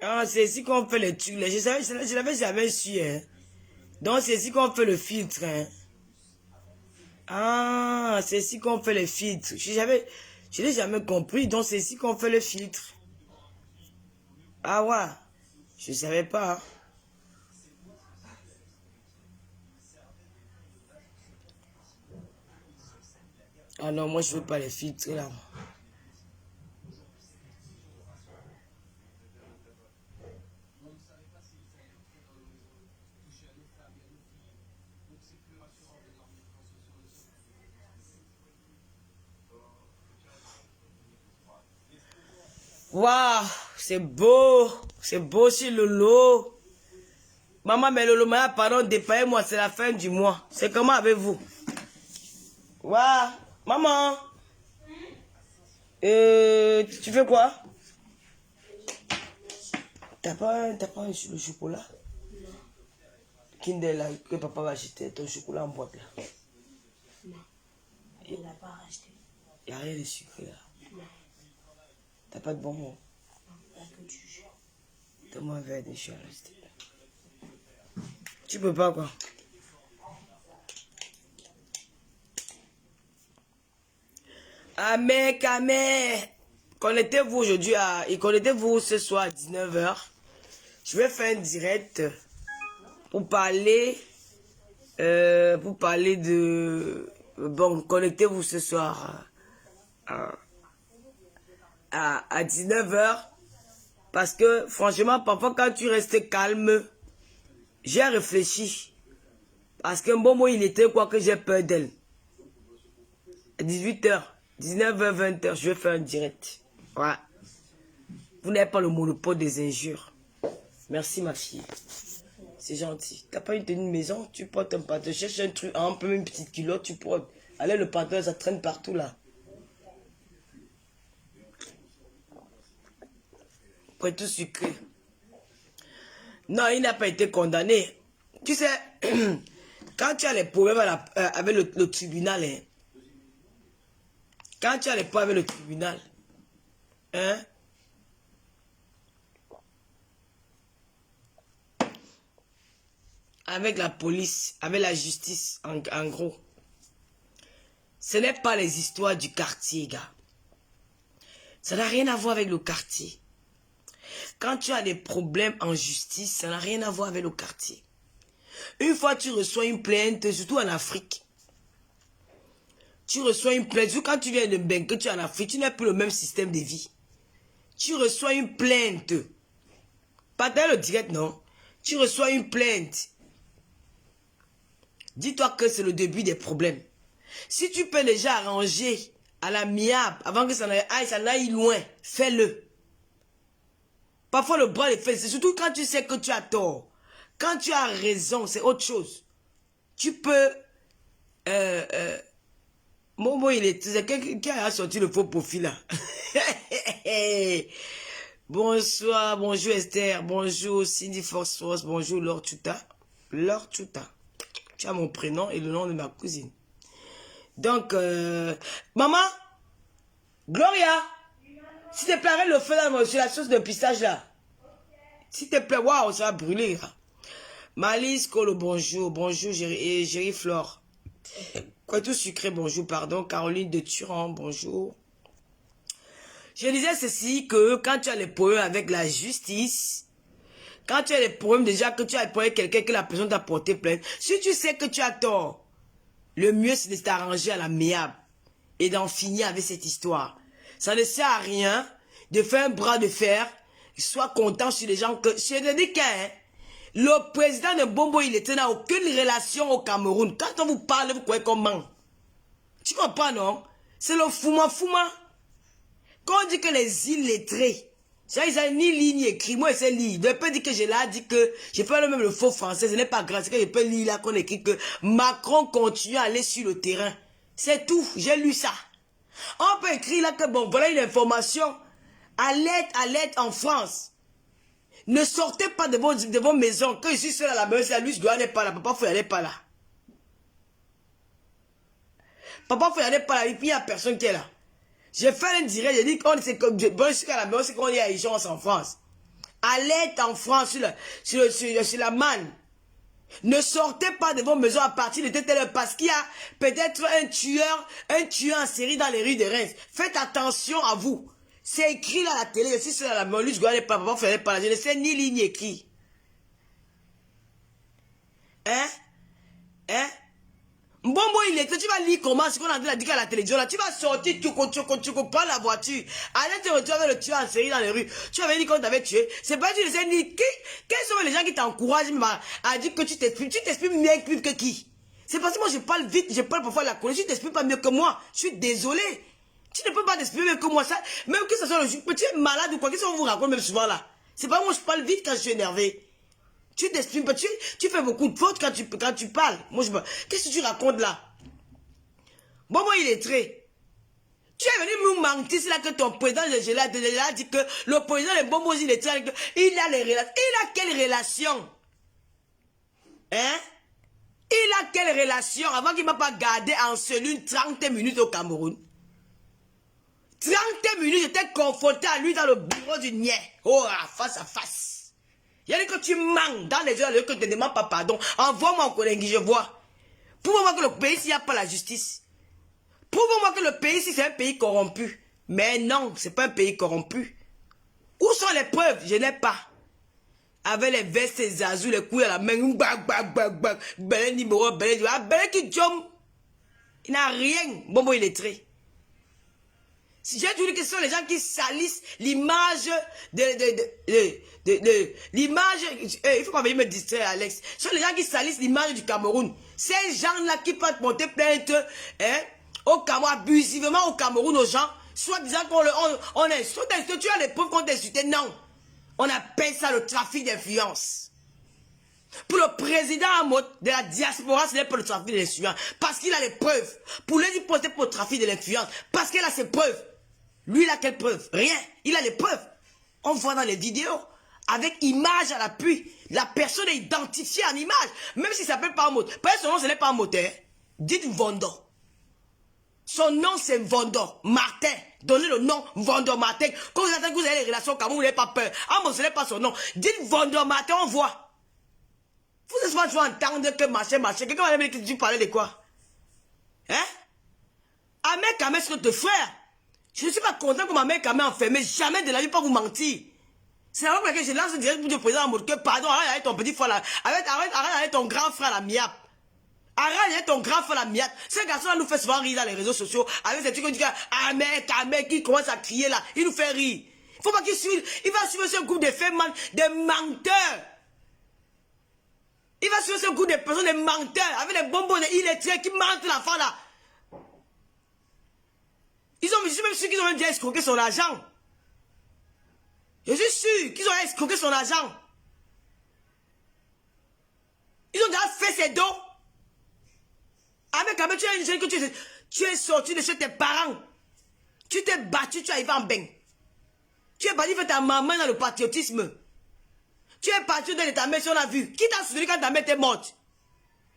Ah, c'est ici qu'on fait les trucs. Je l'avais jamais su. Hein. Donc, c'est ici qu'on fait le filtre. Hein. Ah, c'est ici qu'on fait les filtres. Je n'ai jamais compris. Donc, c'est ici qu'on fait le filtre. Ah ouais, je ne savais pas. Hein. Ah non, moi, je ne veux pas les filtres là. Waouh, c'est beau. C'est beau sur Lolo. Maman, mais Lolo, pardon, dépayez-moi, c'est la fin du mois. C'est comment avec vous? Waouh, maman. Tu fais quoi? T'as pas le chocolat? Kinder là, que papa va acheter ton chocolat en boîte là. Non, il n'a pas acheté. Il n'y a rien de sucré là. T'as pas de bonbons? Non, il n'y a que du jus. Donne-moi un verre de jus, s'il te plaît. Tu peux pas quoi? Amé, connectez-vous aujourd'hui et connectez-vous ce soir à 19h. Je vais faire un direct pour parler de... Bon, connectez-vous ce soir à 19h. Parce que franchement, parfois quand tu restes calme, j'ai réfléchi. Parce qu'un bon mot, il était quoi que j'ai peur d'elle. À 18h, 19h, 20h, je vais faire un direct. Ouais. Vous n'avez pas le monopole des injures. Merci ma fille. C'est gentil. T'as pas une tenue de maison, tu portes un pantalon. Cherche un truc, un peu une petite culotte, tu portes. Allez, le pantalon, ça traîne partout là. Après tout sucré. Non, il n'a pas été condamné. Tu sais, quand tu as les problèmes avec le tribunal, hein, quand tu as les problèmes avec le tribunal, hein, avec la police, avec la justice, en gros, ce n'est pas les histoires du quartier, gars. Ça n'a rien à voir avec le quartier. Quand tu as des problèmes en justice, ça n'a rien à voir avec le quartier. Une fois tu reçois une plainte, surtout en Afrique, tu reçois une plainte, surtout quand tu viens de Bengue, que tu es en Afrique, tu n'as plus le même système de vie. Tu reçois une plainte, pas dans le direct, non. Tu reçois une plainte. Dis-toi que c'est le début des problèmes. Si tu peux déjà arranger à l'amiable, avant que ça n'aille loin, fais-le. Parfois le bras est fait, c'est surtout quand tu sais que tu as tort. Quand tu as raison, c'est autre chose. Tu peux... Momo, c'est quelqu'un qui a sorti le faux profil là. Bonsoir, bonjour Esther, bonjour Cindy Force, bonjour Laure Tuta. Laure Tuta. Tu as mon prénom et le nom de ma cousine. Donc, maman, Gloria, s'il te plaît, arrête le feu là, sur la sauce de pistache là. S'il te plaît, waouh, ça va brûler. Malice Colo, bonjour, bonjour Géry Flore. Quoi tout sucré, bonjour, pardon. Caroline de Turan, bonjour. Je disais ceci, que quand tu as les problèmes avec la justice, quand tu as les problèmes déjà, que tu as les problèmes avec quelqu'un, que la personne t'a porté plainte, si tu sais que tu as tort, le mieux c'est de t'arranger à l'amiable et d'en finir avec cette histoire. Ça ne sert à rien de faire un bras de fer, sois content sur les gens que... Je te dis qu'un... Le président de Bombo, il n'a aucune relation au Cameroun. Quand on vous parle, vous croyez comment? Tu comprends, non? C'est le fouma. Quand on dit que les illettrés, ça, ils n'ont ni ligne écrite, moi, c'est lire. Je peux dire que je l'ai dit que, je parle même le faux français, ce n'est pas grave, c'est que je peux lire là qu'on écrit que Macron continue à aller sur le terrain. C'est tout, j'ai lu ça. On peut écrire là que, bon, voilà une information. Alerte en France. Ne sortez pas de vos maisons. Quand je suis seul à la maison, lui, je n'est pas là. Papa, il n'est pas là. Papa, il n'est pas là. Et puis, il n'y a personne qui est là. J'ai fait un direct. J'ai dit qu'on c'est comme. Bon, je suis à la maison, c'est qu'on est à urgence en France. Alerte en France sur la manne. Ne sortez pas de vos maisons à partir de telle heure parce qu'il y a peut-être un tueur en série dans les rues de Reims. Faites attention à vous. C'est écrit là à la télé. Si c'est à la Molus, je ne pas faire pas. Je ne sais ni ligne écrit. Hein? Hein? Bon, il était, tu vas lire comment ce qu'on a dit à la télévision là. Tu vas sortir, tu prends la voiture. Allez te retrouver avec le tueur en série dans les rues. Tu avais dit qu'on t'avait tué. C'est pas tu ne sais ni qui. Quels sont les gens qui t'encouragent à dire que tu t'exprimes? Tu t'exprimes mieux que qui? C'est parce que moi je parle vite, je parle parfois la colère. Tu t'exprimes pas mieux que moi. Je suis désolé. Tu ne peux pas t'exprimer mieux que moi. Ça, même que ce soit le jour. Tu es malade ou quoi. Qu'est-ce qu'on vous raconte même souvent là? C'est pas moi je parle vite quand je suis énervé. Tu t'exprimes pas, tu fais beaucoup de fautes quand tu parles. Moi, qu'est-ce que tu racontes là? Bon, moi, il est très. Tu es venu me mentir, c'est là que ton président, je l'ai dit que le président, le bon il est très. Il a les relations. Il a quelle relation? Hein? Il a quelle relation avant qu'il ne m'a pas gardé en cellule 30 minutes au Cameroun? 30 minutes, j'étais confronté à lui dans le bureau du Nier. Oh, face à face. Il y a dit que tu manques dans les yeux, que tu ne demandes pas pardon. Envoie-moi en Kolengui, je vois. Prouve-moi que le pays, s'il n'y a pas la justice. Prouve-moi que le pays, si c'est un pays corrompu. Mais non, ce n'est pas un pays corrompu. Où sont les preuves? Je n'ai pas. Avec les vestes, les azous, les couilles à la main. Belé numéro, belé qui jom. Il n'a rien. Bon, il est très. Si j'ai dit que ce sont les gens qui salissent l'image l'image, il faut pas venir me distraire, Alex. Ce sont les gens qui salissent l'image du Cameroun. Ces gens-là qui peuvent porter plainte au Cameroun, abusivement au Cameroun aux gens, soit disant qu'on insulte, tu as les preuves qu'on t'a insulté. Non. On appelle ça le trafic d'influence. Pour le président de la diaspora, ce n'est pas le trafic de l'influence. Parce qu'il a les preuves. Pour lui, il porter pour le trafic de l'influence. Parce qu'il a ses preuves. Lui, il a quelles preuves? Rien. Il a les preuves. On voit dans les vidéos. Avec image à l'appui. La personne est identifiée en image. Même s'il ne s'appelle pas un mot. Parce que son nom, ce n'est pas un moteur. Dites Vondo. Son nom, c'est Vondo Martin. Donnez le nom Vondo Martin. Quand vous attendez que vous avez des relations au Cameroun, vous n'avez pas peur. Ah, bon, ce n'est pas son nom. Dites Vondo Martin, on voit. Vous n'êtes pas toujours entendre que machin. Quelqu'un va me dire que tu parlais de quoi? Hein? Ahmed Kamé, c'est notre frère. Je ne suis pas content que ma mère Kamé enfermée. Jamais de la vie, pas vous mentir. C'est la raison pour laquelle je lance direct pour le président en mode que pardon, arrête avec ton petit frère là. Arrête avec ton grand frère la miap. Arrête avec ton grand frère la miap. Ce garçon-là nous fait souvent rire dans les réseaux sociaux. Avec ces trucs qu'on dit Ahmed Kamé qui commence à crier là. Il nous fait rire. Il faut pas qu'il suive. Il va suivre ce groupe de faits de menteurs. Il va suivre ce groupe de personnes, des menteurs, avec les bonbons, des illettrés qui mentent l'enfant là. Je suis même sûr qu'ils ont même déjà escroqué son argent. Je suis sûr qu'ils ont escroqué son argent. Ils ont déjà fait ses dons. Avec tu es une jeune que tu es sorti de chez tes parents. Tu t'es battu, tu es arrivé en bain. Tu es parti faire ta maman dans le patriotisme. Tu es parti dans ta mère, si on a vu. Qui t'a soutenu quand ta mère était morte?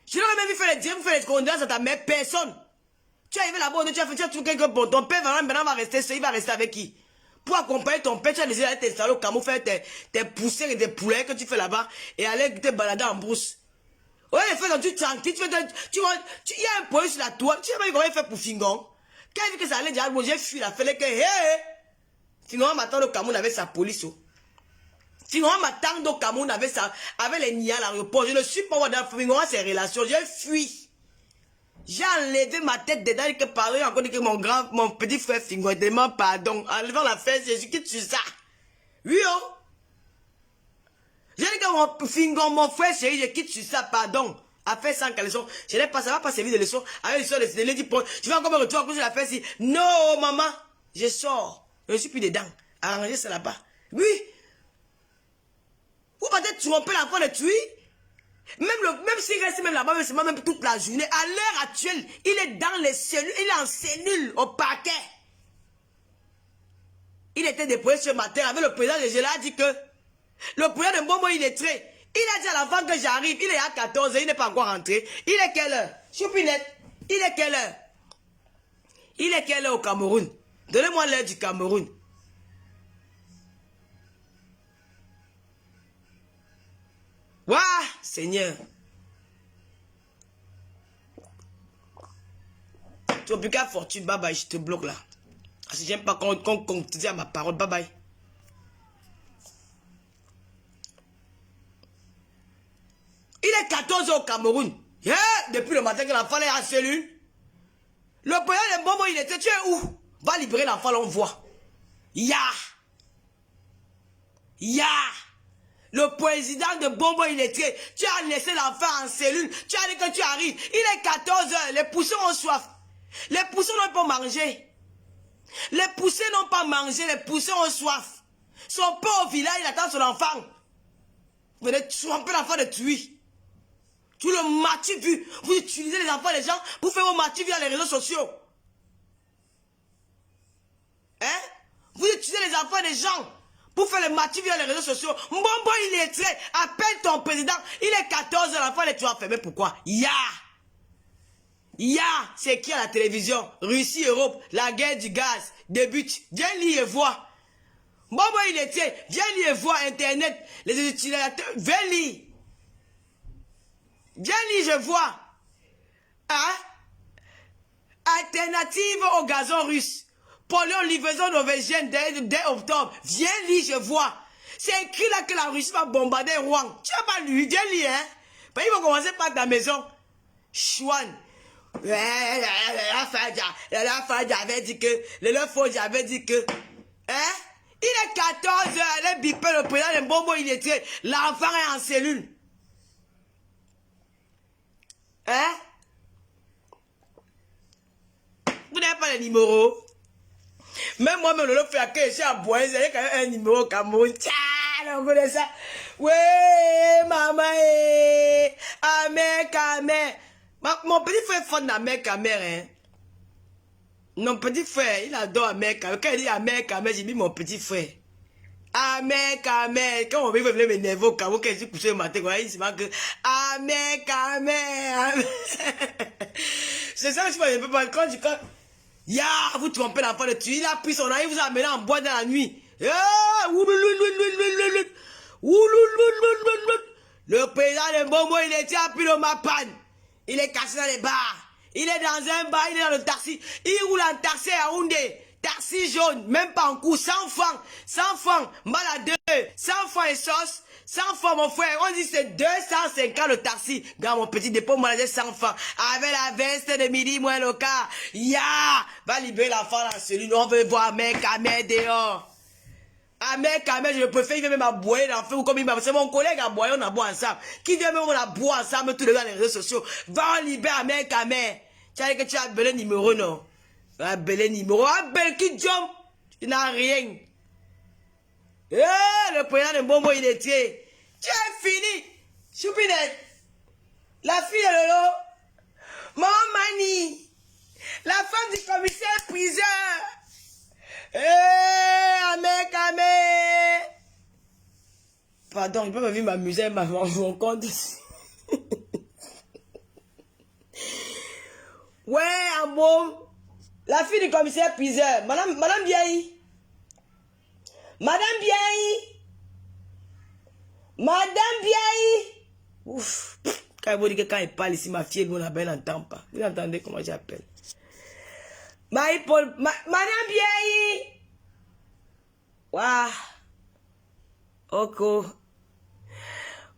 Je n'aurais même vu faire les directs, faire les condoléances à ta mère, personne. Tu es arrivé là-bas, tu as fait tout quelque bon. Ton père maintenant va rester seul, il va rester avec qui? Pour accompagner ton père, tu as décidé d'aller t'installer au Cameroun, faire tes poussières et des poulets que tu fais là-bas et aller te balader en brousse. Ouais, il fait tu tranquille, il y a un point sur la toile, tu sais pas comment il fait pour Fingon. Quand il dit que ça allait dire, bon, j'ai fui la fallait que, Fingon m'attend au Cameroun avec sa police. Fingon m'attend au Cameroun avec les niais à l'aéroport. Je ne suis pas dans Fingon ses relations, j'ai fui. J'ai enlevé ma tête dedans et que parler encore que mon petit frère Fingon demande pardon. En levant la fesse, je quitte sur ça. Oui, oh. J'ai dit que mon Fingon, mon frère chéri, je quitte sur ça, pardon. A fait sans leçon. Je n'ai pas, ça va pas servir de leçon. Avec l'histoire de l'édit, je vais encore me retrouver à cause de la fesse. Non, maman. Je sors. Je ne suis plus dedans. Arranger ça là-bas. Oui. Vous peut-être tromper l'enfant de tuer. Même s'il reste même là-bas, même toute la journée, à l'heure actuelle, il est dans les cellules, il est en cellule, au parquet. Il était déployé ce matin avec le président de Gela, a dit que le président de Mbomo, il est très. Il a dit à l'enfant que j'arrive, il est à 14 h il n'est pas encore rentré. Il est quelle heure? Choupinette, il est quelle heure? Il est quelle heure au Cameroun? Donnez-moi l'heure du Cameroun. Ouah, Seigneur. Tu n'as plus qu'à fortune, bye bye, je te bloque là. Parce que j'aime pas qu'on te dise à ma parole, bye bye. Il est 14 h au Cameroun. Yeah, depuis le matin que l'enfant est en cellule. Le président de Mbombo, il était, tu es où? Va libérer l'enfant, là, on voit. Ya. Le président de Mbombo, il était, tu as laissé l'enfant en cellule. Tu as dit que tu arrives. Il est 14 h, les poussins ont soif. Les poussins n'ont pas mangé. Les poussins n'ont pas mangé, les poussins ont soif. Son père au village, il attend son enfant. Vous venez tromper l'enfant de tuer. Tu le matis vu. Vous utilisez les enfants des gens pour faire vos matis via les réseaux sociaux. Hein? Vous utilisez les enfants des gens pour faire les matis via les réseaux sociaux. Mbombo, il est très. Appelle ton président. Il est 14 h, l'enfant, tu as fermé. Pourquoi? C'est qui à la télévision? Russie, Europe, la guerre du gaz débute. Viens lire et voir. Mbombo, il est très. Viens lire et voir Internet. Les utilisateurs, viens lire. Viens lire, je vois. Hein? Alternative au gazon russe. Pollution, livraison norvégienne dès octobre. Viens lire, je vois. C'est écrit là que la Russie va bombarder Rouen. Tu n'as pas lu, viens lire, hein? Parce qu'il va commencer par ta maison. Chouane. La Fadja avait dit que. Le Fodja avait dit que. Hein? Il est 14 h, elle est bipé, le président de Mbombo, il est très. L'enfant est en cellule. Hein? Vous n'avez pas le numéro? Même moi-même, le fait que je suis à Bois, il y a quand même un numéro au Cameroun. Tiens, on connaît ça. Ouais, maman, Amère. Mon petit frère est fan d'Amère, hein. Mon petit frère, il adore Amère. Quand il dit Amère, j'ai mis mon petit frère. Amère. Quand on veut m'énerver au Cameroun, quand je suis couché le matin, il se marque que Amère. C'est ça que je ne peux pas. Quand vous trompez l'enfant de tuer, il a pris son arme, il vous a amené en bois dans la nuit. Le président de Mbombo, il était à Pilomapan. Il est cassé dans les bars. Il est dans un bar, il est dans le taxi. Il roule en taxi à Houndé. Taxi jaune, même pas en coup, 100 francs. 100 francs, mal à 2. 100 francs et sauce. 100 francs, mon frère. On dit c'est 250 le taxi. Gars, mon petit dépôt, moi, j'ai 100 francs. Avec la veste de midi, moi, le cas. Va libérer l'enfant dans celui-là. On veut voir mec, Amère dehors. Amère, je préfère, il vient même à boire l'enfant. Comme c'est mon collègue à boire, on a boire ensemble. Qui vient même, on a boire ensemble, tous les gars dans les réseaux sociaux. Va libérer Amère. Tu as dit que tu as appelé numéro, non? Appelé numéro. Appelle qui jump? Tu n'as rien. Le président de Mbombo, il est tiré. Tu es fini. Choupinette. La fille de Lolo. Mon mani. La femme du commissaire priseur. Amère. Pardon, je peux pas venir m'amuser avec mon compte. Ouais, amour. La fille du commissaire priseur. Madame Biaï. Ouf. Quand il parle ici, ma fille, elle n'entend pas. Vous entendez comment j'appelle? Madame Biaï. Waouh. Oko.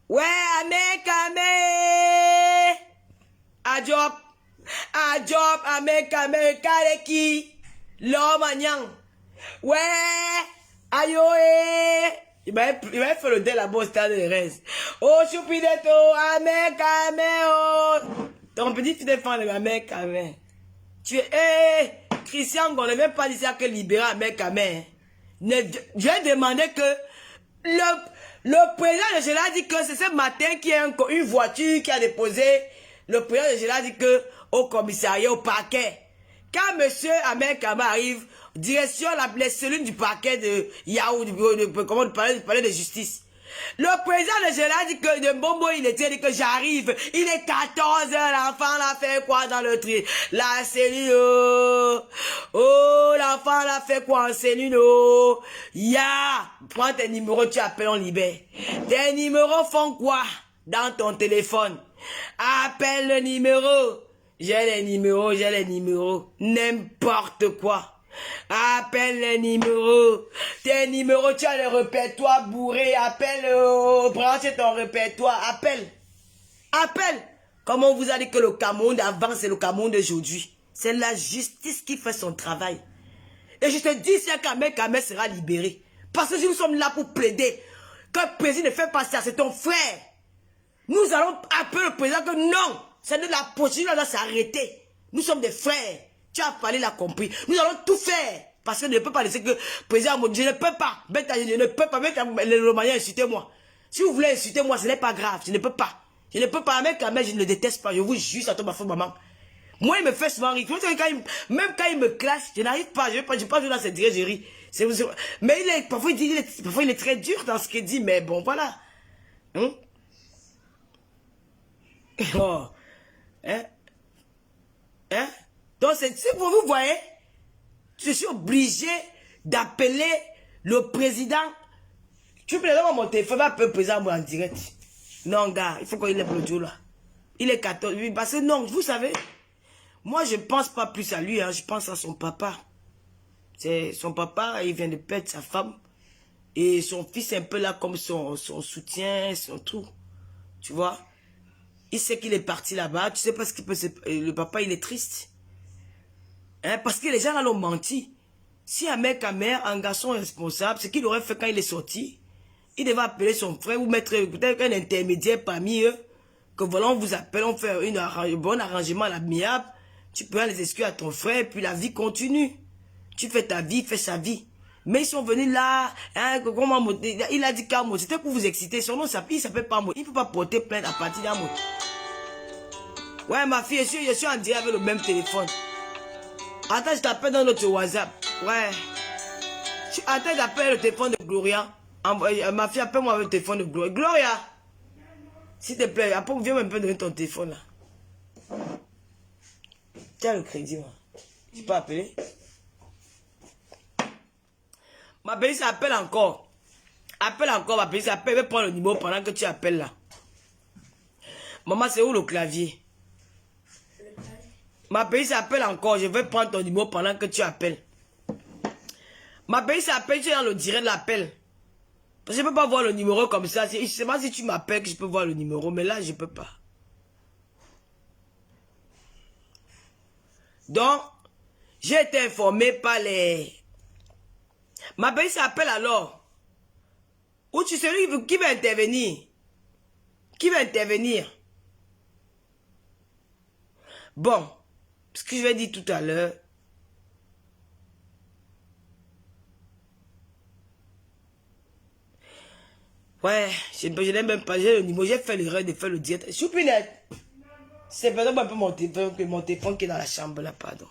Ouais, Amère. Adjob, Amère, Kareki. L'homme agnan. Ouais. Ayoé. Il m'a fait le dé là-bas au stade de Reims. Oh, Choupineto, Amère, oh. Ton petit fils défend de Amère. Tu es, Christian, on ne vient pas dire que libérer Amère. J'ai demandé que le président de Géla dit que c'est ce matin qu'il y a une voiture qui a déposé. Le président de Géla dit que au commissariat, au parquet. Quand monsieur Amère arrive, direction les cellules du parquet de Yahoo, comment on parlait de justice. Le président de Géla dit que de Mbombo, il était dit que j'arrive. Il est 14 h, l'enfant l'a fait quoi dans le tri? La cellule, oh, l'enfant l'a fait quoi en cellule, prends tes numéros, tu appelles, on libère. Tes numéros font quoi? dans ton téléphone. Appelle le numéro. J'ai les numéros, j'ai les numéros. N'importe quoi. Appelle les numéros. Tes numéros, tu as le répertoire bourré. Appelle, branchez ton répertoire. Appelle. Appelle. Comme on vous a dit que le Cameroun d'avant, c'est le Cameroun d'aujourd'hui. C'est la justice qui fait son travail. Et je te dis, si un Kamé sera libéré. Parce que si nous sommes là pour plaider, que le président ne fait pas ça, c'est ton frère. Nous allons appeler le président que non, c'est de la procédure doit s'arrêter. Nous sommes des frères. Tu as parlé, l'a compris. Nous allons tout faire. Parce que je ne peux pas laisser que le président me dise, je ne peux pas. Je ne peux pas. Le Romanien, insultez-moi. Si vous voulez insulter moi, ce n'est pas grave. Je ne peux pas. Je ne peux pas. Même quand je ne le déteste pas. Je vous jure, ça tombe à fond, maman. Moi, il me fait souvent rire. Même quand il me clash, je n'arrive pas. Je ne vais pas jouer dans cette direction. Mais parfois, il est très dur dans ce qu'il dit. Mais bon, voilà. Hein? Oh. Hein? Hein? Donc, si vous voyez, je suis obligé d'appeler le président. Tu peux donner mon téléphone, va appeler le président en direct. Non, gars, il faut qu'il ait le jour là. Il est 14. Parce que non, vous savez, moi, je ne pense pas plus à lui, hein, je pense à son papa. C'est son papa, il vient de perdre sa femme. Et son fils est un peu là comme son soutien, son tout. Tu vois? Il sait qu'il est parti là-bas. Tu sais pas ce qu'il peut se... Le papa, il est triste. Hein? Parce que les gens là l'ont menti. Si un mec, un garçon responsable, ce qu'il aurait fait quand il est sorti, il devait appeler son frère ou mettre peut-être un intermédiaire parmi eux. Que voilà, on vous appelle, on fait un bon arrangement à l'amiable. Tu peux les excuses à ton frère et puis la vie continue. Tu fais ta vie, fais sa vie. Mais ils sont venus là, hein, comment, il a dit qu'Amo, c'était pour vous exciter. Son nom, il s'appelle pas Amo. Il ne peut pas porter plainte à partir d'Amo. Ouais, ma fille, je suis en direct avec le même téléphone. Attends, je t'appelle dans notre WhatsApp. Ouais. Attends, j'appelle le téléphone de Gloria. Ma fille, appelle-moi avec le téléphone de Gloria. Gloria! S'il te plaît, après, viens un peu donner ton téléphone là. Tiens le crédit, moi. Tu peux appeler? Ma belle, appelle encore. Appelle encore, ma belle, appelle. Je vais prendre le numéro pendant que tu appelles là. Maman, c'est où le clavier? Ma belle, appelle encore. Je vais prendre ton numéro pendant que tu appelles. Ma belle, appelle, tu es dans le direct de l'appel. Parce que je ne peux pas voir le numéro comme ça. C'est seulement si tu m'appelles que je peux voir le numéro. Mais là, je ne peux pas. Donc, j'ai été informé par les... Ma belle s'appelle alors. Ou tu sais qui va intervenir? Qui va intervenir? Bon, ce que je vais dire tout à l'heure. Ouais, je n'ai même pas le niveau. J'ai fait l'erreur de faire le direct. Choupinette. C'est peut-être un peu mon téléphone qui est dans la chambre là, pardon.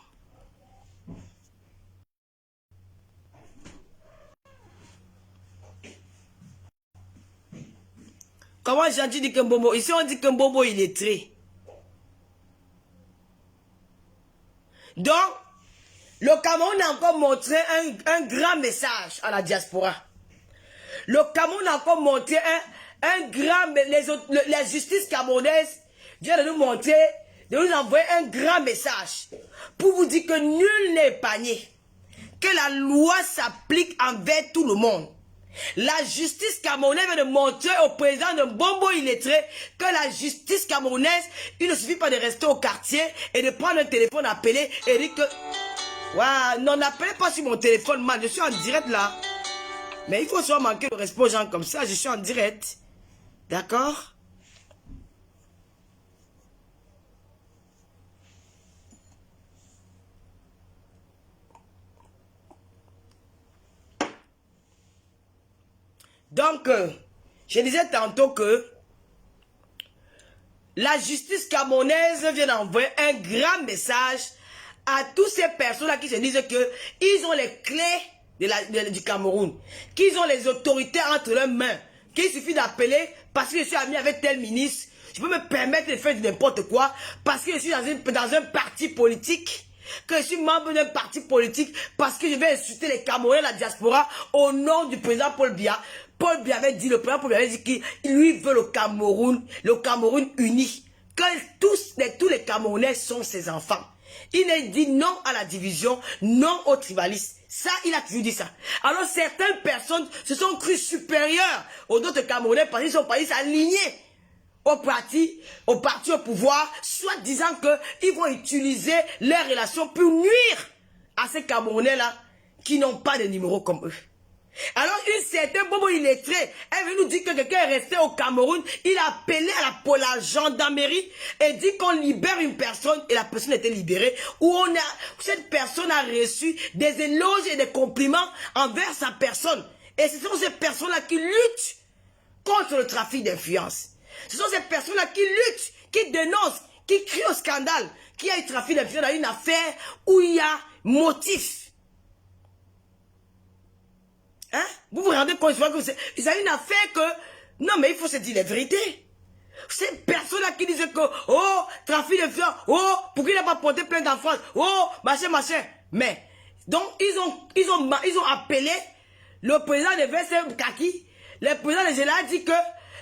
Comment j'ai dit qu'un bobo? Ici on dit qu'un bobo il est très. Donc, le Cameroun a encore montré un grand message à la diaspora. Le Cameroun a encore montré un grand... La justice camerounaise vient de nous montrer, de nous envoyer un grand message pour vous dire que nul n'est épargné, que la loi s'applique envers tout le monde. La justice camerounaise vient de montrer au président de Bombo illettré que la justice camerounaise, il ne suffit pas de rester au quartier et de prendre un téléphone, appeler et dire que... Ouais, non, n'appelez pas sur mon téléphone, man, je suis en direct là. Mais il faut soit manquer de respect aux gens comme ça, je suis en direct. D'accord? Donc, je disais tantôt que la justice camerounaise vient d'envoyer un grand message à toutes ces personnes-là qui se disent qu'ils ont les clés du Cameroun, qu'ils ont les autorités entre leurs mains, qu'il suffit d'appeler parce que je suis ami avec tel ministre, je peux me permettre de faire n'importe quoi parce que je suis dans un parti politique que je suis membre d'un parti politique parce que je vais insulter les Camerounais, la diaspora, au nom du président Paul Biya. Paul Biya avait dit, le président Paul Biya avait dit qu'il lui veut le Cameroun uni. Que tous les Camerounais sont ses enfants. Il a dit non à la division, non au tribalisme. Ça, il a toujours dit ça. Alors certaines personnes se sont crues supérieures aux autres Camerounais parce qu'ils sont pas alignés au parti au pouvoir, soit disant qu'ils vont utiliser leurs relations pour nuire à ces Camerounais-là qui n'ont pas de numéro comme eux. Alors une certaine Bobo illettré, elle veut nous dire que quelqu'un est resté au Cameroun, il a appelé à la gendarmerie et dit qu'on libère une personne et la personne était libérée, où cette personne a reçu des éloges et des compliments envers sa personne. Et ce sont ces personnes-là qui luttent contre le trafic d'influence. Ce sont ces personnes-là qui luttent, qui dénoncent, qui crient au scandale, qu'il y a eu trafic d'influence dans une affaire où il y a motif. Hein? Vous vous rendez compte que c'est une affaire que... Non, mais il faut se dire la vérité. Ces personnes-là qui disent que... Oh, trafic d'influence. Oh, pourquoi il n'a pas porté plainte en France? Oh, machin. Mais, donc, ils ont appelé le président de VSM Kaki. Le président de Gela a dit que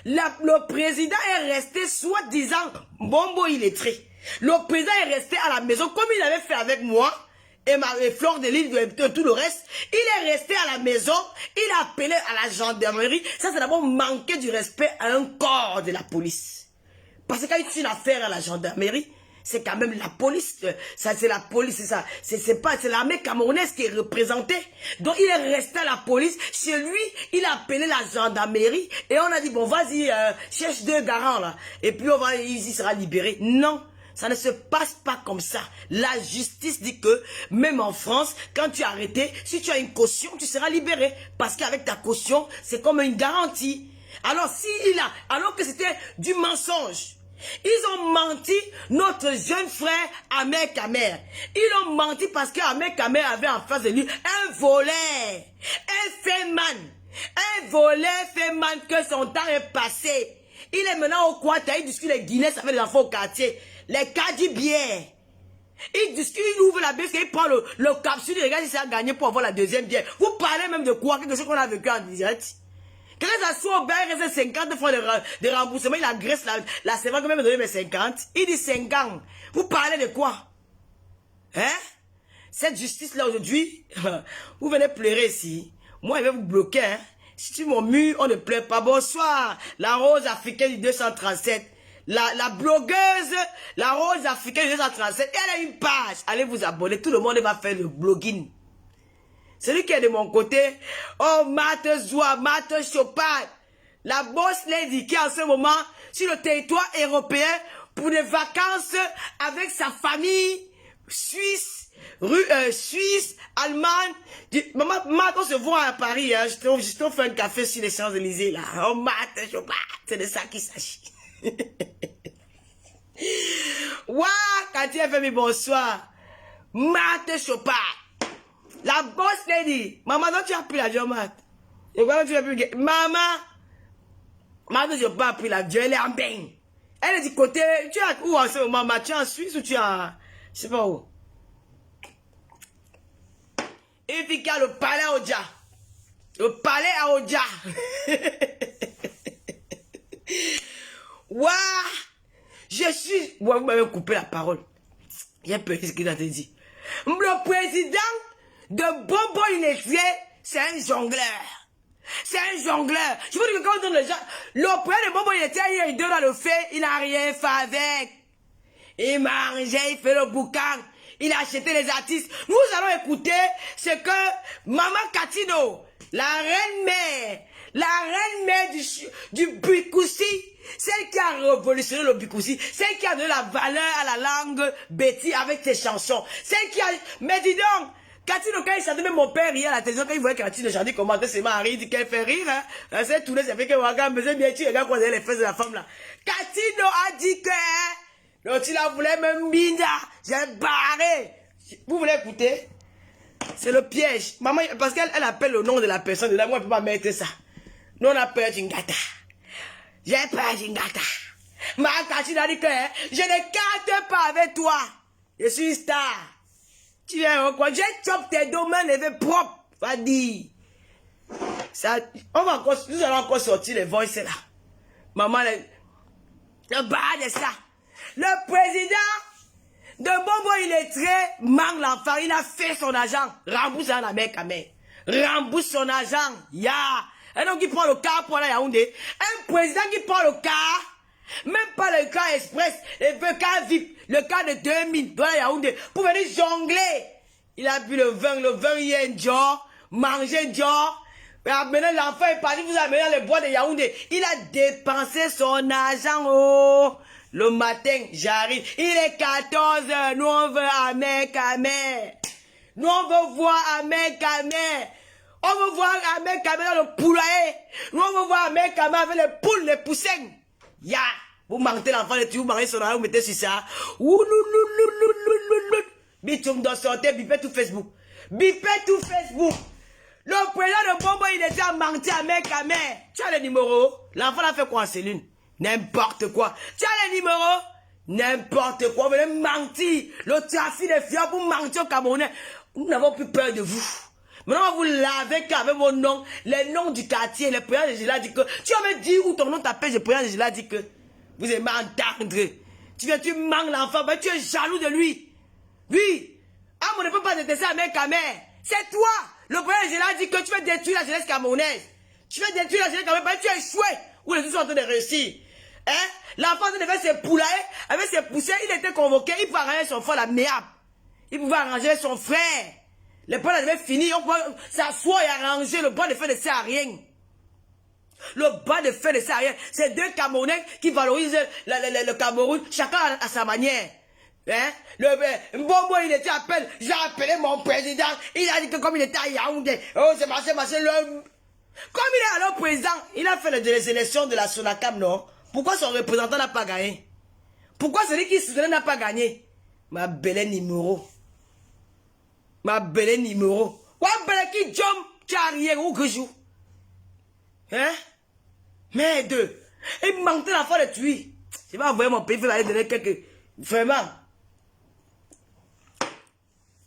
le président est resté soi-disant bombo illettré. Le président est resté à la maison comme il avait fait avec moi et Flore de l'île et tout le reste. Il est resté à la maison, il a appelé à la gendarmerie. Ça, c'est d'abord manquer du respect à un corps de la police. Parce que quand il y a une affaire à la gendarmerie, c'est quand même la police. Ça, c'est la police, c'est ça. C'est l'armée camerounaise qui est représentée. Donc, il est resté à la police. Chez lui, il a appelé la gendarmerie. Et on a dit, bon, vas-y, cherche 2 garants, là. Et puis, il sera libéré. Non. Ça ne se passe pas comme ça. La justice dit que, même en France, quand tu es arrêté, si tu as une caution, tu seras libéré. Parce qu'avec ta caution, c'est comme une garantie. Alors, alors que c'était du mensonge, ils ont menti notre jeune frère Ahmed Kamer. Ils ont menti parce qu'Ahmed Kamer avait en face de lui un voleur, un féman. Un voleur féman que son temps est passé. Il est maintenant au Kouata, il discute les Guinéens, ça fait des enfants au quartier. Les Kadibiens. Il discute, il ouvre la bière, il prend le capsule, il regarde si ça a gagné pour avoir la deuxième bière. Vous parlez même de quoi? Quelque chose qu'on a vécu en direct. Quelqu'un s'assoit au bain, il reste 50 fois de remboursement, il agresse la servante, même donné mes 50. Il dit 50. Vous parlez de quoi? Hein? Cette justice-là aujourd'hui, vous venez pleurer ici. Moi, je vais vous bloquer. Hein? Si tu m'en mue, on ne pleure pas. Bonsoir, la rose africaine du 237. La blogueuse, la rose africaine du 237. Elle a une page. Allez vous abonner. Tout le monde va faire le blogging. Celui qui est de mon côté, oh, Marthe Zoua, Marthe Chopard, la boss lady qui est en ce moment sur le territoire européen pour des vacances avec sa famille suisse, suisse, allemande. Maman, on se voit à Paris, hein, je te fais un café sur les Champs-Élysées, là. Oh, Marthe Chopard, c'est de ça qu'il s'agit. Ouah, Cathy FMI, bonsoir. Marthe Chopard. La boss lady. Maman, non, tu as pris l'avion, Mat. Et voilà, tu as pris. Maman, je n'ai pas pris l'avion, elle est en bain. Elle est du côté. Tu es où en ce moment, Mat? Tu es en Suisse ou tu es en. Je sais pas où. Et puis, il y a le palais à Oja. Le palais à Oja. Ouah! Je suis. Ouah, vous m'avez coupé la parole. Il y a peu ce qu'il a dit. Le président de Bobo Illettré, c'est un jongleur. C'est un jongleur. Je vous dis que quand on donne les gens, le président de Bobo Illettré, il est dans le fait, il n'a rien fait avec. Il mangeait, il fait le boucan, il a acheté les artistes. Nous allons écouter ce que Maman Katino, la reine-mère du Bikoussi, celle qui a révolutionné le Bikoussi, celle qui a donné la valeur à la langue Betty avec ses chansons, celle qui a... Mais dis donc, Katino, quand il chantait, même mon père riait à la télévision, quand il voyait Katino chanter, commenter ses maris, il dit qu'elle fait rire, hein. C'est tout, ça fait que Waga me disait bien, tu regardes quoi, les fesses de la femme là. Katino a dit que, l'autre, il a voulu même Binda, j'ai barré. Vous voulez écouter? C'est le piège. Maman, parce qu'elle appelle le nom de la personne, là, moi, je ne peux pas mettre ça. Nous, on a peur d'Ingata. J'ai peur d'Ingata. Ma Katino a dit que, je ne carte pas avec toi. Je suis star. Tu viens quoi? J'ai chop tes domaines levés propres. Va dire. Ça, nous allons encore sortir les voices là. Maman, le bas de ça. Le président de Bombo illettré manque l'enfant. Il a fait son argent. Rembourse la mère Kamel. Rembourse son argent. Ya. Et donc il prend le car pour aller à Yaoundé. Un président qui prend le car. Même pas le car express. Le car VIP. Le car de 2000. Dans Yaoundé. Pour venir jongler. Il a bu le vin il est un jour. Manger un jour. Maintenant l'enfant est parti. Vous amenez dans les bois de Yaoundé. Il a dépensé son argent. Oh. Le matin, j'arrive. Il est 14h. Nous, on veut Ahmed Kamel. Nous, on veut voir Ahmed Kamel. On veut voir Ahmed Kamel dans le poulailler. Nous, on veut voir Ahmed Kamel avec les poules, les poussins. Ya! Vous mentez l'enfant de tu vous mariez son argent, vous mettez sur ça. Bitoum doit sortir, bipez tout Facebook. Bipez tout Facebook. Le président de Bombo, il était à mentir à Ahmed Kamel. Tu as le numéro? L'enfant a fait quoi en cellule? N'importe quoi. Tu as le numéro? N'importe quoi. Vous venez mentir. Le trafic des fiants pour mentir au Camerounais. Nous n'avons plus peur de vous. Maintenant, vous lavez qu'avec vos noms, les noms du quartier, le président de Gila dit que... Tu avais dit où ton nom t'appelle, le président de Gila dit que... Vous aimez entendre. Tu manques l'enfant, mais tu es jaloux de lui. Oui. Ah, on ne peut pas détester un mec à mère. C'est toi. Le président de Gila dit que tu veux détruire la jeunesse camerounaise. Tu veux détruire la jeunesse camerounaise, mais tu es échoué. Où les autres sont en train de réussir. Hein? L'enfant devait se poulailler, avec ses poussées, il était convoqué, il pouvait arranger son frère, la méap. Il pouvait arranger son frère. Le point devait finir, on pouvait s'asseoir et arranger. Le bras de fer ne sert à rien. Le bras de fer ne sert à rien. C'est deux Camerounais qui valorisent le Cameroun, chacun à sa manière. Hein? Bombo, il était appelé, j'ai appelé mon président, il a dit que comme il était à Yaoundé, oh c'est marché, comme il est alors président, il a fait les élections de la Sonacam, non? Pourquoi son représentant n'a pas gagné? Pourquoi celui qui soutenait n'a pas gagné? Ma belle numéro. Ma belle numéro. Quoi belle qui jump, tu as rien ou que joue? Hein? Merde. Il manquait la fois de tuer. Je vais envoyer mon pays, il va aller donner quelques... Vraiment.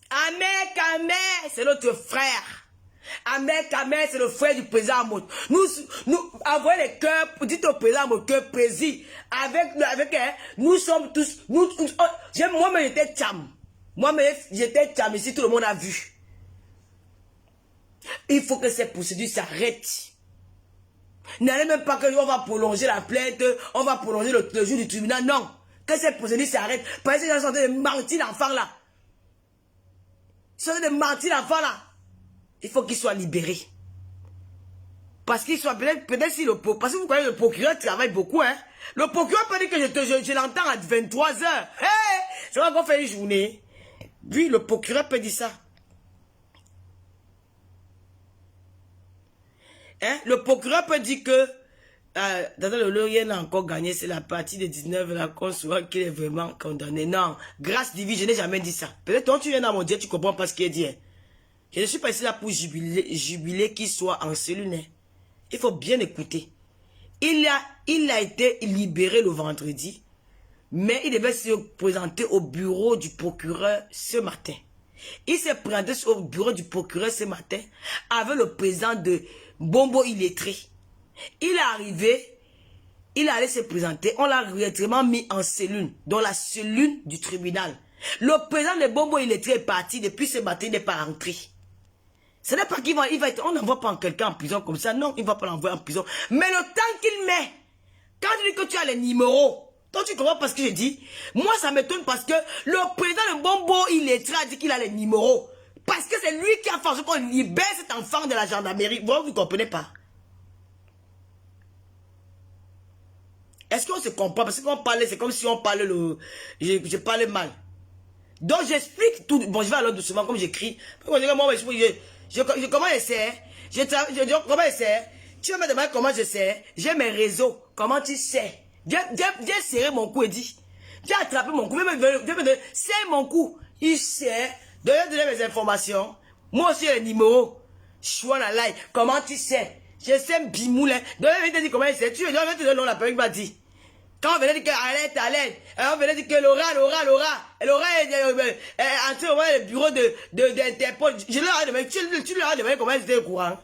Ahmed Kamel, c'est notre frère. Ahmed Kamel, c'est le frère du président Amot. Nous envoyons les cœurs, dites au président Amot que président, avec nous sommes tous, moi-même j'étais cham. Moi-même j'étais cham, ici tout le monde a vu. Il faut que ces procédures s'arrêtent. N'allez même pas qu'on va prolonger la plainte, on va prolonger le jour du tribunal, non. Que ces procédures s'arrêtent. Parce que les gens sont en train de mentir l'enfant là. Ils sont en train de mentir l'enfant là. Il faut qu'il soit libéré. Parce qu'il soit peut-être si le procureur, parce que vous connaissez le procureur travaille beaucoup, hein. Le procureur peut dire que je l'entends à 23h. Hey, je vais encore faire une journée. Oui, le procureur peut dire ça. Hein? Le procureur peut dire que dans le Lorient a encore gagné, c'est la partie de 19 là qu'on saura qu'il est vraiment condamné. Non, grâce divine, je n'ai jamais dit ça. Peut-être quand tu viens dans mon Dieu, tu comprends pas ce qu'il est dit. Hein? Je ne suis pas ici là pour jubiler qu'il soit en cellule. Hein? Il faut bien écouter. Il a été libéré le vendredi, mais il devait se présenter au bureau du procureur ce matin. Il s'est présenté au bureau du procureur ce matin avec le président de Bombo illettré. Il est arrivé, il allait se présenter, on l'a directement mis en cellule, dans la cellule du tribunal. Le président de Bombo illettré est parti, depuis ce matin, il n'est pas rentré. Ce n'est pas qu'il va être, on n'envoie pas quelqu'un en prison comme ça, non, il ne va pas l'envoyer en prison. Mais le temps qu'il met, quand tu dis que tu as les numéros, toi tu comprends pas ce que je dis? Moi ça m'étonne parce que le président de Bombo illettré a dit qu'il a les numéros. Parce que c'est lui qui a forcé qu'on libère cet enfant de la gendarmerie. Vous ne comprenez pas? Est-ce qu'on se comprend? Parce qu'on parlait, c'est comme si on parlait je parlais mal. Donc j'explique tout. Bon, je vais alors doucement comme j'écris. Je comment j'essaie? Comment j'essaie? Tu vas me demander comment je sais? J'ai mes réseaux. Comment tu sais? J'ai serré mon cou et dit. J'ai attrapé mon cou. C'est mon cou. Il sait. Donner mes informations. Moi aussi, les numéros. Chouana Lai. Comment tu sais? Je sais Bimoulin. Donne-moi dire comment il sait. Tu veux te donner le nom, la personne m'a dit. Quand on venait dire que à l'aide, on venait dire que Laura est entrée au bureau d'Interpol. Je leur ai demandé, tu leur as demandé comment ils étaient au courant.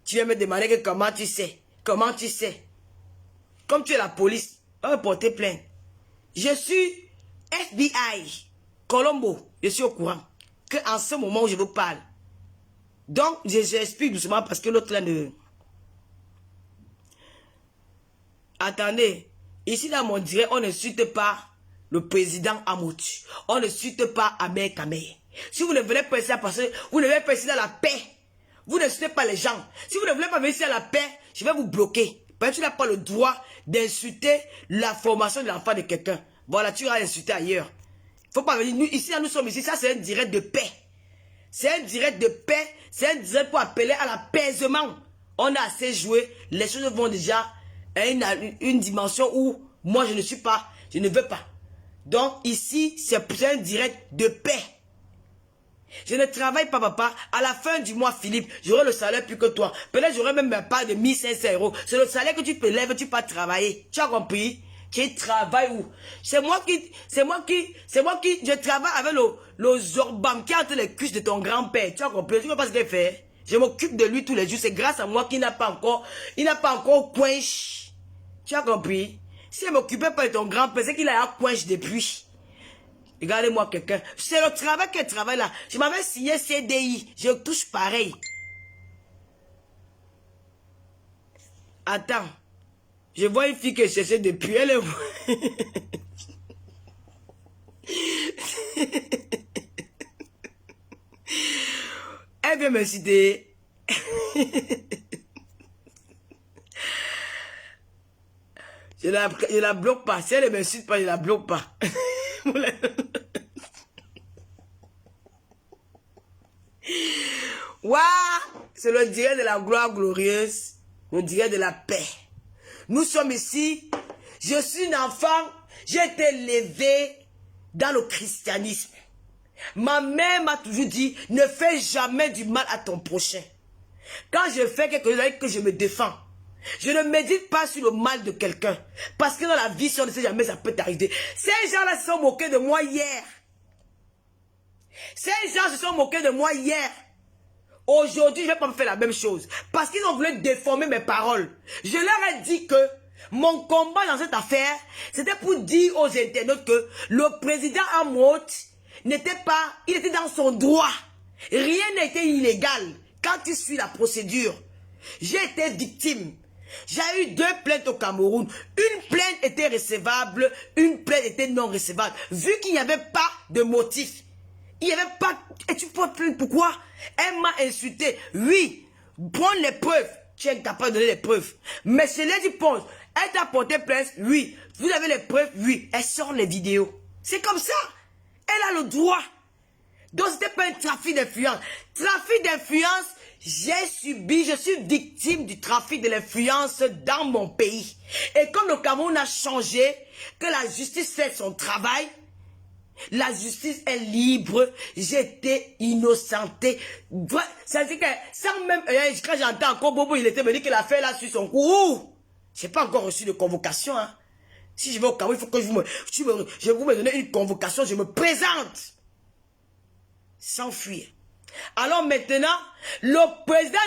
Tu viens me demander que comment tu sais. Comme tu es la police, on va porter plainte. Je suis FBI, Colombo, je suis au courant. Qu'en ce moment où je vous parle. Donc, j'explique doucement parce que l'autre là ne... Attendez. Ici, dans mon direct, on ne suite pas le président Amouti. On ne suite pas Amer Kamer. Si vous ne voulez pas ici, parce que vous ne voulez pas ici dans la paix, vous ne suitez pas les gens. Si vous ne voulez pas venir ici dans la paix, je vais vous bloquer. Parce que tu n'as pas le droit d'insulter la formation de l'enfant de quelqu'un. Voilà, tu vas insulter ailleurs. Il ne faut pas venir. Nous sommes ici. Ça, c'est un direct de paix. C'est un direct de paix. C'est un direct pour appeler à l'apaisement. On a assez joué. Les choses vont déjà à une dimension où moi je ne suis pas, je ne veux pas. Donc ici, c'est un direct de paix. Je ne travaille pas, papa. À la fin du mois, Philippe, j'aurai le salaire plus que toi. Peut-être j'aurai même pas de 1500 €. C'est le salaire que tu te lèves, tu pas travailler. Tu as compris? Tu travailles où? C'est moi qui, je travaille avec le Zorbam qui est entre les cuisses de ton grand-père. Tu as compris? Tu ne sais pas ce qu'il fait? Je m'occupe de lui tous les jours. C'est grâce à moi qu'il n'a pas encore, quench. Tu as compris? Si je ne m'occupais pas de ton grand-père, c'est qu'il a quench depuis. Regardez-moi quelqu'un. C'est le travail que je travaille là. Je m'avais signé CDI. Je touche pareil. Attends. Je vois une fille que je cherchais depuis. Elle est... Elle vient me citer. Je la bloque pas. Si elle ne m'insulte pas, je la bloque pas. Waouh! C'est le direct de la gloire glorieuse. Le direct de la paix. Nous sommes ici. Je suis un enfant. J'ai été élevé dans le christianisme. Ma mère m'a toujours dit, ne fais jamais du mal à ton prochain. Quand je fais quelque chose que je me défends, je ne médite pas sur le mal de quelqu'un. Parce que dans la vie, si on ne sait jamais, ça peut t'arriver. Ces gens-là se sont moqués de moi hier. Ces gens se sont moqués de moi hier. Aujourd'hui, je ne vais pas me faire la même chose. Parce qu'ils ont voulu déformer mes paroles. Je leur ai dit que mon combat dans cette affaire, c'était pour dire aux internautes que le président Amot n'était pas, il était dans son droit. Rien n'était illégal quand tu suis la procédure. J'ai été victime. J'ai eu 2 plaintes au Cameroun. Une plainte était recevable, une plainte était non recevable. Vu qu'il n'y avait pas de motif. Il n'y avait pas... Et tu peux te plaindre pourquoi? Elle m'a insulté. Oui, prends les preuves. Tu es incapable de donner les preuves. Mais je l'ai dit, Ponce. Elle t'a porté plainte. Oui. Vous avez les preuves. Oui. Elle sort les vidéos. C'est comme ça. Elle a le droit. Donc, ce n'était pas un trafic d'influence. Trafic d'influence, je suis victime du trafic de l'influence dans mon pays. Et comme le Cameroun a changé, que la justice fait son travail, la justice est libre, j'étais innocenté. Ça veut dire que, sans même, quand j'entends encore Bobo, il était me dire qu'il a fait là sur son cou. Je n'ai pas encore reçu de convocation. Hein. Si je vais au Cameroun, il faut que je vous me donner une convocation, je me présente. S'enfuir. Alors maintenant, le président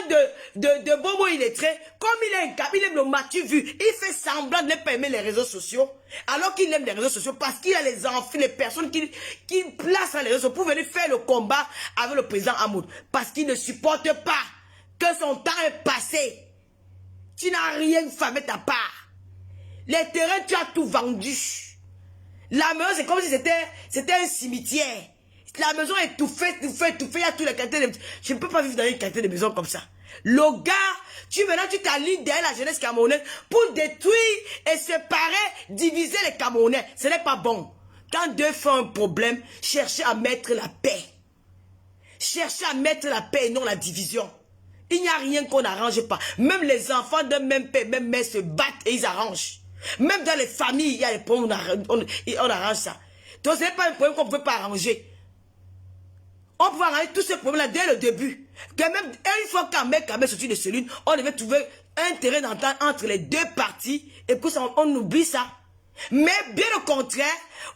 de Bobo illettré, comme il aime le matu vu, il fait semblant de ne pas aimer les réseaux sociaux, alors qu'il aime les réseaux sociaux parce qu'il a les enfants, les personnes qu'il place sur les réseaux sociaux pour venir faire le combat avec le président Hamoud. Parce qu'il ne supporte pas que son temps est passé. Tu n'as rien fait avec ta part. Les terrains, tu as tout vendu. La maison, c'est comme si c'était un cimetière. La maison est étouffée, il y a tous les quartiers. Je ne peux pas vivre dans une quartier de maison comme ça. Le gars, maintenant tu t'alignes derrière la jeunesse camerounaise pour détruire et séparer, diviser les Camerounais. Ce n'est pas bon. Quand deux font un problème, cherchez à mettre la paix. Cherchez à mettre la paix et non la division. Il n'y a rien qu'on n'arrange pas. Même les enfants de même père, même mère se battent et ils arrangent. Même dans les familles, il y a des problèmes, on arrange ça. Donc ce n'est pas un problème qu'on ne peut pas arranger. On peut arranger tous ces problèmes-là dès le début. Que même une fois qu'Ahmed sorti de celui, on devait trouver un terrain d'entente entre les deux parties et puis on oublie ça. Mais bien au contraire,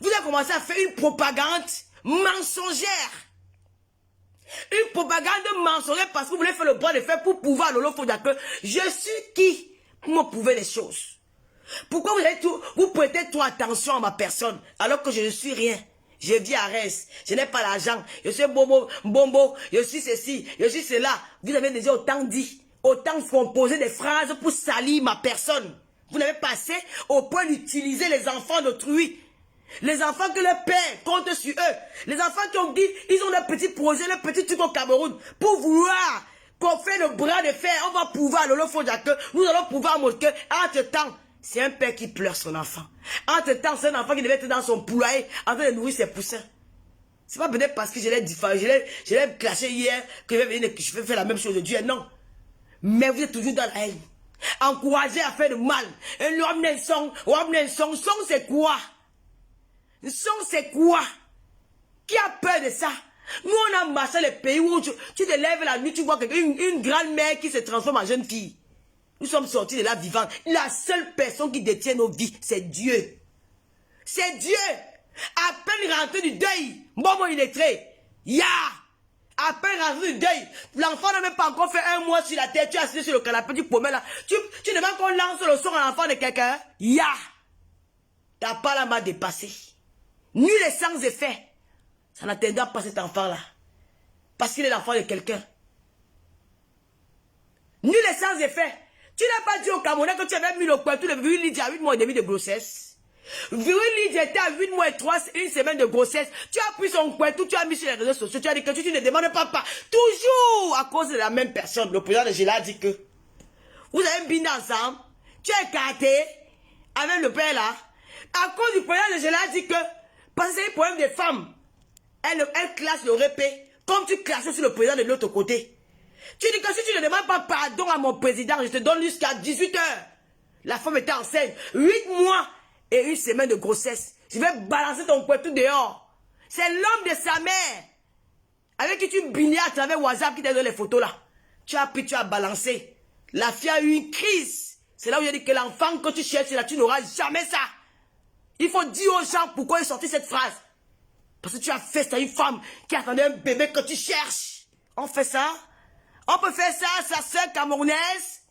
vous avez commencé à faire une propagande mensongère. Une propagande mensongère parce que vous voulez faire le bras de fer pour pouvoir Lolo Fodia que je suis qui pour me prouver les choses. Pourquoi vous prêtez trop attention à ma personne alors que je ne suis rien? Je vis à Reims, je n'ai pas l'argent, je suis bombo, je suis ceci, je suis cela. Vous avez déjà autant dit, autant composé des phrases pour salir ma personne. Vous n'avez pas assez au point d'utiliser les enfants d'autrui. Les enfants que le père compte sur eux. Les enfants qui ont dit, ils ont des petits projets, des petits trucs au Cameroun. Pour vouloir qu'on fait le bras de fer, on va pouvoir, Lolo Fodia que nous allons pouvoir montrer. Entre-temps, c'est un père qui pleure son enfant. Entre-temps, c'est un enfant qui devait être dans son poulailler en train de nourrir ses poussins. C'est pas peut-être parce que je l'ai diffamé, je l'ai clashé hier que je vais faire la même chose de Dieu. Non. Mais vous êtes toujours dans la haine. Encouragé à faire de mal. Et l'homme n'est son c'est quoi? Son c'est quoi? Qui a peur de ça? Nous on a marché les pays où tu te lèves la nuit, tu vois une grande-mère qui se transforme en jeune fille. Nous sommes sortis de là vivants. La seule personne qui détient nos vies, c'est Dieu. C'est Dieu. À peine rentré du deuil, bon illettré. Ya! À peine rentré du deuil, l'enfant n'a même pas encore fait 1 mois sur la tête. Tu es assis sur le canapé du paumé là. Tu demandes qu'on lance le son à l'enfant de quelqu'un. Ya! Ta part là m'a dépassé. Nul et sans effet. Ça n'atteindra pas cet enfant-là. Parce qu'il est l'enfant de quelqu'un. Nul et sans effet. Tu n'as pas dit au Camerounais que tu avais mis le pointu de Viril Lydia à 8 mois et demi de grossesse. Viril Lydia était à 8 mois et 1 semaine de grossesse. Tu as pris son pointu, tu as mis sur les réseaux sociaux. Tu as dit que tu ne demandes pas. Toujours à cause de la même personne. Le président de Gela a dit que vous avez bindé ensemble. Tu es écarté avec le père là. À cause du président de Gela a dit que parce que c'est un problème des femmes. Elle classe le répé comme tu classes sur le président de l'autre côté. Tu dis que si tu ne demandes pas pardon à mon président, je te donne jusqu'à 18 h. La femme était enceinte. 8 mois et 1 semaine de grossesse. Je vais balancer ton poitou dehors. C'est l'homme de sa mère. Avec qui tu bignais à travers WhatsApp qui t'a donné les photos là. Tu as pris, tu as balancé. La fille a eu une crise. C'est là où il a dit que l'enfant que tu cherches là, tu n'auras jamais ça. Il faut dire aux gens pourquoi il sortit cette phrase. Parce que tu as fait ça à une femme qui attendait un bébé que tu cherches. On fait ça. On peut faire ça à sa soeur camerounaise.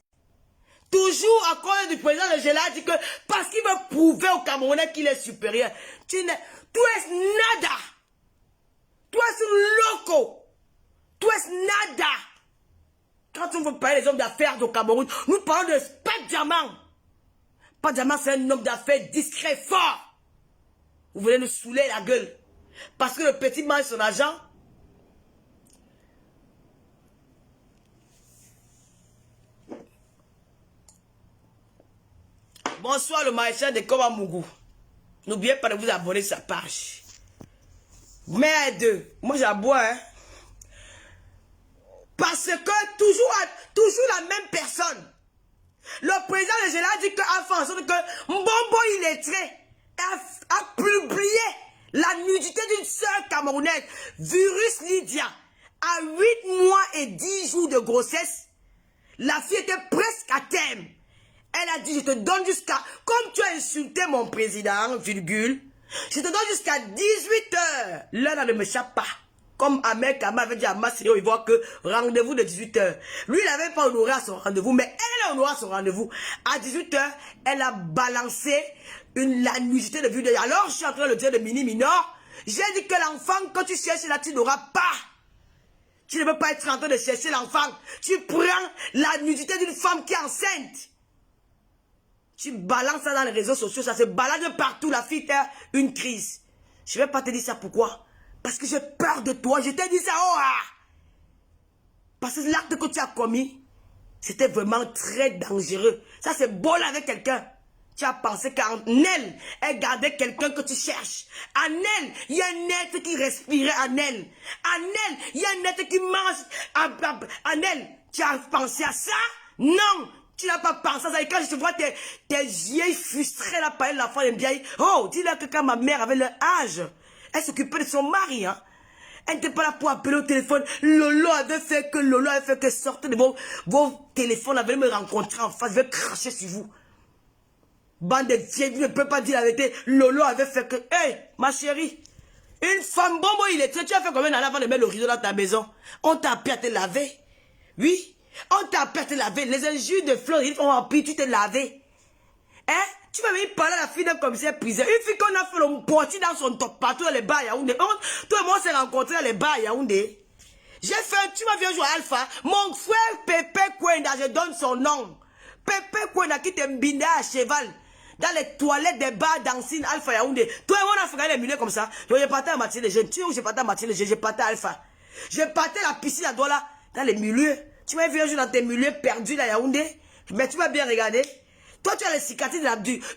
Toujours à cause du président de Gela dit que parce qu'il veut prouver au Camerounais qu'il est supérieur. Tu es nada. Tu es un loco. Tu es nada. Quand on veut parler des hommes d'affaires du Cameroun, nous parlons de Pat Diamant. Pat Diamant, c'est un homme d'affaires discret, fort. Vous voulez nous saouler la gueule. Parce que le petit mange son argent. Bonsoir le maréchal de Komamougou. N'oubliez pas de vous abonner sur sa page. Merde, moi j'aboie, hein. Parce que toujours la même personne. Le président de Gela dit a fait en sorte que Mbombo illettré a publié la nudité d'une sœur camerounaise, Virus Lydia, à 8 mois et 10 jours de grossesse. La fille était presque à terme. Elle a dit, je te donne jusqu'à... Comme tu as insulté mon président, virgule, je te donne jusqu'à 18 h. L'heure ne me chape pas. Comme Ahmed Kama avait dit à Massimo, il voit que rendez-vous de 18 h. Lui, il n'avait pas honoré à son rendez-vous, mais elle a honoré à son rendez-vous. À 18 h, elle a balancé la nudité de vidéo. Alors, je suis en train de le dire de mini minor. J'ai dit que l'enfant, quand tu cherches là, tu n'auras pas. Tu ne peux pas être en train de chercher l'enfant. Tu prends la nudité d'une femme qui est enceinte. Tu balances ça dans les réseaux sociaux, ça se balade partout, la fille a une crise. Je ne vais pas te dire ça, pourquoi? Parce que j'ai peur de toi, je t'ai dit ça, oh ah! Parce que l'acte que tu as commis, c'était vraiment très dangereux. Ça c'est beau avec quelqu'un. Tu as pensé qu'en elle gardait quelqu'un que tu cherches. En elle, il y a un être qui respirait en elle. En elle, il y a un être qui mange. En elle, tu as pensé à ça? Non! Tu n'as pas pensé à ça. Et quand je te vois tes yeux frustrés là par l'enfant de vieille. Oh, dis-leur que quand ma mère avait leur âge, elle s'occupait de son mari. Hein. Elle n'était pas là pour appeler au téléphone. Lolo avait fait que sortez de vos téléphones. Elle venait me rencontrer en face. Je vais cracher sur vous. Bande de vieilles, tu ne peux pas dire la vérité. Lolo avait fait que... Hey, ma chérie, une femme, bon, il est... Tu as fait combien d'années avant de mettre le rideau dans ta maison? On t'a appris à te laver. Oui, on t'a appris à te laver. Les injures de Floride ont appris, tu te laver. Hein? Tu vas venir parler à la fille d'un commissaire priseur. Une fille qu'on a fait le portier dans son top partout dans les bars à Yaoundé. Tout le monde s'est rencontré dans les bars à Yaoundé. J'ai fait, tu m'as vu un jour à Alpha. Mon frère Pépé Kwenda, je donne son nom. Pépé Kwenda qui te mbindé à cheval. Dans les toilettes des bars d'Ancine Alpha Yaoundé. Toi et moi on a fait les milieux comme ça. J'ai parté à Mathilde les jeunes. Tu sais où j'ai parté à Mathilde les jeunes? J'ai parté à Alpha. J'ai parté à la piscine à Douala. Dans les milieux. Tu m'as vu un jour dans tes milieux perdus là Yaoundé. Mais tu m'as bien regardé. Toi, tu as les cicatrices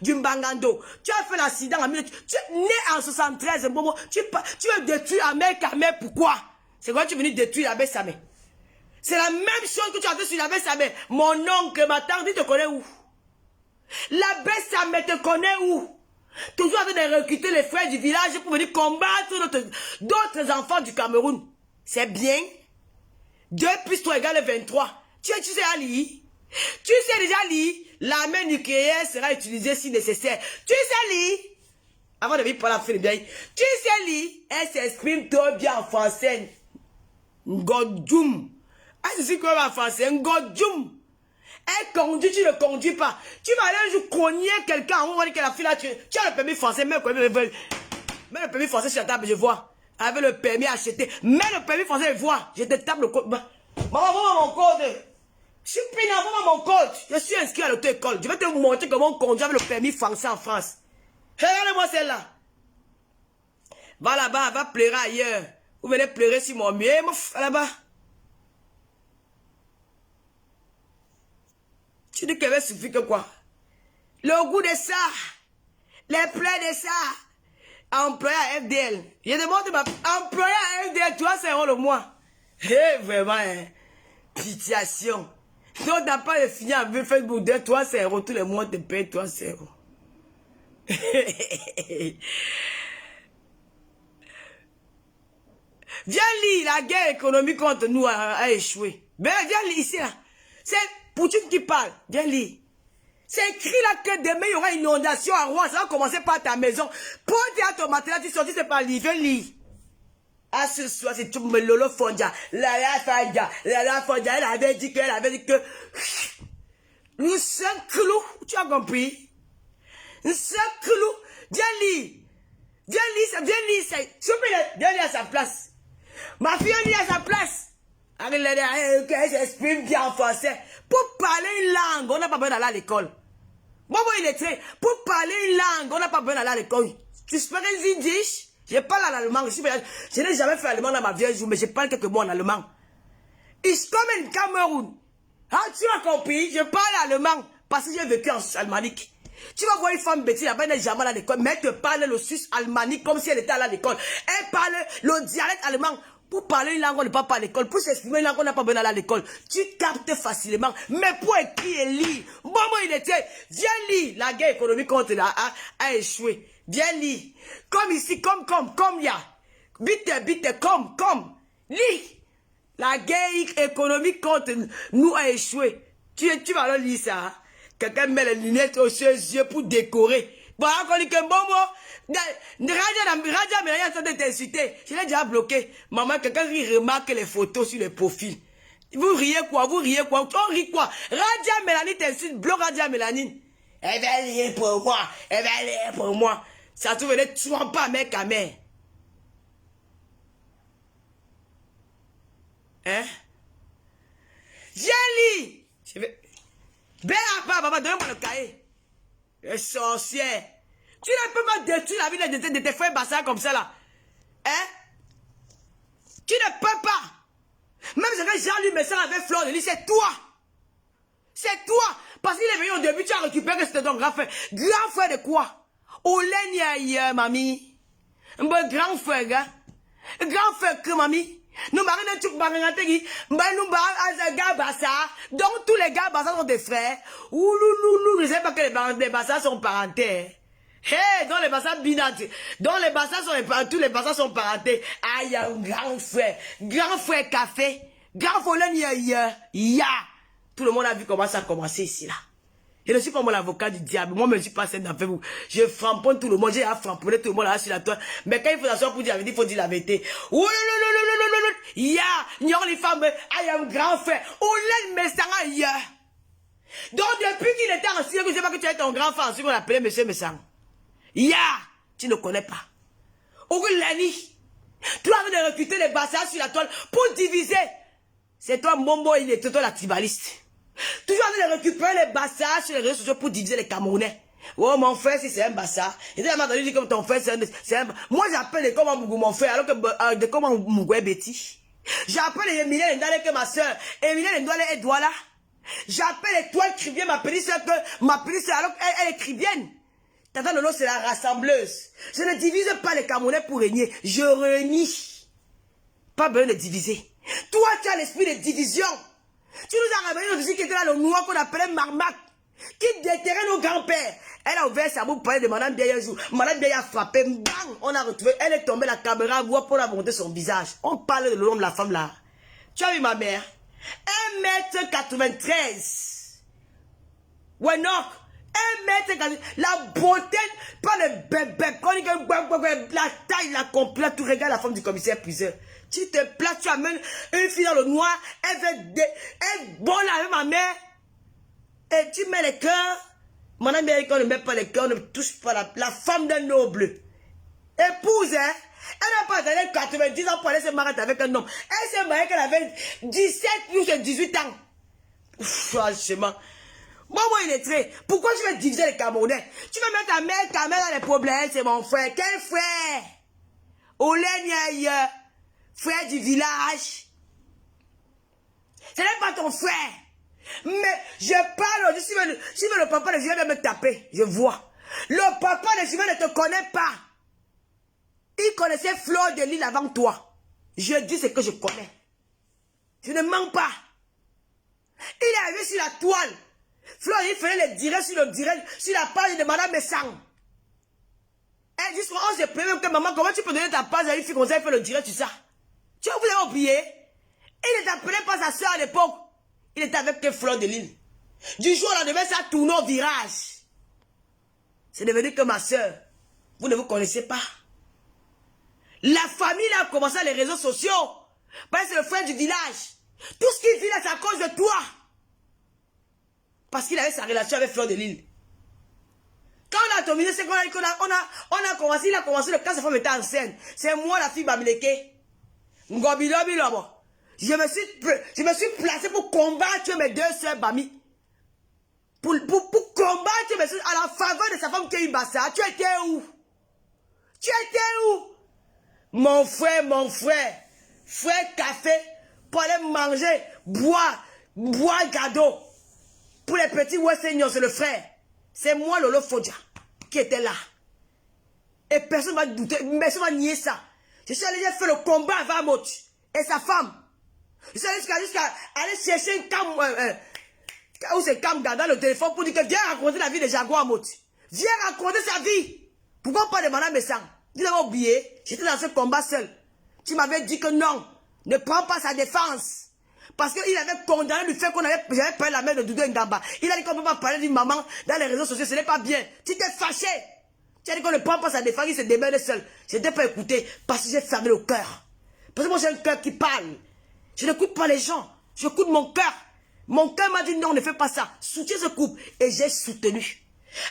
du Mbangando. Tu as fait l'accident en 19... Tu es né en 73, Bobo. Tu veux détruire Ahmed Kamé, pourquoi? C'est quoi tu es venu détruire la Bessamé? C'est la même chose que tu as fait sur la Bessamé. Mon oncle, ma tante, il te connaît où? La Bessamé te connaît où? Toujours en train de recruter les frères du village pour venir combattre d'autres enfants du Cameroun. C'est bien. 2 plus 3 égale 23. Tu sais Ali? Tu sais déjà lire, l'armée nucléaire sera utilisée si nécessaire. Tu sais lire, avant de venir parler à la fin de bien, tu sais lire, elle s'exprime trop bien en français. Ngodjoum. Elle s'exprime quoi en français? Ngodjoum. Elle conduit, tu ne conduis pas. Tu vas aller un jour cogner quelqu'un, on va dire que la fille là, tu as le permis français, mais le permis français sur la table, je vois. Avec le permis acheté, mais le permis français, je vois. Je te tape le code. Maman, mon code. Je suis pénal, mon code. Je suis inscrit à l'auto-école. Je vais te montrer comment on conduit avec le permis français en France. Regardez-moi celle-là. Va là-bas, va pleurer ailleurs. Vous venez pleurer sur mon mieux, là-bas. Tu dis qu'elle suffit que quoi? Le goût de ça. Les plaies de ça. Employé à FDL. Je demande ma employé à FDL, tu vois, c'est un le mois. Vraiment, hein. Pitiation. Donc, t'as pas de finir avec Facebook de toi, c'est €. Tous les mois, te paye toi, c'est €. Viens lire, la guerre économique contre nous a échoué. Ben, viens lire ici, là. C'est Poutine qui parle. Viens lire. C'est écrit là que demain, il y aura une inondation à Rouen. Ça va commencer par ta maison. Prends à ton matelas, tu sortis, c'est pas lire. Viens lire. À ce soir, c'est tout le Lolo Fondia. La Fondia, elle avait dit que nous sommes clous. Tu as compris? Nous sommes clous. Viens lire. Viens lire. Viens lire à sa place. Ma fille lit à sa place. Elle s'exprime bien en français. Pour parler une langue, on n'a pas besoin d'aller à l'école. Bon, il est très. Pour parler une langue, on n'a pas besoin d'aller à l'école. Tu speaks English? Je parle en allemand. Je n'ai jamais fait allemand dans ma vieille jour, mais je parle quelques mots en allemand. It's comme in Cameroun. Ah, tu as compris? Je parle allemand parce que j'ai vécu en Almanique. Tu vas voir une femme bêtise là-bas, elle n'est jamais à l'école, mais elle te parle le suisse almanique comme si elle était à l'école. Elle parle le dialecte allemand. Pour parler une langue, on n'est pas à l'école. Pour s'exprimer une langue, on n'a pas besoin d'aller à l'école. Tu captes facilement. Mais pour écrire et lire, bon, il était. Viens lire. La guerre économique contre a échoué. Viens lire. Comme ici, comme, il y a. Bite, comme. Lis. La guerre économique contre nous a échoué. Tu vas alors lire ça. Hein? Quelqu'un met les lunettes aux yeux pour décorer. Bon, on dit que Radia Mélanie est en train de t'insulter. Je l'ai déjà bloqué. Maman, quelqu'un remarque les photos sur le profil. Vous riez quoi? On rit quoi? Radia Mélanie t'insulte, bloque Radia Mélanie. Elle va lier pour moi. Ça te venait tuer pas, mec à mère. Hein? J'ai lu. Je vais. Ben à part, papa, donne-moi le cahier. Les sorcières. Tu ne peux pas détruire la vie de tes frères bassins comme ça là. Hein? Tu ne peux pas. Même si Jean-Luc Messin avec Fleur de Lys, c'est toi. C'est toi. Parce qu'il est venu au début, tu as récupéré c'était ton grand frère. Grand frère de quoi? Olenia, mamie. Un bon grand frère, gars. Grand frère que mamie. Nous marrons un truc, donc tous les gars bassins sont des frères. Oulouloulou, je ne sais pas que les bassins sont parentés. Hey, dans les bassins binati. Dans les bassins sont tous les bassins sont parentés. Ah, il y a un grand frère café. Grand frère, ya. Tout le monde a vu comment ça a commencé ici, là. Je ne suis pas mon avocat du diable. Moi, je ne suis pas scène d'affaires. Je framponne tout le monde. J'ai à framponner tout le monde là sur la toile. Mais quand il faut s'asseoir pour dire la vérité, il faut dire la vérité. Ya, nyon les femmes, I am grand frère. Oulen Messanga ya. Donc, depuis qu'il était en Syrie, je ne sais pas que tu es ton grand frère, ce qu'on appelait Monsieur Messang. Ya, tu ne connais pas. Oulani, tu as envie de recruter les bastards sur la toile pour diviser. C'est toi, Mombo, il est toi la tribaliste. Toujours envie de récupérer les bastards sur les réseaux sociaux pour diviser les Camerounais. Oh, mon frère, si c'est un bastard. Et tu m'as entendu comme ton frère, c'est un. Moi, j'appelle les comment Mougou, mon frère, alors que de comment Mougou est Betty. J'appelle les Emilien Ndale que ma soeur. Emilien Ndale est Douala. J'appelle Étoile Cribienne, ma petite soeur, alors qu'elle est Cribienne. Tata Lolo, c'est la rassembleuse. Je ne divise pas les Camerounais pour régner. Je réunis. Pas besoin de diviser. Toi, tu as l'esprit de division. Tu nous as ramené notre fille qui était là, le noir qu'on appelait Marmac, qui déterrait nos grands-pères. Elle a ouvert sa bouche pour parler de Madame Biaye un jour. Madame Biaye a frappé, bang, on a retrouvé, elle est tombée, la caméra voit pour la monter son visage. On parle de l'homme de la femme là. Tu as vu ma mère? 1m93. Ouais, non. 1m93. La beauté, pas le bébé, la taille, la complète, tout regarde la femme du commissaire priseur. Tu te places, tu amènes une fille dans le noir, elle est bonne avec ma mère, et tu mets les cœurs. Madame Biaye, on ne met pas les cœurs, on ne touche pas la femme d'un noble. Épouse, hein? Elle n'a pas attendu 90 ans pour aller se marier avec un homme. Elle s'est mariée quand elle avait 17 ou 18 ans. Franchement. Moi, il est très. Pourquoi tu veux diviser les Camerounais? Tu veux mettre ta mère dans les problèmes, c'est mon frère. Quel frère? Olène, frère du village. Ce n'est pas ton frère. Mais je parle, si le papa de Julien veut me taper, je vois. Le papa de Julien ne te connaît pas. Il connaissait Fleur de Lille avant toi. Je dis ce que je connais. Je ne mens pas. Il est arrivé sur la toile. Fleur, il faisait le direct sur la page de Madame Messang. Elle dit, on se plaît même que maman, comment tu peux donner ta page à une fille comme ça, elle fait le direct sur ça. Tu vous avez oublié? Il ne t'appelait pas sa soeur à l'époque. Il était avec Fleur de Lille. Du jour au lendemain, ça tourne au virage. C'est devenu que ma soeur. Vous ne vous connaissez pas. La famille a commencé les réseaux sociaux. Parce que c'est le frère du village. Tout ce qu'il vit là, c'est à cause de toi. Parce qu'il avait sa relation avec Fleur de Lille. Quand on a terminé, c'est qu'on a commencé, il a commencé le cas, sa femme était enceinte. C'est moi, la fille Bamileke. Je me suis placé pour combattre mes deux soeurs Bami. Pour combattre mes soeurs à la faveur de sa femme qui est une bassa. Tu étais où? Tu étais où? Mon frère, frère café, pour aller manger, boire gado. Pour les petits Wesseignon, c'est le frère. C'est moi, Lolo Fodja, qui était là. Et personne ne va douter, personne ne va nier ça. Je suis allé faire le combat avec Amot et sa femme. Je suis allé jusqu'à aller chercher une cam, où c'est Cam dans le téléphone pour dire que viens raconter la vie de Jaguar Amot. Viens raconter sa vie. Pourquoi pas de Madame Messang? Tu l'avais oublié, j'étais dans ce combat seul. Tu m'avais dit que non, ne prends pas sa défense. Parce qu'il avait condamné le fait j'avais parlé la mère de Doudou Ngamba. Il a dit qu'on ne peut pas parler d'une maman dans les réseaux sociaux, ce n'est pas bien. Tu t'es fâché. Tu as dit qu'on ne prend pas sa défense, il se démerde seul. Je n'étais pas écouté parce que j'ai fermé le cœur. Parce que moi j'ai un cœur qui parle. Je n'écoute pas les gens, j'écoute mon cœur. Mon cœur m'a dit non, on ne fait pas ça. Soutiens ce couple. Et j'ai soutenu.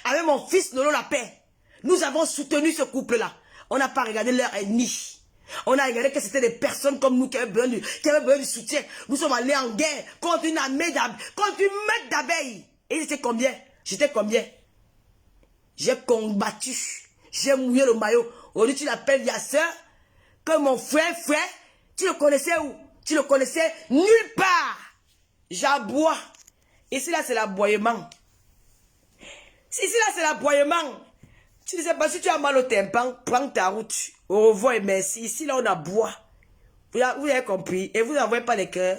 Avec mon fils Lolo la paix, nous avons soutenu ce couple-là. On n'a pas regardé leur ennemi. On a regardé que c'était des personnes comme nous qui avaient besoin du soutien. Nous sommes allés en guerre contre une armée d'abeilles. Et c'était combien? J'étais combien? J'ai combattu. J'ai mouillé le maillot. Aujourd'hui, tu l'appelles Yasser. Que mon frère, tu le connaissais où? Tu le connaissais nulle part. J'aboie. Ici, là, c'est l'aboiement. Ici, là, c'est l'aboiement. Tu ne sais pas si tu as mal au tympan, prends ta route. Au revoir et merci. Ici, là, on a bois. Vous avez compris. Et vous n'envoyez pas les cœurs.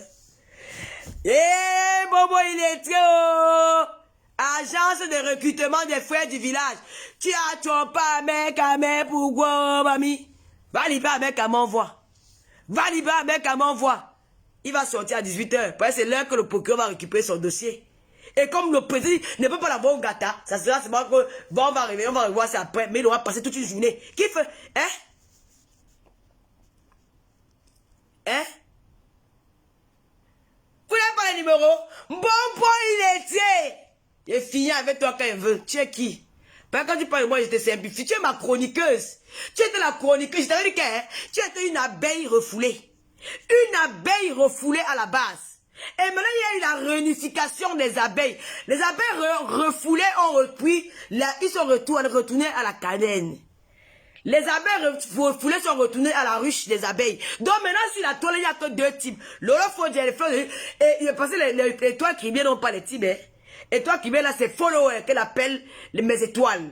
Eh, Bobo, il est très haut. Agence de recrutement des frères du village. Tu as ton pas, mec, à mec, pourquoi, mamie? Va libérer un mec à m'envoi. Va libérer un mec à m'envoi. Il va sortir à 18 h. Parce que c'est l'heure que le procureur va récupérer son dossier. Et comme le président ne peut pas l'avoir au gâteau, ça sera seulement que, bon, on va arriver, on va revoir ça après, mais il aura passé toute une journée. Qui fait, hein? Hein? Vous n'avez pas le numéro? Bon, il était. J'ai fini avec toi quand il veut. Tu es qui? Parce que quand tu parles de moi, je te simplifie. Tu es ma chroniqueuse. Tu étais la chroniqueuse. Je t'avais dit que hein, tu étais une abeille refoulée. Une abeille refoulée à la base. Et maintenant, il y a eu la réunification des abeilles. Les abeilles refoulées ont repris, ils sont retournés à la cadène. Les abeilles refoulées sont retournées à la ruche des abeilles. Donc maintenant, sur la toile, il n'y a que deux types. L'holophobia, et il est passé les étoiles qui viennent, non pas les types. Hein. Étoiles qui viennent là, c'est followers qu'elle appelle mes étoiles.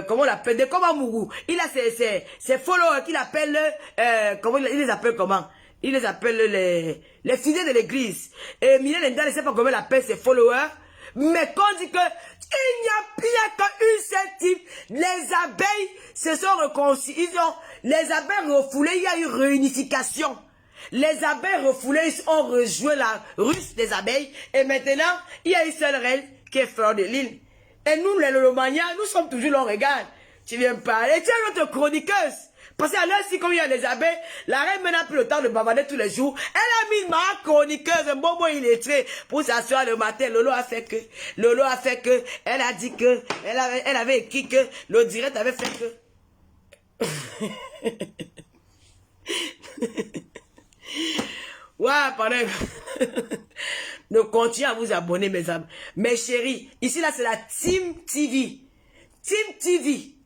Comment on l'appelle? Des Komamourou. Il a ses followers qu'il appelle, comment il les appelle comment? Il les appelle les fidèles de l'église. Et Mylène Ndala, ne sait pas comment il appelle ses followers. Mais quand on dit que il n'y a qu'une seule type, les abeilles se sont réconciliées, les abeilles refoulées, il y a eu réunification. Les abeilles refoulées ont rejoint la ruche des abeilles. Et maintenant, il y a une seule reine qui est Fleur de Lille. Et nous, les Lolomaniens, nous sommes toujours là, regarde. Tu viens parler, tu es notre chroniqueuse. Parce qu'à l'heure, si comme il y a les abeilles, la reine n'a plus le temps de bavarder tous les jours. Elle a mis ma chroniqueuse, un bonbon illettré, pour s'asseoir le matin. Lolo a fait que, elle a dit que, elle avait écrit que, le direct avait fait que. Ouais, pardon. Ne continuez à vous abonner, mes amis. Mes chéris, ici, là, c'est la Team TV. Team TV.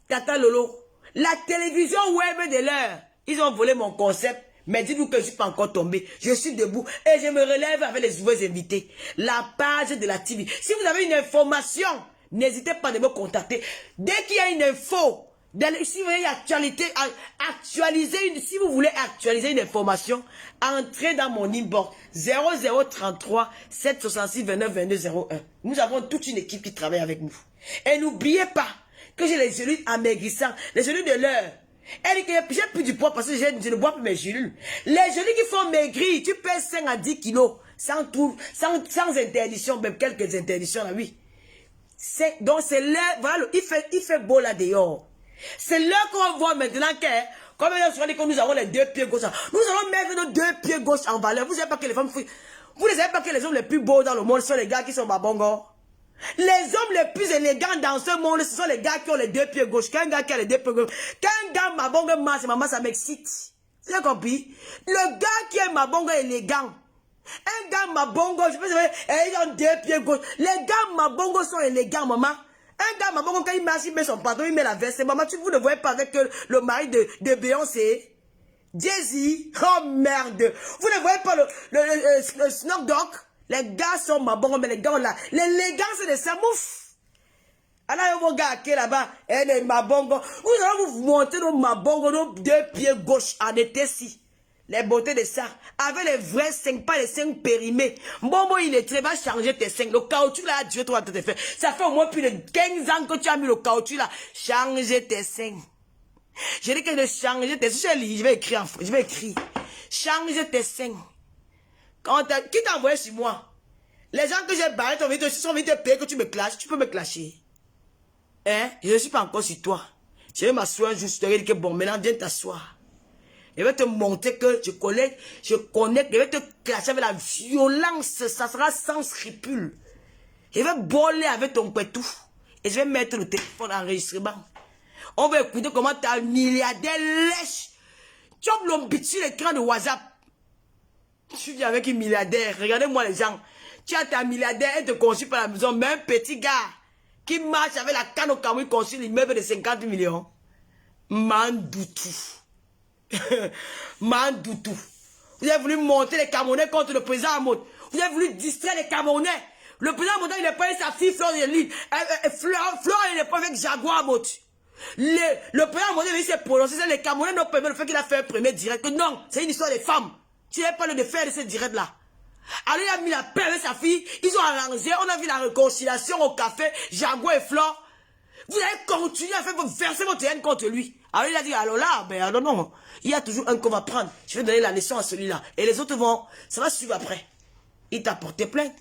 Tata Lolo. La télévision web de l'heure. Ils ont volé mon concept. Mais dites-vous que je ne suis pas encore tombé. Je suis debout et je me relève avec les nouveaux invités. La page de la TV. Si vous avez une information, n'hésitez pas de me contacter. Dès qu'il y a une info, si vous voulez si vous voulez actualiser une information, entrez dans mon inbox 0033 766 29 22 01. Nous avons toute une équipe qui travaille avec nous. Et n'oubliez pas que j'ai les gélules amaigrissants, les gélules de l'heure. Elle dit que j'ai plus du poids parce que je ne bois plus mes gélules. Les gélules qui font maigrir, tu pèses 5 à 10 kilos, sans interdiction, même quelques interdictions là, oui. Donc c'est l'heure, voilà, il fait beau là dehors. C'est l'heure qu'on voit maintenant que, comme on se dit que nous avons les deux pieds gauche, nous allons mettre nos deux pieds gauche en valeur. Vous ne savez pas que les femmes, vous ne savez pas que les hommes les plus beaux dans le monde sont les gars qui sont babongo. Les hommes les plus élégants dans ce monde, ce sont les gars qui ont les deux pieds gauche. Qu'un gars qui a les deux pieds gauche, qu'un gars mabongo masse, maman, ça m'excite. Vous avez compris? Le gars qui est mabongo élégant. Un gars mabongo, je peux dire, ils ont deux pieds gauche. Les gars mabongo sont élégants, maman. Un gars mabongo, quand il marche, il met son pantalon, il met la veste. Maman, vous ne voyez pas avec le mari de Beyoncé? Jay-Z. Oh merde. Vous ne voyez pas le Snoop Dogg? Les gars sont mabongo, mais les gars ont là. L'élégance de sa mouffe. Alors, vos gars qui est là-bas, les mabongo. Vous allez vous monter nos mabongo, nos deux pieds gauche en été-ci. Les beautés de ça. Avec les vrais 5, pas les 5 périmés. Bon, il est très, va changer tes 5. Le caoutchouc là, Dieu, toi, te fait. Ça fait au moins plus de 15 ans que tu as mis le caoutchouc là. Changer tes 5. Je dis que de changer tes 5. Je vais écrire en français. Je vais écrire. Changer tes 5. Qui t'a envoyé sur moi? Les gens que j'ai barré, sont venus te payer que tu me clashes. Tu peux me clasher. Hein? Je ne suis pas encore sur toi. Je vais m'asseoir juste. Je vais dire que bon, maintenant, viens t'asseoir. Je vais te montrer que je connais, je vais te clasher avec la violence. Ça sera sans scrupule. Je vais boler avec ton pétou. Et je vais mettre le téléphone en enregistrement. On va écouter comment tu as un milliardaire lèche. Tu as l'ombre sur l'écran de WhatsApp. Tu viens avec une milliardaire. Regardez-moi les gens. Tu as ta milliardaire, elle te construit par la maison. Mais un petit gars qui marche avec la canne au camion, il construit l'immeuble de 50 millions. Mandoutou. Mandoutou. Vous avez voulu monter les Camerounais contre le président Amoud. Vous avez voulu distraire les Camerounais. Le président Amoud, il n'est pas avec sa fille Fleur de Lille. Fleur, il n'est pas avec Jaguar Amoud. Le président Amoud, il s'est prononcé. Les Camerounais n'ont pas aimé le fait qu'il a fait un premier direct. Que non, c'est une histoire des femmes. Tu n'avais pas le de faire de ce direct-là. Alors il a mis la paix avec sa fille. Ils ont arrangé. On a vu la réconciliation au café. Jaguar et Fleur. Vous allez continuer à verser votre haine contre lui. Alors il a dit, alors là, ben alors non. Il y a toujours un qu'on va prendre. Je vais donner la leçon à celui-là. Et les autres vont, ça va suivre après. Il t'a porté plainte.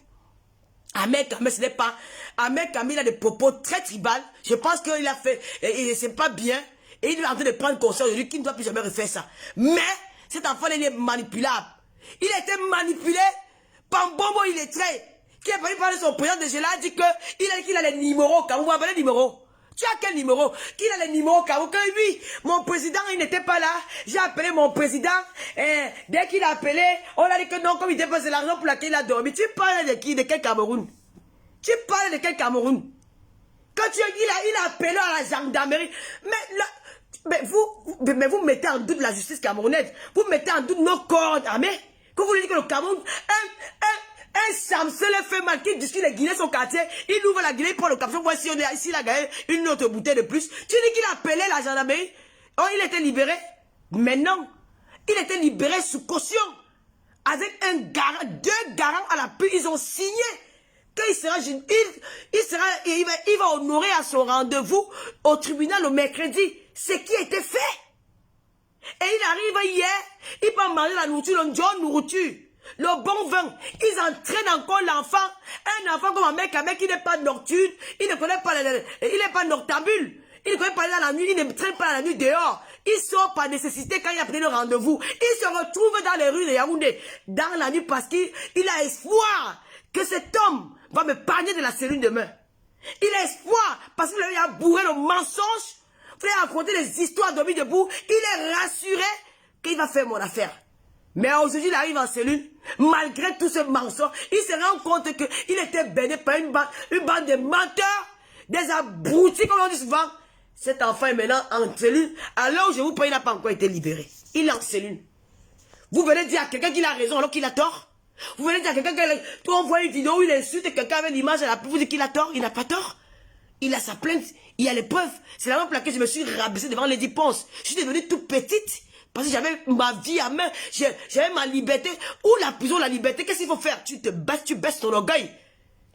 Ahmed Kamel, ce n'est pas... Ahmed Kamel, il a des propos très tribales. Je pense qu'il a fait... Et c'est pas bien. Et il est en train de prendre conscience de lui qu'il ne doit plus jamais refaire ça. Mais, cet enfant, il est manipulable. Il a été manipulé par Mbombo illettré, qui est venu parler de son président de Gela, a dit qu'il a les numéros. Quand vous avez les numéros. Tu as quel numéro? Qu'il a les numéros quand oui, mon président, il n'était pas là. J'ai appelé mon président. Et dès qu'il a appelé, on a dit que non, comme il dépense l'argent pour laquelle il a dormi. Tu parles de qui? De quel Cameroun? Tu parles de quel Cameroun? Quand il a appelé à la gendarmerie. Mais vous mettez en doute la justice camerounaise. Vous mettez en doute nos corps armés. Quand vous dites que le Cameroun, un Samson le fait mal, qui discute les Guinéens son quartier, il ouvre la Guinée, il prend le caption, voici, on est ici, il a gagné une autre bouteille de plus. Tu dis qu'il a appelé la gendarmerie, oh, il était libéré. Mais non, il était libéré sous caution. Avec deux garants à l'appui, ils ont signé qu'il sera, il va honorer à son rendez-vous au tribunal le mercredi. Ce qui a été fait. Et il arrive hier, il peut manger la nourriture, le John nourriture. Le bon vin, ils entraînent encore l'enfant. Un enfant comme un mec qui n'est pas nocturne, il ne connaît pas, il n'est pas noctambule. Il ne connaît pas la nuit, il ne traîne pas la nuit dehors. Il sort par nécessité quand il a pris le rendez-vous. Il se retrouve dans les rues de Yaoundé, dans la nuit parce qu'il a espoir que cet homme va me parler de la cellule demain. Il a espoir parce qu'il a bourré le mensonge. Il a raconté des histoires dormi debout. Il est rassuré qu'il va faire mon affaire. Mais aujourd'hui, il arrive en cellule, malgré tout ce mensonge, il se rend compte qu'il était baigné par une bande de menteurs, des abrutis, comme on dit souvent. Cet enfant est maintenant en cellule, alors je vous prie, il n'a pas encore été libéré. Il est en cellule. Vous venez dire à quelqu'un qu'il a raison alors qu'il a tort. Vous venez dire à quelqu'un qu'on voit une vidéo où il insulte quelqu'un avec l'image à la pub, vous dites qu'il a tort, il n'a pas tort. Il a sa plainte, il a les preuves. C'est la même pour laquelle je me suis rabaissé devant Lady Ponce. Je suis devenue toute petite. Parce que j'avais ma vie à main, j'avais ma liberté. Ou la prison, la liberté, qu'est-ce qu'il faut faire? Tu te baisses, tu baisses ton orgueil.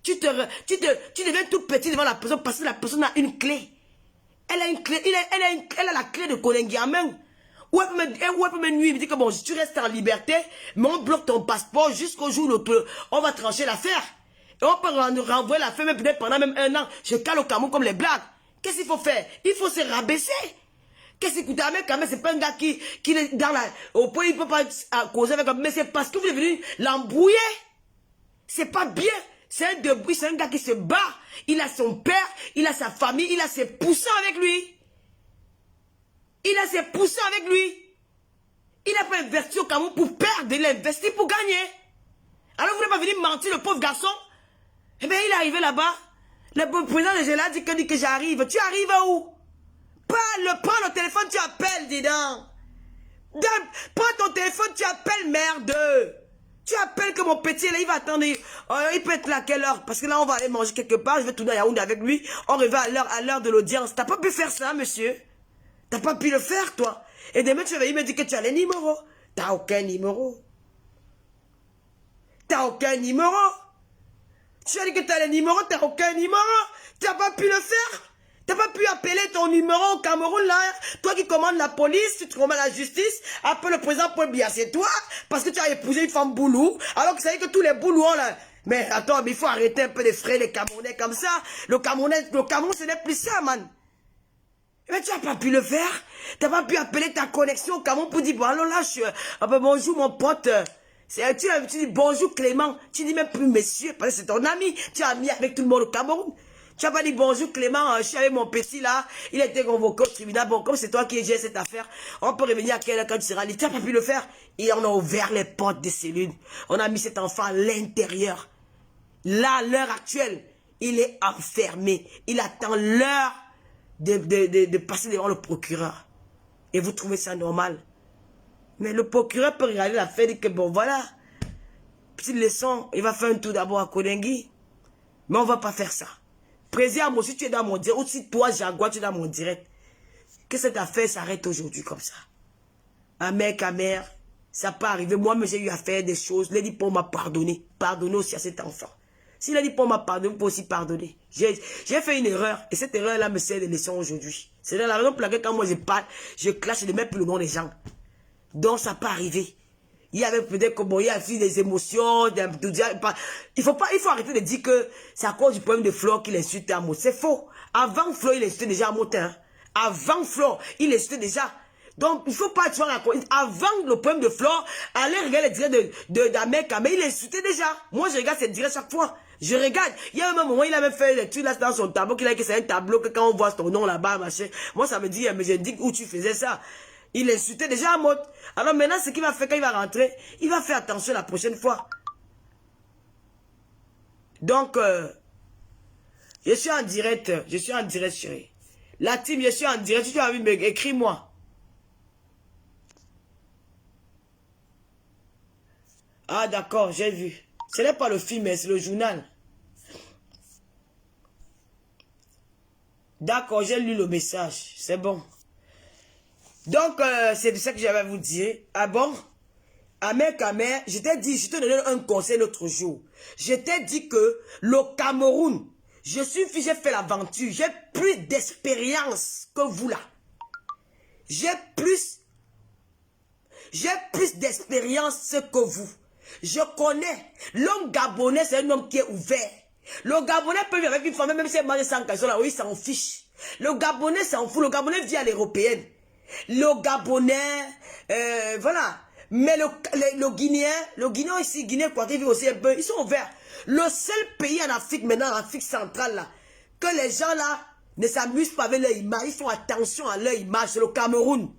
Tu deviens tout petit devant la prison parce que la personne a une clé. Elle a une clé, elle a la clé de Kolengui à main. Ou elle peut me nuire, il me dit que bon, tu restes en liberté, mais on bloque ton passeport jusqu'au jour où on va trancher l'affaire. Et on peut renvoyer l'affaire même peut-être pendant même 1 an. Je cale au Cameroun comme les blagues. Qu'est-ce qu'il faut faire? Il faut se rabaisser. Qu'est-ce que écoutez, mais quand même, c'est pas un gars qui est dans la... Au point, il peut pas causer avec... Mais c'est parce que vous êtes venu l'embrouiller. C'est pas bien. C'est un débris, c'est un gars qui se bat. Il a son père, il a sa famille, il a ses poussins avec lui. Il a ses poussins avec lui. Il n'a pas investi au Cameroun pour perdre, il a investi pour gagner. Alors vous n'avez pas venu mentir, le pauvre garçon? Eh bien, il est arrivé là-bas. Le président de Gela dit que j'arrive. Tu arrives où? Prends le téléphone, tu appelles, dis donc. Prends ton téléphone, tu appelles, merde. Tu appelles que mon petit, là, il va attendre. Il peut être là à quelle heure? Parce que là, on va aller manger quelque part. Je vais tourner à Yaoundé avec lui. On revient à l'heure de l'audience. T'as pas pu faire ça, monsieur? T'as pas pu le faire, toi? Et demain, tu vas venir me dire que tu as les numéros. T'as aucun numéro. T'as aucun numéro. Tu as dit que tu as les numéros, t'as aucun numéro. T'as pas pu le faire. T'as pas pu appeler ton numéro au Cameroun, là. Toi qui commandes la police, tu commandes la justice, appelle le président Paul Biya, c'est toi, parce que tu as épousé une femme boulou, alors que ça veut que tous les boulous, là. Mais attends, mais il faut arrêter un peu de frais les Camerounais comme ça. Le Cameroun, ce n'est plus ça, man. Mais tu n'as pas pu le faire. Tu n'as pas pu appeler ta connexion au Cameroun pour dire, bon, alors là, bonjour mon pote. Tu dis bonjour Clément. Tu dis même plus monsieur, parce que c'est ton ami. Tu es ami avec tout le monde au Cameroun. Tu n'as pas dit bonjour Clément, je suis avec mon petit là. Il a été convoqué au tribunal. Bon, comme c'est toi qui gères cette affaire, on peut revenir à quelle heure quand tu seras libre. Tu n'as pas pu le faire. Et on a ouvert les portes des cellules. On a mis cet enfant à l'intérieur. Là, à l'heure actuelle, il est enfermé. Il attend l'heure de passer devant le procureur. Et vous trouvez ça normal? Mais le procureur peut regarder l'affaire et dire que bon voilà, petite leçon, il va faire un tour d'abord à Kolengui. Mais on ne va pas faire ça. Président, moi, si tu es dans mon direct, ou si toi, Jaguar, tu es dans mon direct, que cette affaire s'arrête aujourd'hui comme ça. Amère, ça peut arriver. Moi, j'ai eu à faire des choses. Lady Paul m'a pardonné. Pardonner aussi à cet enfant. Si Lady Paul m'a pardonné, vous pouvez aussi pardonner. J'ai fait une erreur. Et cette erreur-là me sert de leçon aujourd'hui. C'est la raison pour laquelle quand moi je parle, je clash et je ne mets plus le nom des gens. Donc ça peut arriver. Il y avait peut-être que bon, il y a des émotions, il faut arrêter de dire que c'est à cause du problème de Flore qu'il insulte Amos. C'est faux. Avant Flore, il insultait déjà Amos. Hein. Avant Flore, il insultait déjà. Donc, il ne faut pas, tu vois, avant le problème de Flore, allez regarder les directs d'Ahmed Kamé, il insultait déjà. Moi, je regarde cette directs chaque fois. Je regarde. Il y a un moment, il a même fait des trucs là dans son tableau, qu'il a que c'est un tableau que quand on voit ton nom là-bas, machin. Moi, ça me dit, mais je dis où tu faisais ça. Il insultait déjà Amos. Alors maintenant, ce qu'il va faire quand il va rentrer, il va faire attention la prochaine fois. Donc, je suis en direct, chérie. La team, je suis en direct, si tu as envie, écris-moi. Ah d'accord, j'ai vu. Ce n'est pas le film, mais c'est le journal. D'accord, j'ai lu le message. C'est bon. Donc, c'est de ça que j'avais à vous dire. Ah bon? Ahmed Kamé, je t'ai donné un conseil l'autre jour. Je t'ai dit que le Cameroun, j'ai fait l'aventure. J'ai plus d'expérience que vous là. J'ai plus d'expérience que vous. Je connais. L'homme gabonais, c'est un homme qui est ouvert. Le Gabonais peut vivre avec une femme, même si elle mange sans caleçon, là, oui, il s'en fiche. Le Gabonais s'en fout. Le Gabonais vit à l'européenne. Le Gabonais, voilà. Mais le Guinéen ici, Guinée, quoi, qui vit aussi un peu, ils sont ouverts. Le seul pays en Afrique, maintenant, en Afrique centrale, là, que les gens, là, ne s'amusent pas avec leur image, ils font attention à leur image, c'est le Cameroun.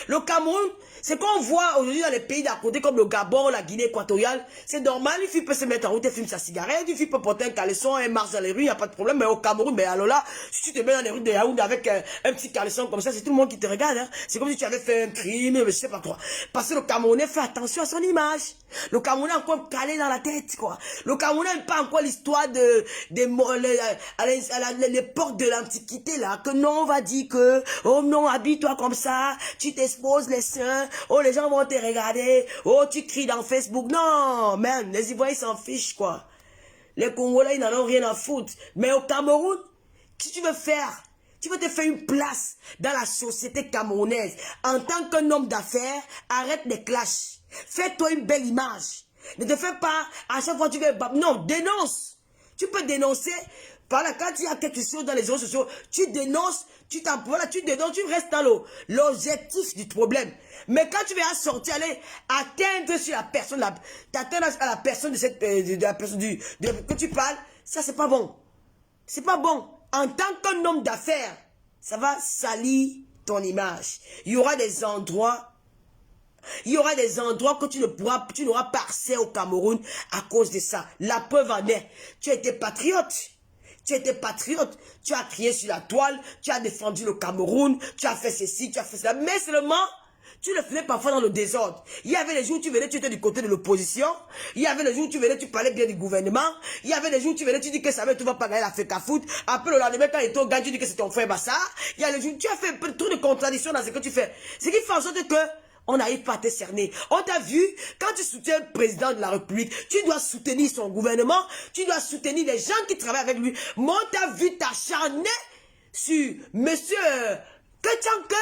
Le Cameroun, c'est qu'on voit aujourd'hui dans les pays d'à côté comme le Gabon, la Guinée équatoriale, c'est normal, une fille peut se mettre en route et fumer sa cigarette, une fille peut porter un caleçon, elle marche dans les rues, il n'y a pas de problème, mais au Cameroun, mais alors là, si tu te mets dans les rues de Yaoundé avec un petit caleçon comme ça, c'est tout le monde qui te regarde, hein. C'est comme si tu avais fait un crime, mais je sais pas quoi. Parce que le Camerounais fait attention à son image. Le Camerounais est encore calé dans la tête, quoi. Le Camerounais n'a pas encore l'histoire les portes de l'Antiquité, là, que non, on va dire que, oh non, habille-toi comme ça, tu t'exposes les seins, oh, les gens vont te regarder, oh, tu cries dans Facebook. Non, man, les Ivoiriens s'en fichent, quoi. Les Congolais, ils n'en ont rien à foutre. Mais au Cameroun, si tu veux te faire une place dans la société camerounaise, en tant qu'un homme d'affaires, arrête les clashs. Fais-toi une belle image. Ne te fais pas, à chaque fois que tu veux, non, dénonce. Tu peux dénoncer. Voilà, quand il y a quelque chose dans les réseaux sociaux, tu dénonces, voilà, tu dénonces, tu restes dans l'objectif du problème. Mais quand tu vas sortir, aller atteindre sur la personne, t'atteindre à la personne de la personne que tu parles, ça c'est pas bon. C'est pas bon. En tant qu'un homme d'affaires, ça va salir ton image. Il y aura des endroits que tu n'auras pas accès au Cameroun à cause de ça. La preuve en est, tu as été patriote. Tu as crié sur la toile, tu as défendu le Cameroun, tu as fait ceci, tu as fait cela. Mais seulement, tu le faisais parfois dans le désordre. Il y avait les jours où tu venais, tu étais du côté de l'opposition. Il y avait les jours où tu venais, tu parlais bien du gouvernement. Il y avait les jours où tu venais, tu dis que ça va, tu vas pas gagner la FECA foot. Après le lendemain, quand il était au gagne, tu dis que c'est ton frère Bassa. Il y a les jours où tu as fait un peu trop de contradictions dans ce que tu fais. Ce qui fait en sorte que on n'arrive pas à te cerner. On t'a vu, quand tu soutiens le président de la République, tu dois soutenir son gouvernement, tu dois soutenir les gens qui travaillent avec lui. Mais on t'a vu t'acharner sur monsieur Ketchanke,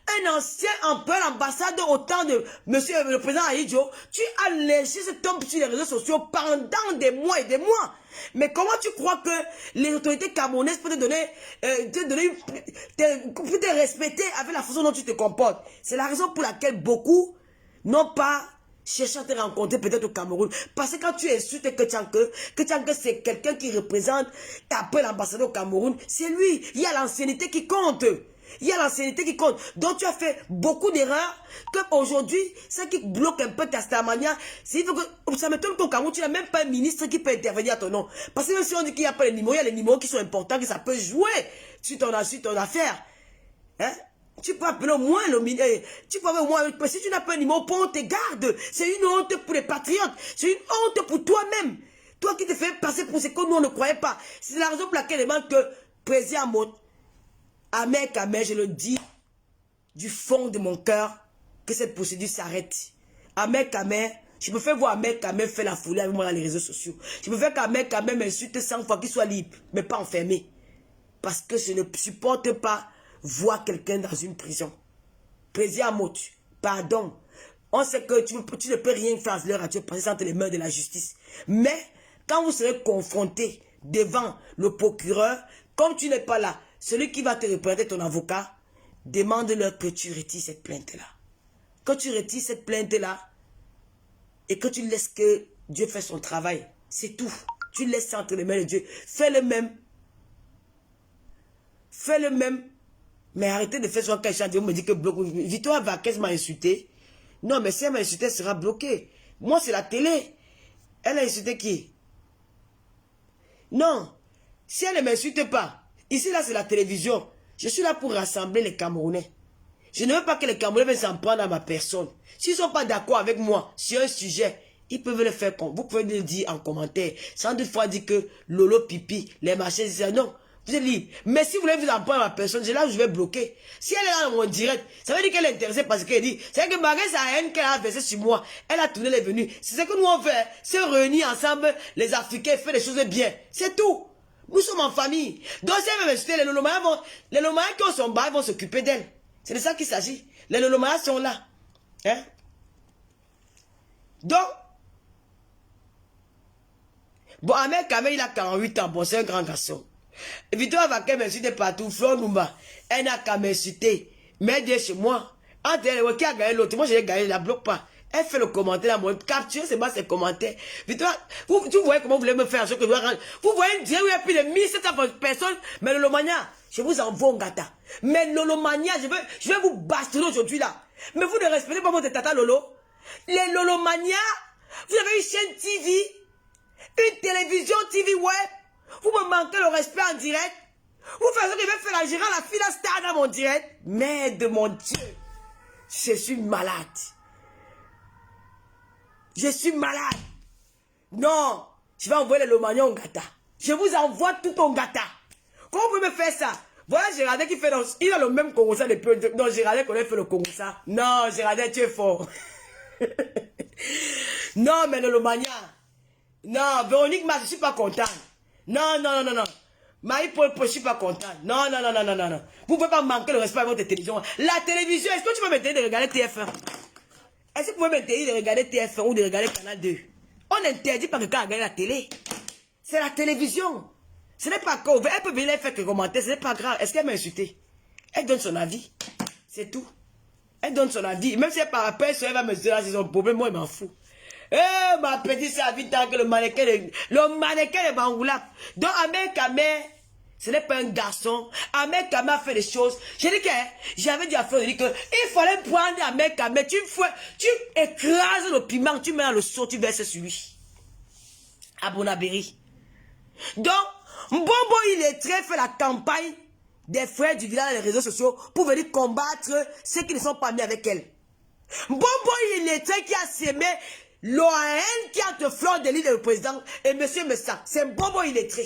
un ancien empereur, ambassadeur au temps de monsieur le président Aïdjo. Tu as léché cet homme sur les réseaux sociaux pendant des mois et des mois. Mais comment tu crois que les autorités camerounaises peuvent te respecter avec la façon dont tu te comportes? C'est la raison pour laquelle beaucoup n'ont pas cherché à te rencontrer peut-être au Cameroun. Parce que quand tu insultes Ketchanke c'est quelqu'un qui représente, après l'ambassadeur au Cameroun, c'est lui. Il y a l'ancienneté qui compte. Il y a l'ancienneté qui compte. Donc tu as fait beaucoup d'erreurs qu'aujourd'hui, ce qui bloque un peu ta Starmania, c'est que ça m'étonne qu'au Cameroun, tu n'as même pas un ministre qui peut intervenir à ton nom. Parce que même si on dit qu'il n'y a pas les numéros, il y a les numéros qui sont importants, que ça peut jouer sur ton affaire. Hein? Tu peux appeler au moins le ministre. Tu peux avoir au moins, si tu n'as pas un numéro, on te garde. C'est une honte pour les patriotes. C'est une honte pour toi-même. Toi qui te fais passer pour ce que nous on ne croyait pas. C'est la raison pour laquelle je demande que président Ahmed Kamé, je le dis du fond de mon cœur, que cette procédure s'arrête. Ahmed Kamé, je me fais voir Ahmed Kamé faire la folie avec moi dans les réseaux sociaux. Je me fais qu'Ahmed Kamé m'insulte 100 fois qu'il soit libre, mais pas enfermé. Parce que je ne supporte pas voir quelqu'un dans une prison. Président Mot, pardon. On sait que tu ne peux rien faire à l'heure actuelle parce que c'est entre les mains de la justice. Mais quand vous serez confronté devant le procureur, comme tu n'es pas là, celui qui va te représenter, ton avocat, demande-leur que tu retires cette plainte-là. Quand tu retires cette plainte-là et que tu laisses que Dieu fasse son travail, c'est tout. Tu laisses ça entre les mains de Dieu. Fais le même. Fais le même. Mais arrêtez de faire son cas. Dieu me dit que bloque. Victoire Vaquez m'a insulté. Non, mais si elle m'a insulté, elle sera bloquée. Moi, c'est la télé. Elle a insulté qui? Non. Si elle ne m'insulte pas, ici, là, c'est la télévision. Je suis là pour rassembler les Camerounais. Je ne veux pas que les Camerounais viennent s'en prendre à ma personne. S'ils ne sont pas d'accord avec moi sur un sujet, ils peuvent le faire comme vous pouvez le dire en commentaire. Sans deux fois dire que Lolo pipi, les machins, c'est ça. Non, vous êtes libre. Mais si vous voulez vous en prendre à ma personne, c'est là où je vais bloquer. Si elle est là dans mon direct, ça veut dire qu'elle est intéressée parce qu'elle dit, c'est que malgré sa haine qu'elle a versée sur moi, elle a tourné les venues. C'est ce que nous on fait, se réunir ensemble, les Africains, faire des choses bien. C'est tout. Nous sommes en famille. Donc si elle veut m'insulter, les Lolomayas qui ont son bail vont s'occuper d'elle. C'est de ça qu'il s'agit. Les Lolomayas sont là. Hein? Donc, bon, Ahmed Kamel, il a 48 ans. Bon, c'est un grand garçon. Victoire Vaquer m'insulte partout. Flor Numba, elle n'a qu'à m'insulter. Mais elle dit chez moi. Entre elle, qui a gagné l'autre? Moi, j'ai gagné, je ne la bloque pas. Elle fait le commentaire là, moi, capture, c'est moi ses commentaires. Victoire, tu voyez comment vous voulez me faire ce que vous voyez une direct où il y a plus de 1700 personnes, mais le Lolomania, je vous envoie un gâteau. Mais Lolomania, je vais vous bastonner aujourd'hui là. Mais vous ne respectez pas votre tata Lolo. Les Lolomania, vous avez une chaîne TV, une télévision TV web, vous me manquez le respect en direct. Vous faites ce que je vais faire la gérant, la fille, la star dans mon direct. Merde, mon Dieu, je suis malade. Je suis malade. Non, je vais envoyer les Lomagnon au gâteau. Je vous envoie tout au gâteau. Comment vous pouvez me faire ça? Voilà Gérardin qui fait dans... Il a le même Congo ça depuis... Non, Gérardin qu'on a fait le Congo ça. Non, Gérardin, tu es fort. Non, mais le Lomagnon. Non, Véronique, je ne suis pas contente. Non, non, non, non, non. Marie-Paul, je ne suis pas contente. Non, non, non, non, non, non, non. Vous ne pouvez pas manquer le respect à votre télévision. La télévision, est-ce que tu peux m'interdire de regarder TF1? Est-ce que vous pouvez m'interdire de regarder TF1 ou de regarder Canal 2? On n'interdit pas quelqu'un à regarder la télé. C'est la télévision. Ce n'est pas grave. Elle peut venir faire quelques commentaires, ce n'est pas grave. Est-ce qu'elle m'a insulté? Elle donne son avis. C'est tout. Elle donne son avis. Même si elle par après, elle va me dire, c'est son problème, moi, je m'en fous. Eh, ma petite, c'est la vie tant que le mannequin est bangoulap. Donc, Ahmed Kamel, ce n'est pas un garçon. Ahmed Kamel a fait des choses. J'ai dit que, j'avais dit à Fleur, il fallait prendre Ahmed Kamel. Tu écrases le piment, tu mets dans le seau, tu verses sur lui. À Bonabéry. Donc, Mbombo, il est très fait la campagne des frères du village et les réseaux sociaux pour venir combattre ceux qui ne sont pas mis avec elle. Mbombo, il est très qui a sémé l'OAN qui a entre Fleur de l'île et le président et monsieur Messa. C'est Mbombo, il est très.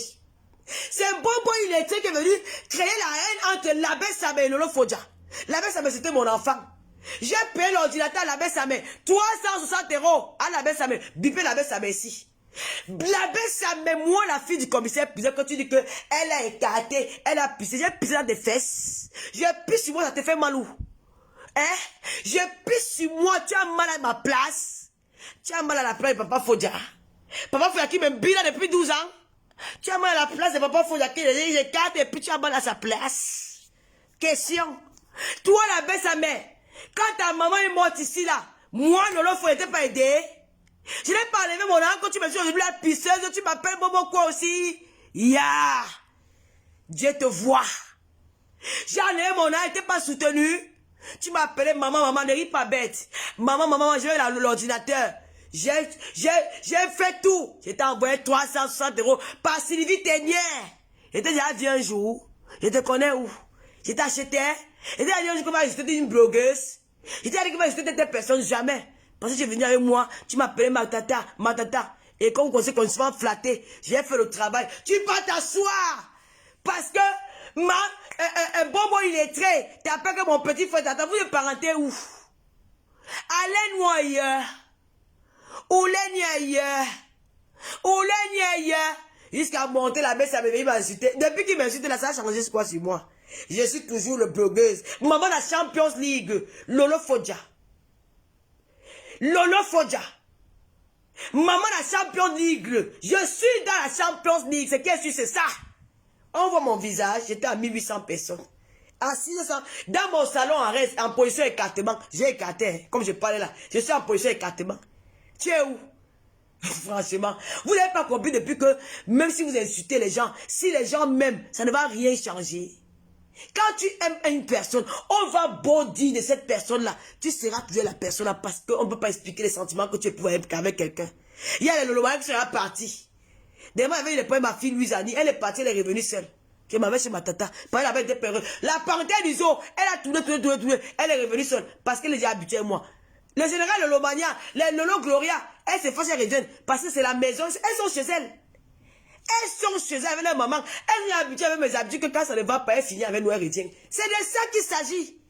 C'est Mbombo, il est très qui est venu créer la haine entre l'abbé Samé et Lolo Fodja. L'abbé Samé, c'était mon enfant. J'ai payé l'ordinateur à l'abbé Samé. 360 € à l'abbé Samé. Bipé l'abbé Samé ici. L'abbé Samé, moi, la fille du commissaire, quand tu dis que elle a écarté, elle a pissé. J'ai pissé dans des fesses. J'ai pissé sur moi, ça te fait mal où? Hein? J'ai pissé sur moi, tu as mal à ma place. Tu as mal à la place de Papa Fodja. Papa Fodja qui m'aime bien depuis 12 ans. Tu as mal à la place de Papa Fodja qui écarte et puis tu as mal à sa place. Question. Toi, l'abbé Samé, quand ta maman est morte ici, là, moi, Lolo Fodja n'était pas aidé. Je n'ai pas enlevé mon âme quand tu me suis aujourd'hui la pisseuse, tu m'appelles Bobo quoi aussi? Ya! Dieu te voit. J'ai enlevé mon âme, elle n'était pas soutenue. Tu m'appelais maman, ne ris pas bête. Maman, j'ai l'ordinateur. J'ai fait tout. Je t'ai envoyé 360 € par Sylvie Ténière. J'étais déjà dit un jour. Je te connais où? Je t'ai acheté. J'étais dit un jour que j'étais une blogueuse. J'étais dit que j'étais des personnes jamais. Parce que tu es venu avec moi, tu m'appelais ma tata. Et comme on sait qu'on se fait flatter, j'ai fait le travail. Tu vas t'asseoir. Parce que Bobo il est très. Tu appelles que mon petit frère tata, vous êtes parenté où? Allez-nous ailleurs. Oulègne ailleurs. Jusqu'à monter la baisse, ça m'a insulté. Depuis qu'il m'a insulté, là, ça a changé quoi sur moi? Je suis toujours le blogueuse. Maman la Champions League. Lolo Fodja. Lolo Fodja. Maman la Champions League. Je suis dans la Champions League. C'est qu'est-ce que c'est ça? On voit mon visage. J'étais à 1800 personnes. Assis dans mon salon en position écartement. J'ai écarté. Comme je parlais là. Je suis en position écartement. Tu es où? Franchement. Vous n'avez pas compris depuis que même si vous insultez les gens, si les gens m'aiment, ça ne va rien changer. Quand tu aimes une personne, on va beau dire de cette personne-là, tu seras toujours la personne-là parce qu'on ne peut pas expliquer les sentiments que tu éprouves avec quelqu'un. Il y a le Lolomaya qui sera parti. Demain, il y avait ma fille Louise-Annie, elle est partie, elle est revenue seule. Je m'avais chez ma tata. Par exemple, avec des périodes. La parenthèse du zoo, elle a tourné. Elle est revenue seule parce qu'elle est déjà habituée à moi. Le général Lolomania, le Lolo Gloria, elle se fâche, elle reviennent parce que c'est la maison. Elles sont chez elle. Elles sont chez elles avec leur maman. Elles sont habituées avec mes habitudes que quand ça ne va pas, elles finissent avec nous, elles retiennent. C'est de ça qu'il s'agit.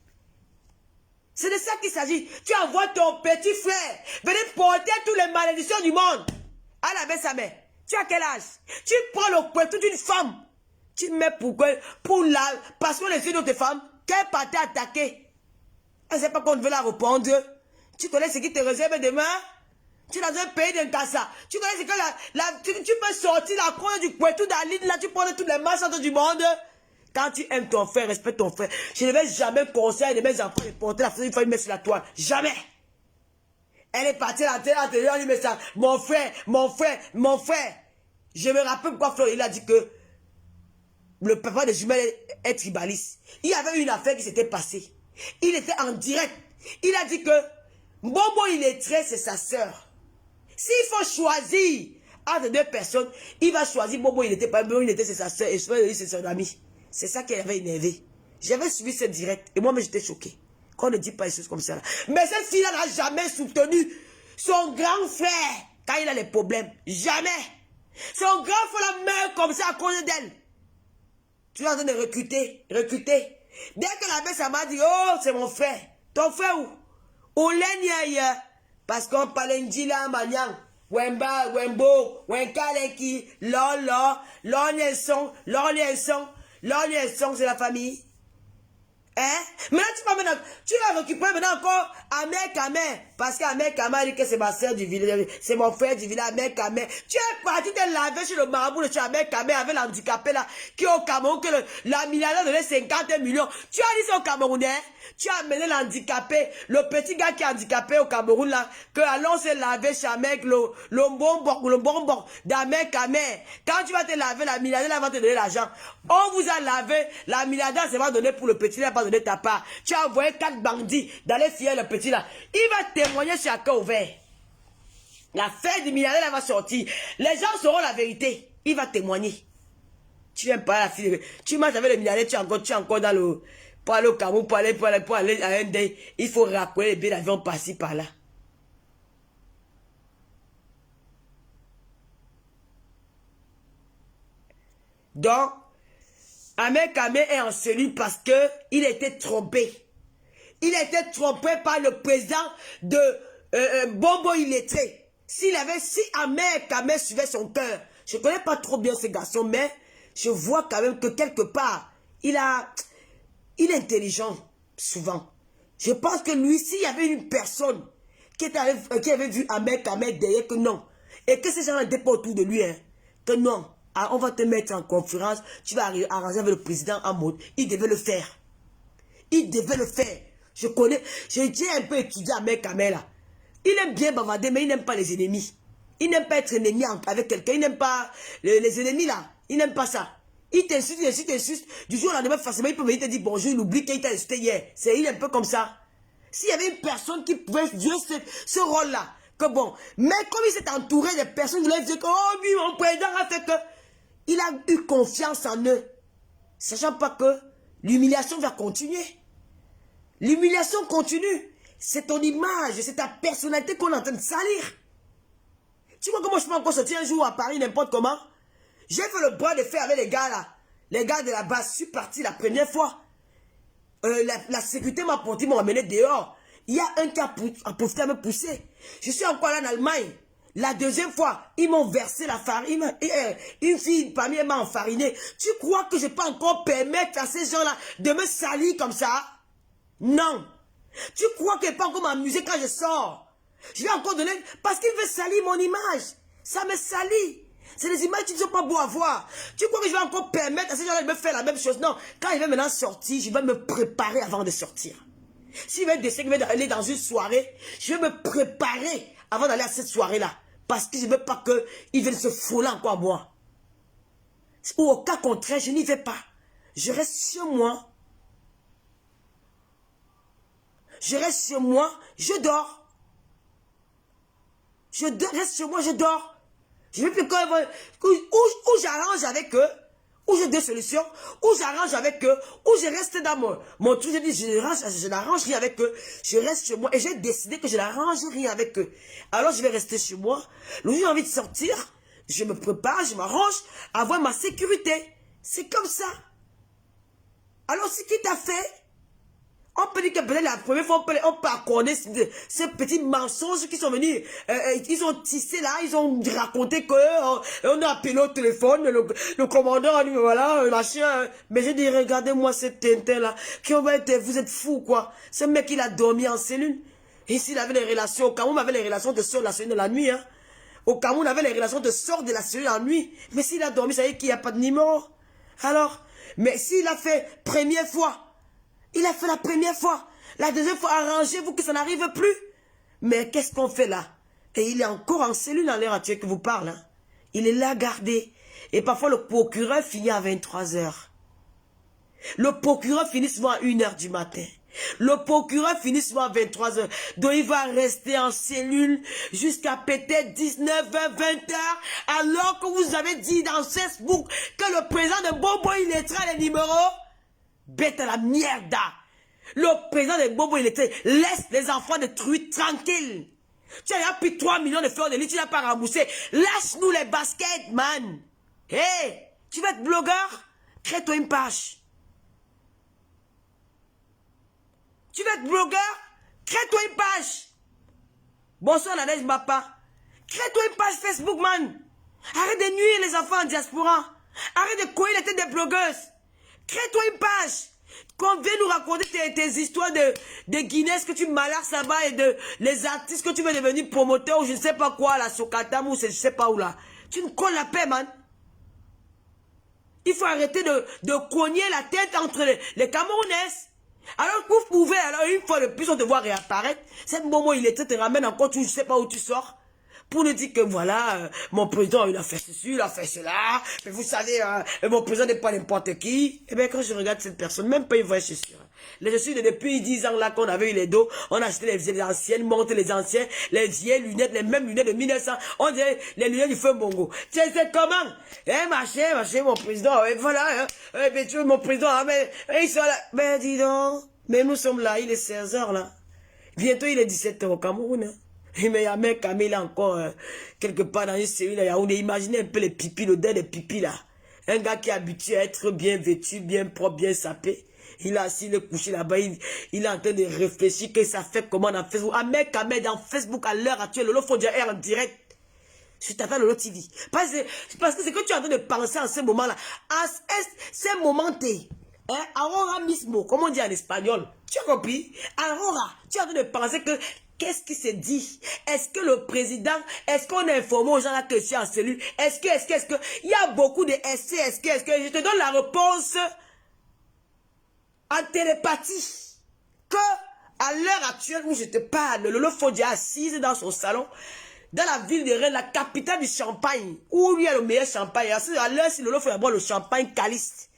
C'est de ça qu'il s'agit. Tu envoies ton petit frère venir porter toutes les malédictions du monde à la baisse sa mère. Tu as quel âge? Tu prends le poing toute une femme. Tu mets pourquoi? Pour la... Parce qu'on est sur d'autres femmes. Qu'elle partait attaquer. Elle ne sait pas qu'on veut la répondre. Tu connais ce qui te réserve demain? Tu es dans un pays d'un cassa. Tu connais ce que tu peux sortir la coin du Poitou d'Aline, là, tu prends tous les massacres du monde. Quand tu aimes ton frère, respecte ton frère. Je ne vais jamais conseiller de mes enfants de porter la fille, il faut mettre sur la toile. Jamais. Elle est partie à la télé, on lui met ça. Mon frère. Je me rappelle pourquoi Fleur, il a dit que le papa de jumelles est tribaliste. Il y avait une affaire qui s'était passée. Il était en direct. Il a dit que Bobo illettré, c'est sa sœur. S'il faut choisir entre deux personnes, il va choisir Bobo illettré. Bobo illettré, c'est sa sœur et c'est son ami. C'est ça qui avait énervé. J'avais suivi ce direct et moi-même j'étais choqué. Qu'on ne dit pas des choses comme ça. Là. Mais cette fille-là n'a jamais soutenu son grand frère quand il a des problèmes. Jamais. Son grand frère la meurt comme ça à cause d'elle. Tu es en train de recruter. Dès que la mère m'a dit, oh, c'est mon frère. Ton frère où? Où l'ennemi, parce qu'on parle d'Indila Maniang. Wemba, Wembo, Wenkaleki, Lolo, L'Olienson, c'est la famille. Hein? Maintenant, tu vas récupérer maintenant encore Ahmed Kamer. Parce qu'Ahmed Kamer dit que c'est ma soeur du village, c'est mon frère du village, Ahmed Kamer. Tu es parti te laver chez le marabout de Ahmed Kamer avec l'handicapé là, qui est au Cameroun, que la milliardaire donnait 50 millions. Tu as dit c'est au Camerounais. Tu as amené l'handicapé, le petit gars qui est handicapé au Cameroun là, que allons se laver chez Ahmed, le bonbon d'Ahmed Kamer. Quand tu vas te laver, la milliardaire va te donner l'argent. On vous a lavé, la milliardaire ça va donner pour le petit, elle va pas donner ta part. Tu as envoyé 4 bandits d'aller fier le petit là. Il va témoigner sur un cas ouvert. La fête du milliardaire elle va sortir. Les gens sauront la vérité. Il va témoigner. Tu viens pas la fille. Tu marches avec le milliardaire, tu es encore dans le... Pour aller au Cameroun, pour aller à un day, il faut raccoler les billets d'avion par-ci, par-là. Donc, Ahmed Kamer est en cellule parce qu'il était trompé. Il était trompé par le président de Bobo illettré. Si Ahmed Kamer suivait son cœur, je ne connais pas trop bien ce garçon, mais je vois quand même que quelque part, il est intelligent, souvent. Je pense que lui, s'il y avait une personne qui avait vu Ahmed Kamer derrière, que non. Et que ces gens n'étaient pas autour de lui, hein, que non. Ah, on va te mettre en conférence, tu vas arranger avec le président en mode. Il devait le faire. Il devait le faire. Je connais, j'ai un peu étudié Ahmed Kamer là. Il aime bien bavarder, mais il n'aime pas les ennemis. Il n'aime pas être ennemi avec quelqu'un. Il n'aime pas les ennemis là. Il n'aime pas ça. Il t'insulte. Du jour au lendemain, forcément, il peut venir te dire bonjour, il oublie qu'il t'a insulté hier. Il est un peu comme ça. S'il y avait une personne qui pouvait jouer ce rôle-là, que bon. Mais comme il s'est entouré de personnes qui lui disaient que, oh oui, mon président a fait que... Il a eu confiance en eux. Sachant pas que l'humiliation va continuer. L'humiliation continue. C'est ton image, c'est ta personnalité qu'on est en train de salir. Tu vois comment je peux encore sortir un jour à Paris, n'importe comment? J'ai fait le bras de fer avec les gars là. Les gars de la base, je suis parti la première fois. La sécurité m'a porté, m'ont amené dehors. Il y a un qui a profité à me pousser. Je suis encore là en Allemagne. La deuxième fois, ils m'ont versé la farine. Une fille parmi elles m'a enfariné. Tu crois que je peux encore permettre à ces gens-là de me salir comme ça? Non. Tu crois que je peux encore m'amuser quand je sors Je vais encore donner, parce qu'il veut salir mon image. Ça me salit. C'est des images qui ne sont pas beaux à voir. Tu crois que je vais encore permettre à ces gens-là de me faire la même chose? Non, quand il va maintenant sortir, je vais me préparer avant de sortir. S'il va décider d'aller dans une soirée, je vais me préparer avant d'aller à cette soirée-là. Parce que je ne veux pas qu'il vienne se fouler encore à moi. Ou au cas contraire, je n'y vais pas. Je reste chez moi. Je reste chez moi, je dors. Reste chez moi, je dors. Je ne veux plus où j'arrange avec eux, où j'ai deux solutions, où j'arrange avec eux, où je reste dans mon truc. Je dis, je n'arrange rien avec eux, je reste chez moi et j'ai décidé que je n'arrange rien avec eux. Alors je vais rester chez moi. Le jour où j'ai envie de sortir, je me prépare, je m'arrange, avoir ma sécurité. C'est comme ça. Alors ce qui t'a fait, on peut dire que peut-être la première fois, on peut accorder ces petits mensonges qui sont venus. Ils ont tissé là, ils ont raconté qu'on a appelé au téléphone, le commandant a dit, voilà, machin. Mais j'ai dit, regardez-moi cette Tintin là. Vous êtes fous quoi. Ce mec, il a dormi en cellule. Et s'il avait les relations, au Cameroun avait les relations de sort de la cellule de la nuit. Hein. Au Cameroun avait les relations de sort de la cellule de la nuit. Mais s'il a dormi, ça veut dire qu'il n'y a pas de numéro. Alors, mais s'il a fait première fois, il a fait la première fois. La deuxième fois, arrangez-vous que ça n'arrive plus. Mais qu'est-ce qu'on fait là? Et il est encore en cellule à l'heure actuelle que vous parlez. Hein? Il est là gardé. Et parfois, le procureur finit à 23 h. Le procureur finit souvent à 1 h du matin. Le procureur finit souvent à 23 h. Donc, il va rester en cellule jusqu'à peut-être 19 h, 20 h. Alors que vous avez dit dans Facebook que le président de Bobo, il lettra les numéros. Bête à la merde. Le président de Bobo, il était, laisse les enfants de truites tranquilles. Tu as pris 3 millions de fleurs de lit, tu n'as pas remboursé. Lâche-nous les baskets, man. Hé, tu veux être blogueur? Crée-toi une page. Tu veux être blogueur? Crée-toi une page. Bonsoir, Nadège Mapa. Crée-toi une page Facebook, man. Arrête de nuire les enfants en diaspora. Arrête de courir les têtes des blogueuses. Crée-toi une page. Qu'on vienne nous raconter tes histoires de Guinness que tu malarces là-bas et de les artistes que tu veux devenir promoteur ou je ne sais pas quoi, la Sokatam ou je ne sais pas où là. Tu me colles la paix, man. Il faut arrêter de cogner la tête entre les Camerounais. Alors que vous pouvez, alors une fois de plus on te voit réapparaître. Cette moment il te ramène encore, tu ne sais pas où tu sors. Pour nous dire que voilà, mon président il a fait ceci, il a fait cela. Mais vous savez, mon président n'est pas n'importe qui. Et bien quand je regarde cette personne, même pas une vraie chaussure. Les chaussures depuis 10 ans là qu'on avait eu les dos, on a acheté les anciennes, monté les anciens, les vieilles lunettes, les mêmes lunettes de 1900. On dirait les lunettes du feu Bongo. Tu sais comment? Machin, mon président, voilà, mais tu vois, mon président, mais ils sont là. Ben dis donc, mais nous sommes là, il est 16 h là. Bientôt il est 17 h au Cameroun. Hein. Mais il y a un mec Camille encore quelque part dans une cellule à Yaoundé. Imaginez un peu les pipis, l'odeur des pipis là. Un gars qui est habitué à être bien vêtu, bien propre, bien sapé. Il a assis, il est couché là-bas. Il est en train de réfléchir que ça fait comment dans Facebook. Un mec Camille dans Facebook à l'heure actuelle. Lolo Fondia est en direct. Je t'appelle Lolo TV. Parce que c'est que tu es en train de penser en ce moment-là. C'est momenté. Hein? Aurora mismo, comme on dit en espagnol. Tu as compris? Aurora, tu es en train de penser que qu'est-ce qui se dit? Est-ce que le président, est-ce qu'on a informé aux gens là que je suis en cellule? Est-ce que, il y a beaucoup de est-ce que, je te donne la réponse en télépathie. Que, à l'heure actuelle où je te parle, Lolo Fondia assise dans son salon, dans la ville de Rennes, la capitale du champagne, où il y a le meilleur champagne. À l'heure, si Lolo Fondia boit le champagne Caliste,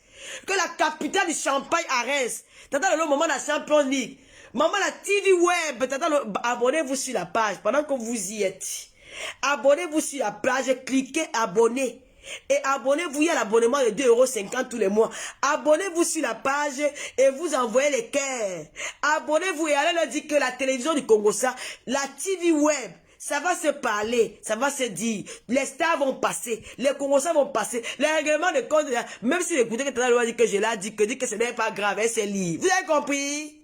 que la capitale du champagne à Reims, t'entends le moment de la Champions League, maman la TV web, abonnez-vous sur la page pendant que vous y êtes. Abonnez-vous sur la page, cliquez abonner. Et abonnez-vous, il y a l'abonnement de 2,50 € tous les mois. Abonnez-vous sur la page et vous envoyez les cœurs. Abonnez-vous et allez leur dire que la télévision du Congo, ça, la TV web, ça va se parler, ça va se dire. Les stars vont passer, les Congolais vont passer, les règlements de compte, même si l'écouté que tu as dit que je l'ai dit, que ce n'est pas grave, c'est libre. Vous avez compris?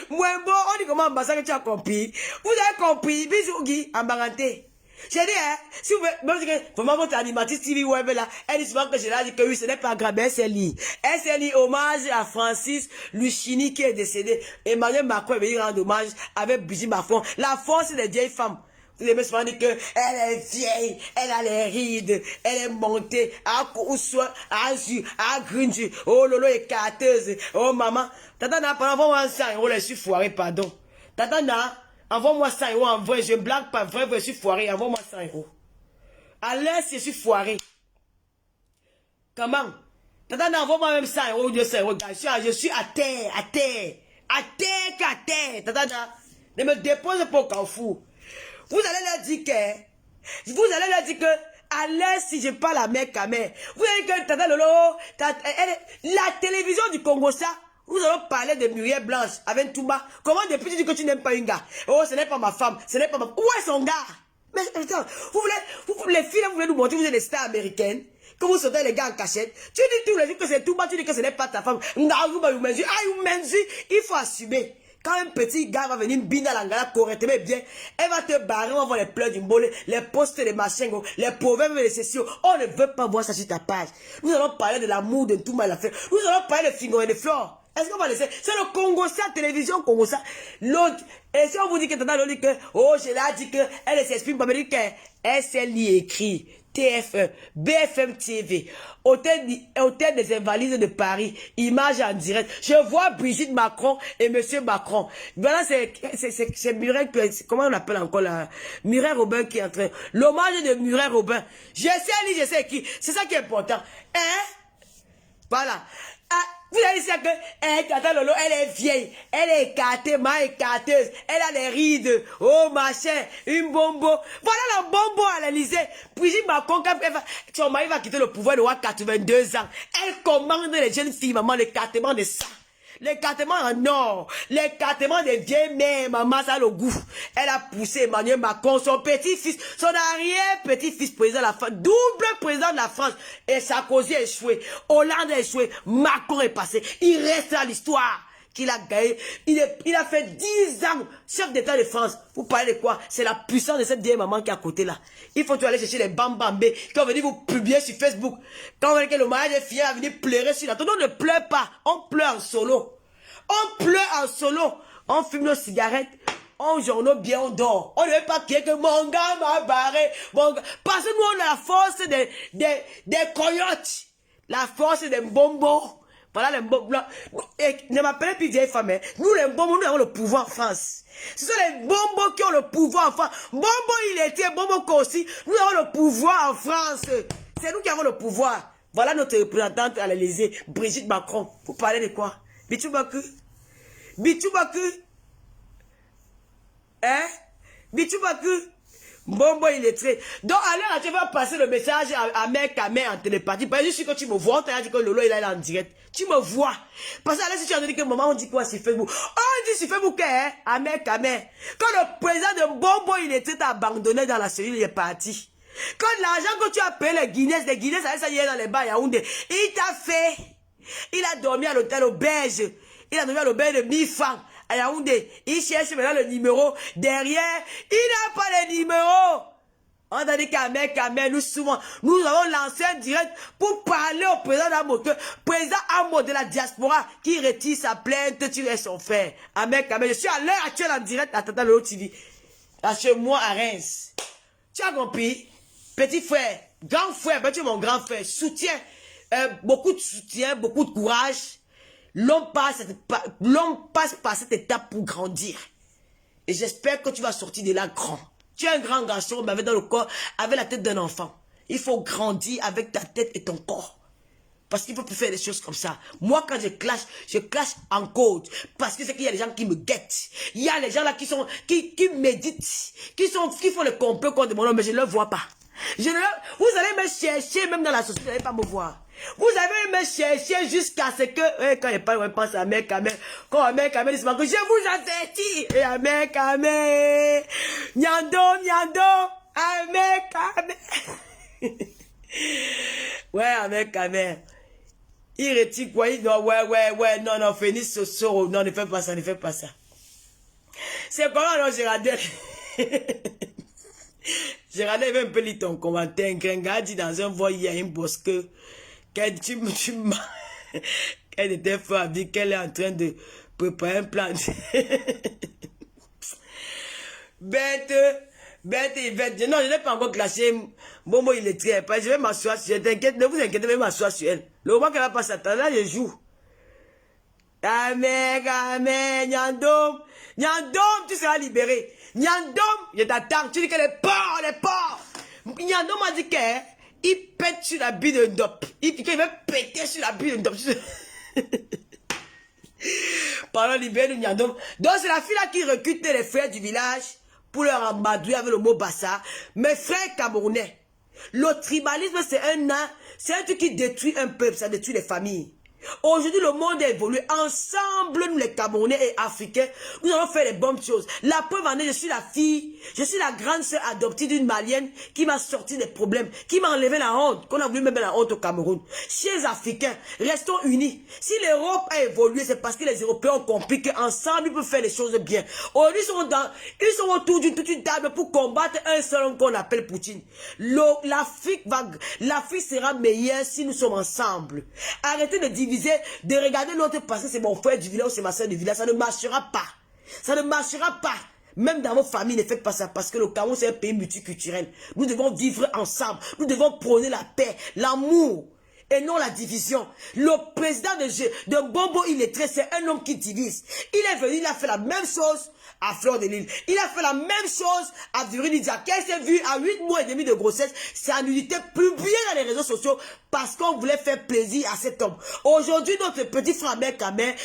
Moi, bon, on dit comment ça que tu as compris. Vous avez compris, bisous Guy, en baranté. J'ai dit, hein, si vous voulez, même que vraiment votre animatrice TV Web là, elle dit souvent que je l'ai dit que oui, ce n'est pas grave, SLI. SLI, hommage à Francis Luchini qui est décédé. Emmanuel Macron est venu rendre hommage avec Brigitte Macron. La force des vieilles femmes. Vous aimez souvent dire qu'elle est vieille, elle a les rides, elle est montée, à Koussoua, à Zu, à Grinju, oh lolo écarteuse, oh maman. Tata n'a pas envoie-moi 100 €, je suis foiré, pardon. Tata n'a, envoie-moi 100 € en vrai, je blague pas, vrai, je suis foiré, envoie-moi 100 €. À l'aise, je suis foiré. Comment? Tata n'a, envoie-moi même 100 € ou 200 €, je suis à terre, à terre, à terre qu'à terre. Tata n'a, ne me dépose pas au carrefour. Vous allez leur dire que, à l'aise si je parle à mère qu'à mère. Vous allez dire que Tata Lolo, la télévision du Congo, ça, vous allez parler de Muriel Blanche avec Touba. Comment depuis tu dis que tu n'aimes pas une gars? Oh, ce n'est pas ma femme, ce n'est pas ma... Où est son gars? Mais attends, les filles, vous voulez nous montrer que vous êtes des stars américaines, que vous sortez les gars en cachette. Tu dis tous les jours que c'est Touba, tu dis que ce n'est pas ta femme. Il faut assumer. Quand un petit gars va venir bina l'angala correctement bien, elle va te barrer, on va voir les pleurs du mbole, les posts, les machins, les proverbes, les sessions. On ne veut pas voir ça sur ta page. Nous allons parler de l'amour de tout mal à faire. Nous allons parler de Fingo et de Flore. Est-ce qu'on va laisser? C'est le Congo, c'est la télévision Congo, ça. L'autre, et si on vous dit que Tata Loli que, oh, je l'ai dit que, elle s'exprime pas, mais dit que, SLI écrit, TF1, BFM TV, hôtel des Invalides de Paris, image en direct. Je vois Brigitte Macron et Monsieur Macron. Voilà, c'est Muriel, comment on appelle encore là? Muriel Robin qui est en train. L'hommage de Muriel Robin. Je sais qui. C'est ça qui est important. Hein? Voilà. Ah, vous allez dire que Tata Lolo, elle est vieille, elle est écartée, écarteuse, elle a les rides, oh machin, une bombo. Voilà la bombo à l'Elysée. Brigitte Macron, son mari va quitter le pouvoir de 82 ans. Elle commande les jeunes filles, maman, l'écartement de ça. L'écartement en or, l'écartement des vieilles mères, maman, ça a le goût. Elle a poussé Emmanuel Macron, son petit-fils, son arrière-petit-fils président de la France, double président de la France. Et Sarkozy a échoué, Hollande a échoué, Macron est passé. Il reste à l'histoire qu'il a gagné. Il a fait 10 ans chef d'État de France. Vous parlez de quoi? C'est la puissance de cette vieille maman qui est à côté là. Il faut aller chercher les bambambés qui vont venir vous publier sur Facebook. Quand vous voyez que le mariage est fini, à venir pleurer sur la tête. On ne pleure pas, on pleure en solo. On pleure en solo. On fume nos cigarettes. On journaux bien, on dort. On ne veut pas que mon gars m'a barré. Parce que nous, on a la force des coyotes. La force des bonbons. Voilà les bonbons. Et ne m'appelez plus vieille femme. Nous, les bonbons, nous avons le pouvoir en France. Ce sont les bonbons qui ont le pouvoir en France. Bonbon, il était, bonbon aussi. Nous avons le pouvoir en France. C'est nous qui avons le pouvoir. Voilà notre représentante à l'Élysée, Brigitte Macron. Vous parlez de quoi? Bichoubaku? Bichoubaku? Hein? Bichoubaku? Bonbon illettré. Donc, alors, tu vas passer le message à mec à mère en télépathie. Parce que je suis que tu me vois, on t'a dit que Lolo il est là en direct. Tu me vois. Parce que là, si tu as dit que maman, on dit quoi sur Facebook? On dit sur Facebook, hein, à mec à mère. Quand le président de Bonbon illettré t'a abandonné dans la cellule, il est parti. Quand l'argent que tu as payé les Guinness, ça y est dans les bas Yaoundé, il t'a fait. Il a dormi à l'hôtel Auberge. Il a dormi à l'auberge de 1000 francs. À Yaoundé, il cherche maintenant le numéro derrière. Il n'a pas le numéro. On a dit qu'à mec, nous avons lancé un direct pour parler au président d'Amoto, président Amo de la diaspora, qui retire sa plainte, tu es son frère. À mec, je suis à l'heure actuelle en direct à Tata Lolo TV. Là, chez moi à Reims. Tu as compris? Petit frère, grand frère, ben tu es mon grand frère, soutien, beaucoup de soutien, beaucoup de courage. L'homme passe par cette étape pour grandir. Et j'espère que tu vas sortir de là grand. Tu es un grand garçon, mais avec dans le corps, avec la tête d'un enfant. Il faut grandir avec ta tête et ton corps. Parce qu'il faut plus faire des choses comme ça. Moi, quand je clash en code. Parce que c'est qu'il y a des gens qui me guettent. Il y a les gens là qui méditent. Qui font le complots contre mon homme, mais je ne le vois pas. Vous allez me chercher, même dans la société, vous n'allez pas me voir. Vous allez me chercher jusqu'à ce que, quand il parle, on pense à mec, quand un mec, dit, je vous avertis, et un mec, Nyando, un mec, ouais, un mec, il retire quoi, il dit, ouais, non, Phoenix Sosoro, non, ne fais pas ça. C'est comment, non, Gérardel? J'ai regardé, il veut un peu lire ton commentaire. Gringa dit dans un voie, il y a une bosque. Qu'elle qu'elle était fort, dit qu'elle est en train de préparer un plan. Bête, bête. Non, je n'ai pas encore classé. Bon, il est très. Je vais m'asseoir sur elle. T'inquiète, ne vous inquiétez, je vais m'asseoir sur elle. Le moment qu'elle va pas s'attendre, là, je joue. Amen, amen, Nyandom. Nyandom, tu seras libéré. Nyandom, je t'attends. Tu dis que les porcs. Nyandom m'a dit qu'il pète sur la bille de Ndop. Il va péter sur la bille de Ndop. Pardon, libéré de Nyandom. Donc, c'est la fille là qui recrute les frères du village pour leur amadouer avec le mot bassa. Mes frères camerounais, le tribalisme, c'est un truc qui détruit un peuple, ça détruit les familles. Aujourd'hui, le monde a évolué. Ensemble, nous les Camerounais et Africains, nous allons faire les bonnes choses. La preuve en est, je suis la fille, je suis la grande sœur adoptée d'une Malienne qui m'a sorti des problèmes, qui m'a enlevé la honte, qu'on a voulu mettre la honte au Cameroun. Chers Africains, restons unis. Si l'Europe a évolué, c'est parce que les Européens ont compris qu'ensemble, ils peuvent faire les choses bien. Aujourd'hui, ils sont autour d'une toute une table pour combattre un seul homme qu'on appelle Poutine. L'Afrique sera meilleure si nous sommes ensemble. Arrêtez de diviser, de regarder l'autre parce que c'est mon frère du village ou c'est ma soeur du village. Ça ne marchera pas. Ça ne marchera pas. Même dans vos familles, ne faites pas ça parce que le Cameroun, c'est un pays multiculturel. Nous devons vivre ensemble. Nous devons prôner la paix, l'amour et non la division. Le président de Bombo Illettré, c'est un homme qui divise. Il est venu, il a fait la même chose à Fleur de Lille. Il a fait la même chose à Virididia, qui s'est vu à 8 mois et demi de grossesse, sa nudité publiée dans les réseaux sociaux parce qu'on voulait faire plaisir à cet homme. Aujourd'hui, notre petit frère Ahmed Kamer,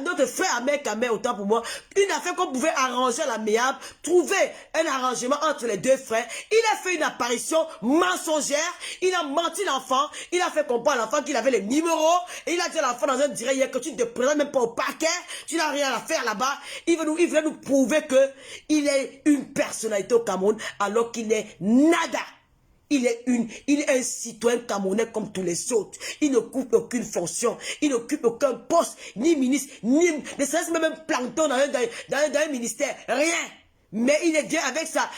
notre frère Ahmed Kamer, autant pour moi, une affaire qu'on pouvait arranger à l'amiable, trouver un arrangement entre les deux frères. Il a fait une apparition mensongère, il a menti l'enfant, il a fait comprendre à l'enfant qu'il avait les numéros, et il a dit à l'enfant dans un direct hier que tu ne te présentes même pas au parquet, tu n'as rien à faire là-bas. Il voulait nous prouver qu'il est une personnalité au Cameroun alors qu'il est nada. Il est un citoyen camerounais comme tous les autres. Il n'occupe aucune fonction. Il n'occupe aucun poste, ni ministre, ni ne serait-ce même un plancton dans un ministère. Rien. Mais il est bien avec sa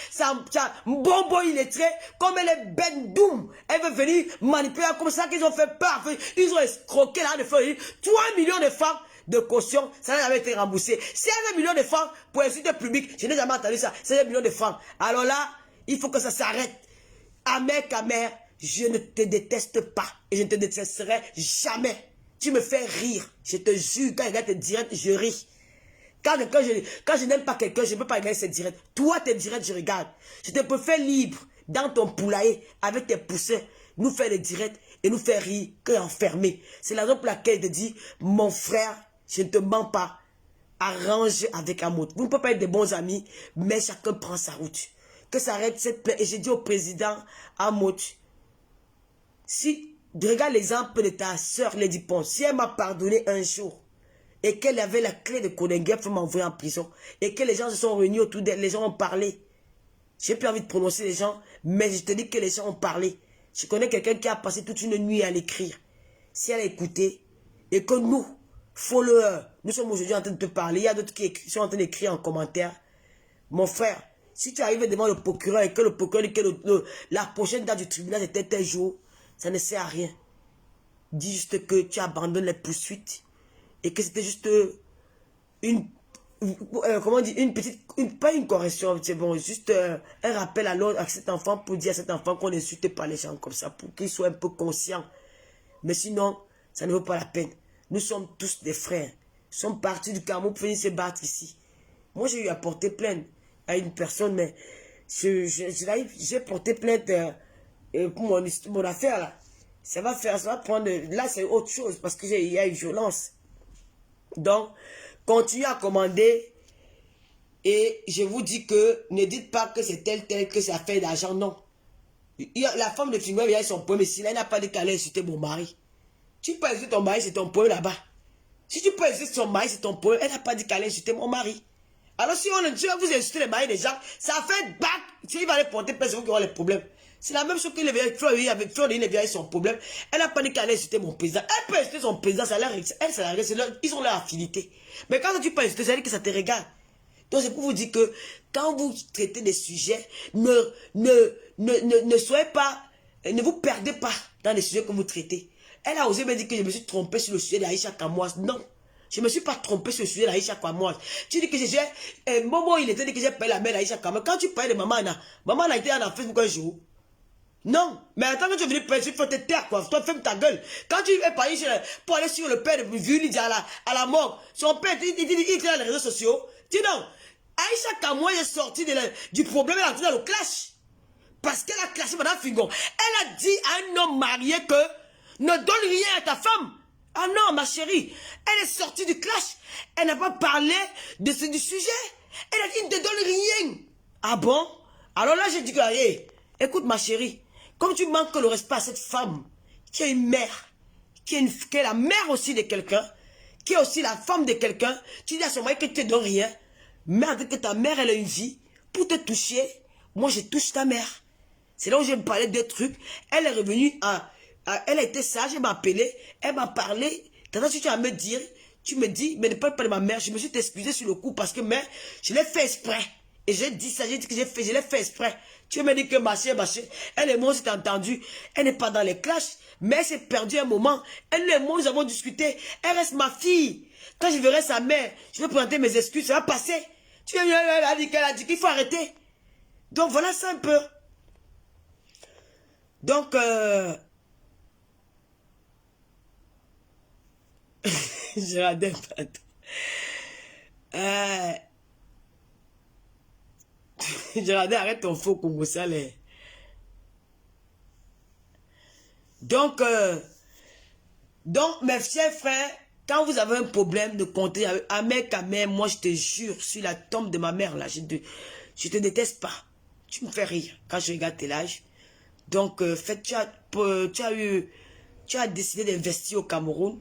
Bombo illettré, comme elle est bendoum. Elle veut venir manipuler comme ça qu'ils ont fait peur. Ils ont escroqué là de faire 3 millions de francs de caution, ça n'a jamais été remboursé. C'est 1 million de francs pour insulter public. Je n'ai jamais entendu ça. C'est 1 million de francs. Alors là, il faut que ça s'arrête. Ahmed Kamer, je ne te déteste pas. Et je ne te détesterai jamais. Tu me fais rire. Je te jure, quand il regarde tes directs, je ris. Quand je n'aime pas quelqu'un, je ne peux pas regarder ses directs. Toi, tes directs, je regarde. Je te préfère libre dans ton poulailler avec tes poussins. Nous faire les directs et nous faire rire qu'enfermer. C'est la raison pour laquelle je te dis, mon frère, je ne te mens pas. Arrange avec amour. Vous ne pouvez pas être des bons amis, mais chacun prend sa route. Que ça arrête cette plaie. Et j'ai dit au président Amout, si, regarde l'exemple de ta soeur Lady Pons, si elle m'a pardonné un jour, et qu'elle avait la clé de Kodengef pour m'envoyer en prison, et que les gens se sont réunis autour d'elle, les gens ont parlé. J'ai plus envie de prononcer les gens, mais je te dis que les gens ont parlé. Je connais quelqu'un qui a passé toute une nuit à l'écrire. Si elle a écouté, et que nous, followers, nous sommes aujourd'hui en train de te parler, il y a d'autres qui sont en train d'écrire en commentaire, mon frère, si tu arrives devant le procureur et que le procureur dit que la prochaine date du tribunal était tel jour, ça ne sert à rien. Dis juste que tu abandonnes les poursuites et que c'était juste pas une correction, c'est bon, juste un rappel à cet enfant pour dire à cet enfant qu'on n'insulte pas les gens comme ça, pour qu'il soit un peu conscient. Mais sinon, ça ne vaut pas la peine. Nous sommes tous des frères. Nous sommes partis du Cameroun pour venir se battre ici. Moi, j'ai eu à porter plainte à une personne, mais j'ai porté plainte pour mon affaire là. Ça va prendre, là c'est autre chose parce que il y a eu violence. Donc, continuez à commander et je vous dis que ne dites pas que c'est tel que ça fait d'argent, non. La femme de Fingouin vient son problème, mais si elle n'a pas dit qu'elle allait insulter mon mari. Tu peux insulter ton mari, c'est ton problème là-bas. Si tu peux insulter son mari, c'est ton problème. Elle n'a pas dit qu'elle allait insulter mon mari. Alors si vous insultez les maris des gens, ça fait bac. Si il va aller porter plainte, c'est vous qui aurez les problèmes. C'est la même chose que avec Florine vient son problème. Elle n'a pas dit qu'elle allait insulter mon président. Elle peut insulter son président, ils ont leur affinité. Mais quand tu peux insulter, ça veut dire que ça te regarde. Donc c'est pour vous dire que quand vous traitez des sujets, ne soyez pas, ne vous perdez pas dans les sujets que vous traitez. Elle a osé me dire que je me suis trompée sur le sujet d'Aïcha Kamoise. Non, je ne me suis pas trompée sur le sujet d'Aïcha Kamoise. Tu dis que j'ai... Momo, il était dit que j'ai payé la mère d'Aïcha Kamoise. Quand tu parlais de Maman Anna était en Facebook un jour. Non, mais attends que tu es venu parler, il faut te taire, quoi. Toi, ferme ta gueule. Quand tu es parti pour aller sur le père de Vuli à la mort, son père, il est dans les réseaux sociaux. Dis non, Aïcha Kamoise est sortie du problème, elle a été dans le clash. Parce qu'elle a clashé Madame Fingon. Elle a dit à un homme marié que ne donne rien à ta femme. Ah non, ma chérie, elle est sortie du clash. Elle n'a pas parlé du sujet. Elle a dit ne te donne rien. Ah bon? Alors là, j'ai dit que, hey, écoute ma chérie, comme tu manques le respect à cette femme, qui est une mère, qui est la mère aussi de quelqu'un, qui est aussi la femme de quelqu'un, tu dis à son mari que tu ne te donnes rien, merde que ta mère elle a une vie, pour te toucher, moi je touche ta mère. C'est là où je me parlais de trucs, elle est revenue elle a été sage, elle m'a appelé, elle m'a parlé, t'as tu as à me dire, tu me dis, mais ne parle pas de ma mère, je me suis excusé sur le coup parce que mais, je l'ai fait exprès. Et j'ai dit ça, j'ai dit que je l'ai fait exprès. Tu me dis que machin, elle et moi, on s'est entendu. Elle n'est pas dans les clashs, mais elle s'est perdue un moment. Elle et moi, nous avons discuté. Elle reste ma fille. Quand je verrai sa mère, je vais présenter mes excuses, ça va passer. Tu vois, elle a dit qu'il faut arrêter. Donc voilà ça un peu. Donc, je radais pas tout. Gérardin, arrête ton faux Congo salé. Donc, mes chers frères, quand vous avez un problème de compter avec ta mère, moi je te jure, sur la tombe de ma mère là, je te déteste pas. Tu me fais rire quand je regarde tes âges. Donc, tu as décidé d'investir au Cameroun.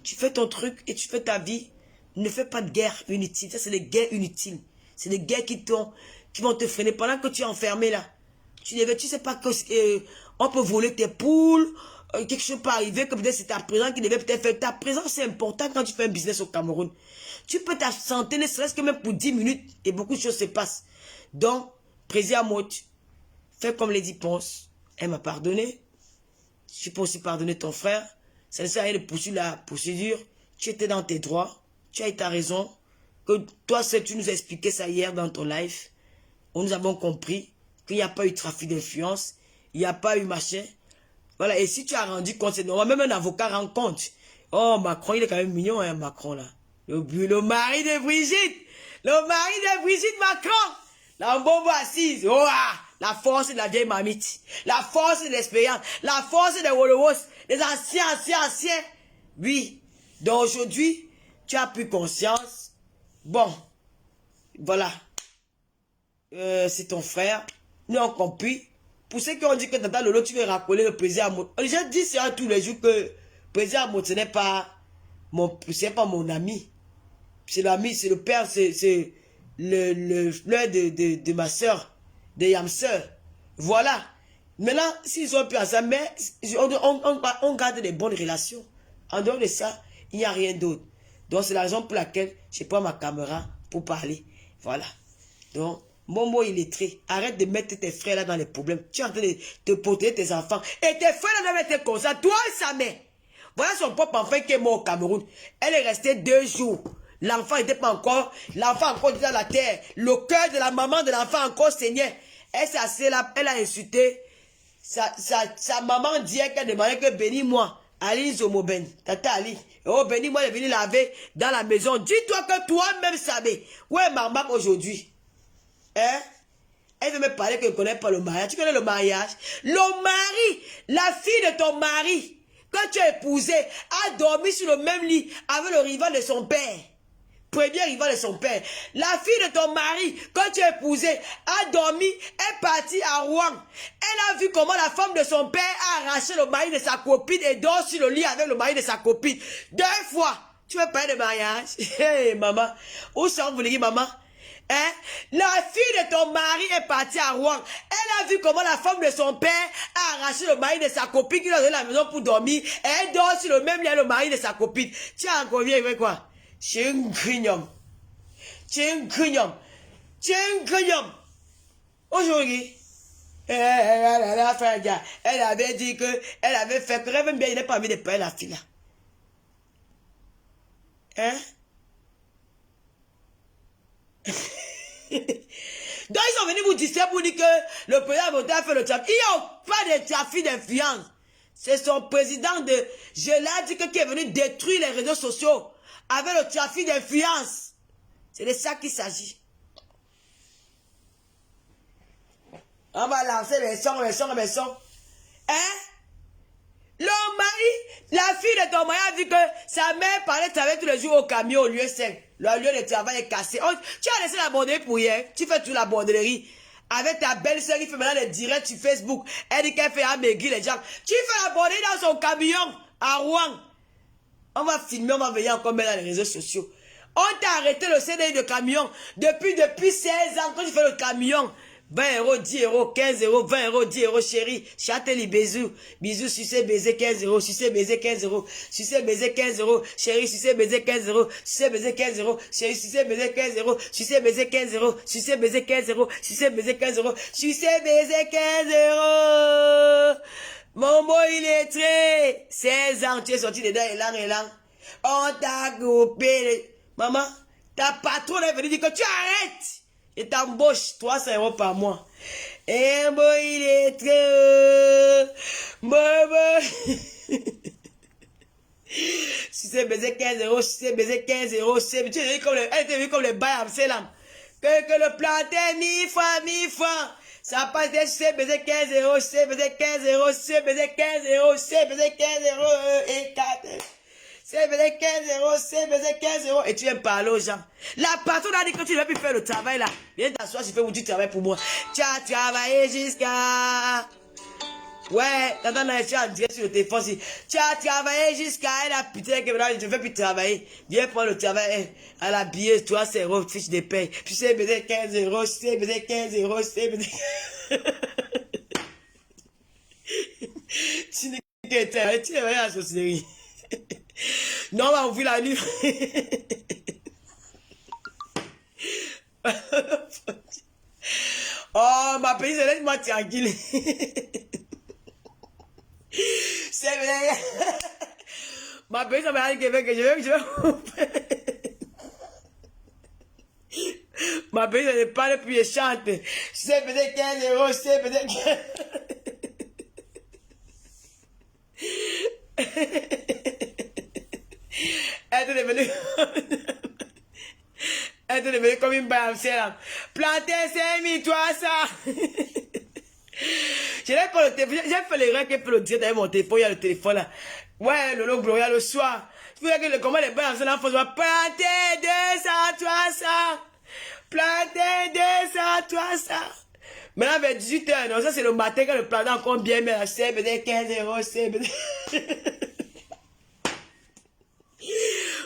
Tu fais ton truc et tu fais ta vie. Ne fais pas de guerre inutile. Ça, c'est des guerres inutiles. C'est des guerres qui vont te freiner pendant que tu es enfermé là. Tu sais pas que on peut voler tes poules, quelque chose peut arriver, que peut-être c'est ta présence qui devait peut-être faire. Ta présence, c'est important quand tu fais un business au Cameroun. Tu peux t'absenter, ne serait-ce que même pour 10 minutes, et beaucoup de choses se passent. Donc, Président Mot, fais comme Lady Ponce. Elle m'a pardonné. Tu peux aussi pardonner ton frère. Ça ne sert à rien de poursuivre la procédure. Tu étais dans tes droits. Tu as eu ta raison. Que toi seul, tu nous as expliqué ça hier dans ton live. Nous avons compris qu'il n'y a pas eu trafic d'influence. Il n'y a pas eu machin. Voilà. Et si tu as rendu compte, c'est normal. Même un avocat rend compte. Oh, Macron, il est quand même mignon, hein, Macron, là. Le mari de Brigitte. Le mari de Brigitte Macron. La bombe assise. Oh, la force de la vieille mamite. La force de l'expérience. La force des Wolowos. Les anciens. Oui. Donc aujourd'hui, tu as pris conscience. Bon. Voilà. C'est ton frère. Nous avons compris. Pour ceux qui ont dit que Tata Lolo, tu veux racoler le président Amot. J'ai dit ça tous les jours que le président Amot, ce n'est pas mon ami. C'est l'ami, c'est le père, c'est le frère de ma soeur, de Yamseur. Voilà. Maintenant, s'ils ont pu à ça, mais on garde des bonnes relations. En dehors de ça, il n'y a rien d'autre. Donc, c'est la raison pour laquelle je prends ma caméra pour parler. Voilà. Donc, Momo illettré, arrête de mettre tes frères là dans les problèmes. Tu es en train de te protéger tes enfants. Et tes frères là doivent être comme ça. Toi et sa mère. Voilà son propre enfant qui est mort au Cameroun. Elle est restée 2 jours. L'enfant n'était pas encore. L'enfant encore dans la terre. Le cœur de la maman de l'enfant encore saignait. Elle s'est assise là. Elle a insulté. Sa maman disait qu'elle demandait que bénis-moi. Ali Zomoben. Tata Ali. Oh, bénis-moi, elle est venue laver dans la maison. Dis-toi que toi-même savais. Où est maman aujourd'hui? Hein? Elle veut me parler que je ne connais pas le mariage. Tu connais le mariage? Le mari, la fille de ton mari, que tu as épousé, a dormi sur le même lit avec le rival de son père. Premier rival de son père. La fille de ton mari, que tu as épousé, a dormi, est partie à Rouen. Elle a vu comment la femme de son père a arraché le mari de sa copine et dort sur le lit avec le mari de sa copine. 2 fois. Tu veux parler de mariage? Hey, maman. Où sont-vous, les maman? Hein? La fille de ton mari est partie à Rouen. Elle a vu comment la femme de son père a arraché le mari de sa copine qui est dans la maison pour dormir. Et elle dort sur le même lit le mari de sa copine. Tu as encore bien avec quoi? C'est un grignon. Tchinkrignum. Aujourd'hui, elle avait dit que, elle avait fait que, rêve bien, il n'a pas envie de payer la fille là. Hein? Donc ils sont venus vous distraire pour dire que le président Voté a fait le trafic. Il n'y a pas de trafic d'influence. C'est son président de... Je l'ai dit que qui est venu détruire les réseaux sociaux avec le trafic d'influence. C'est de ça qu'il s'agit. On va lancer les sons. Hein? Le mari, la fille de ton mari a dit que sa mère parlait de travailler tous les jours au camion au lieu 5. Le lieu de travail est cassé. Oh, tu as laissé la borderie pour hier. Tu fais toute la borderie. Avec ta belle-sœur qui fait maintenant des directs sur Facebook. Elle dit qu'elle fait amaigrir les gens. Tu fais la borderie dans son camion à Rouen. On va filmer, on va venir encore mettre dans les réseaux sociaux. On t'a arrêté le CDI de camion depuis 16 ans. Quand tu fais le camion, 20 euros, 10 euros, 15 euros, 20 euros, 10 euros, chérie. Châteli, bisous. Bisous, sucez, baiser, 15 euros. Sucez, baiser, 15 euros. Sucez, baiser, 15 euros. Chérie, sucez, baiser, 15 euros. Sucez, baiser, 15 euros. Chérie, sucez, baiser, 15 euros. Sucez, baiser, 15 euros. Sucez, baiser, 15 euros. Sucez, baiser, 15 euros. Sucez, baiser, 15 euros. Mon beau illettré. 16 ans, tu es sorti dedans, élan. On t'a coupé. Maman, ta patronne est venue dire que tu arrêtes. Et t'embauches 300 euros par mois. Et bon, il est très... Si c'est baiser 15 euros, si c'est baiser 15 euros, tu es vu comme elle était vue comme le bail à Amsterdam. Que le plantain, 1000 francs. Ça passe si c'est baiser 15 euros, si c'est baiser 15 euros, si c'est baiser 15 euros, si c'est baiser 15 euros, et 4. C'est baiser 15 euros, c'est baiser 15 euros. Et tu viens parler aux gens. La patronne a dit que tu ne vas plus faire le travail là. Viens t'asseoir, je fais où tu travailles pour moi. Tu as travaillé jusqu'à... Ouais, t'entends, tu as direct sur le téléphone. Tu as travaillé jusqu'à... Elle a putain que maintenant je ne veux plus travailler. Viens prendre le travail. À la billet, 300 euros, fiche de paye. Puis c'est baiser 15 euros, c'est baiser 15 euros, c'est baiser... Tu n'es que tu es à la sorcellerie. Non, on va ouvrir la livre. Oh, ma pays, laisse-moi tranquille. C'est vrai. Ma pays, ça m'a dit que je vais. Ma pays, je ne parle plus, je chante. C'est peut-être 15 euros, c'est peut-être 15. Elle est devenue... Elle est devenue comme une balle. Planter 5300. J'ai fait l'erreur que pour le dire d'ailleurs mon téléphone, il y a le téléphone là. Ouais, le logo Gloria le soir. Tu veux que comment les balles en faut planter 200, 300. Planter 200, 300. Maintenant, vers 18h, non, ça c'est le matin quand le planter encore bien, mais c'est peut-être 15 euros, c'est peut-être...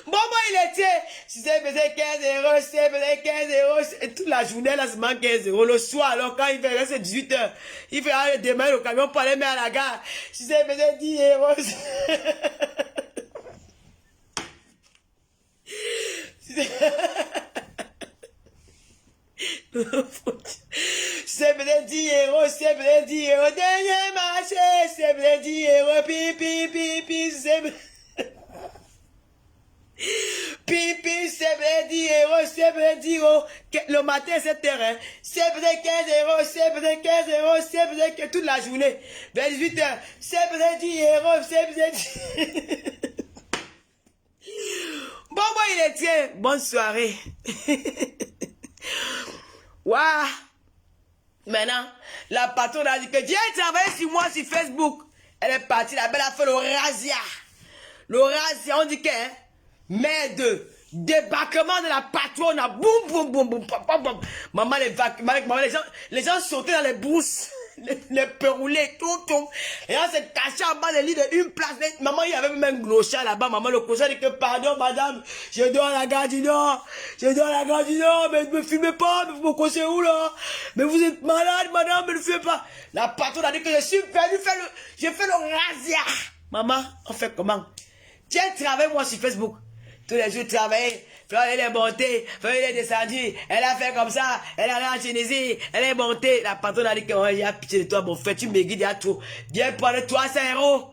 Bon, moi, il était, si c'est peut-être 15 euros, c'est peut-être 15 euros, et toute la journée, là, c'est manque 15 euros. Le soir, alors, quand il fait, c'est 18 h, il fait aller démarrer le camion pour aller mettre à la gare. Si c'est peut-être 10 euros, c'est peut-être 10 euros, c'est peut-être 10 euros. Dernier marché, c'est peut-être 10 euros, pi, c'est peut-être... Pipi, c'est peut-être 10 euros, c'est peut-être 10 euros. Le matin, c'est terrain. C'est peut-être 15 euros, c'est peut-être 15 euros, c'est peut-être que toute la journée. Vers 18 h, c'est peut-être 10 euros, c'est peut-être... Bon, moi, il est tiens. Bonne soirée. Waouh. Maintenant, la patronne a dit que viens travailler sur moi sur Facebook. Elle est partie, la belle a fait le razzia. Le razzia, on dit que... Hein, mais de débarquement de la patronne, boum, boum. Maman, les gens sautaient dans les brousses, les perroulés, tout. Et on s'est caché en bas des lits d'une place. Maman, il y avait même un clochard là-bas. Maman, le clochard dit que pardon, madame, je dors à la gare du Nord. Mais ne me fumez pas, mais vous me conseillez où là? Mais vous êtes malade, madame, mais ne fumez pas. La patronne a dit que je suis venu faire j'ai fait le razzia. Maman, on fait comment? Tiens, travaille moi sur Facebook. Tous les jours, travailler, Elle est montée, elle est descendue, elle a fait comme ça, elle est allée en Tunisie, elle est montée. La patronne a dit que j'ai pitié de toi, mon frère, tu m'aiguilles à trop. Viens prendre 300 €.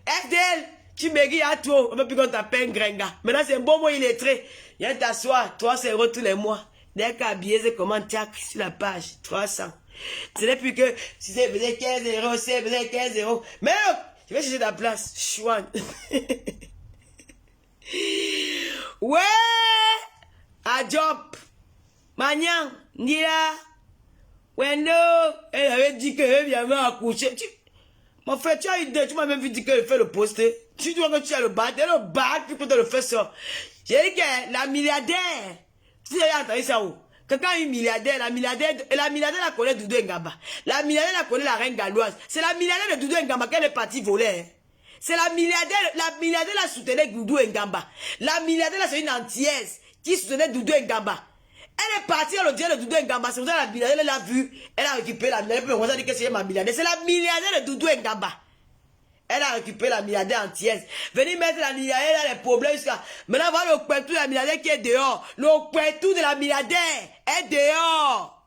Aide-elle, tu m'aiguilles à trop. On ne peut plus qu'on t'appelle Grenga. Maintenant, c'est un bon mot illettré. Viens t'asseoir, 300 € tous les mois. Dès qu'habillé, c'est comment tchac sur la page, 300. Ce n'est plus que si c'est besoin 15 €, c'est besoin 15 €. Mais je vais chercher ta place. Chouan. Ouais, à job, Magnan, Nila, Wendo, elle avait dit qu'elle vient accoucher. Mon frère, tu as idée, tu m'as même vu dire qu'elle fait le poster. Tu dois que tu as le bac, puis que tu le fais ça. J'ai dit que la milliardaire, tu as entendu ça où? Quelqu'un est milliardaire, la milliardaire la connaît Doudou Ngamba. La milliardaire la connaît la reine galloise. C'est la milliardaire de Doudou Ngamba qu'elle est partie voler. C'est la milliardaire la soutenait Doudou Ngamba. La milliardaire c'est une antillaise qui soutenait Doudou Ngamba. Elle est partie dans le dieu de Doudou Ngamba. C'est pour ça que la milliardaire elle l'a vue. Elle a récupéré la milliardaire. On a dit que c'est ma milliardaire. C'est la milliardaire de Doudou Ngamba. Elle a récupéré la milliardaire antillaise. Venez mettre la milliardaire dans les problèmes jusqu'à. Maintenant, voilà le couettou de la milliardaire qui est dehors. Le couettou de la milliardaire est dehors.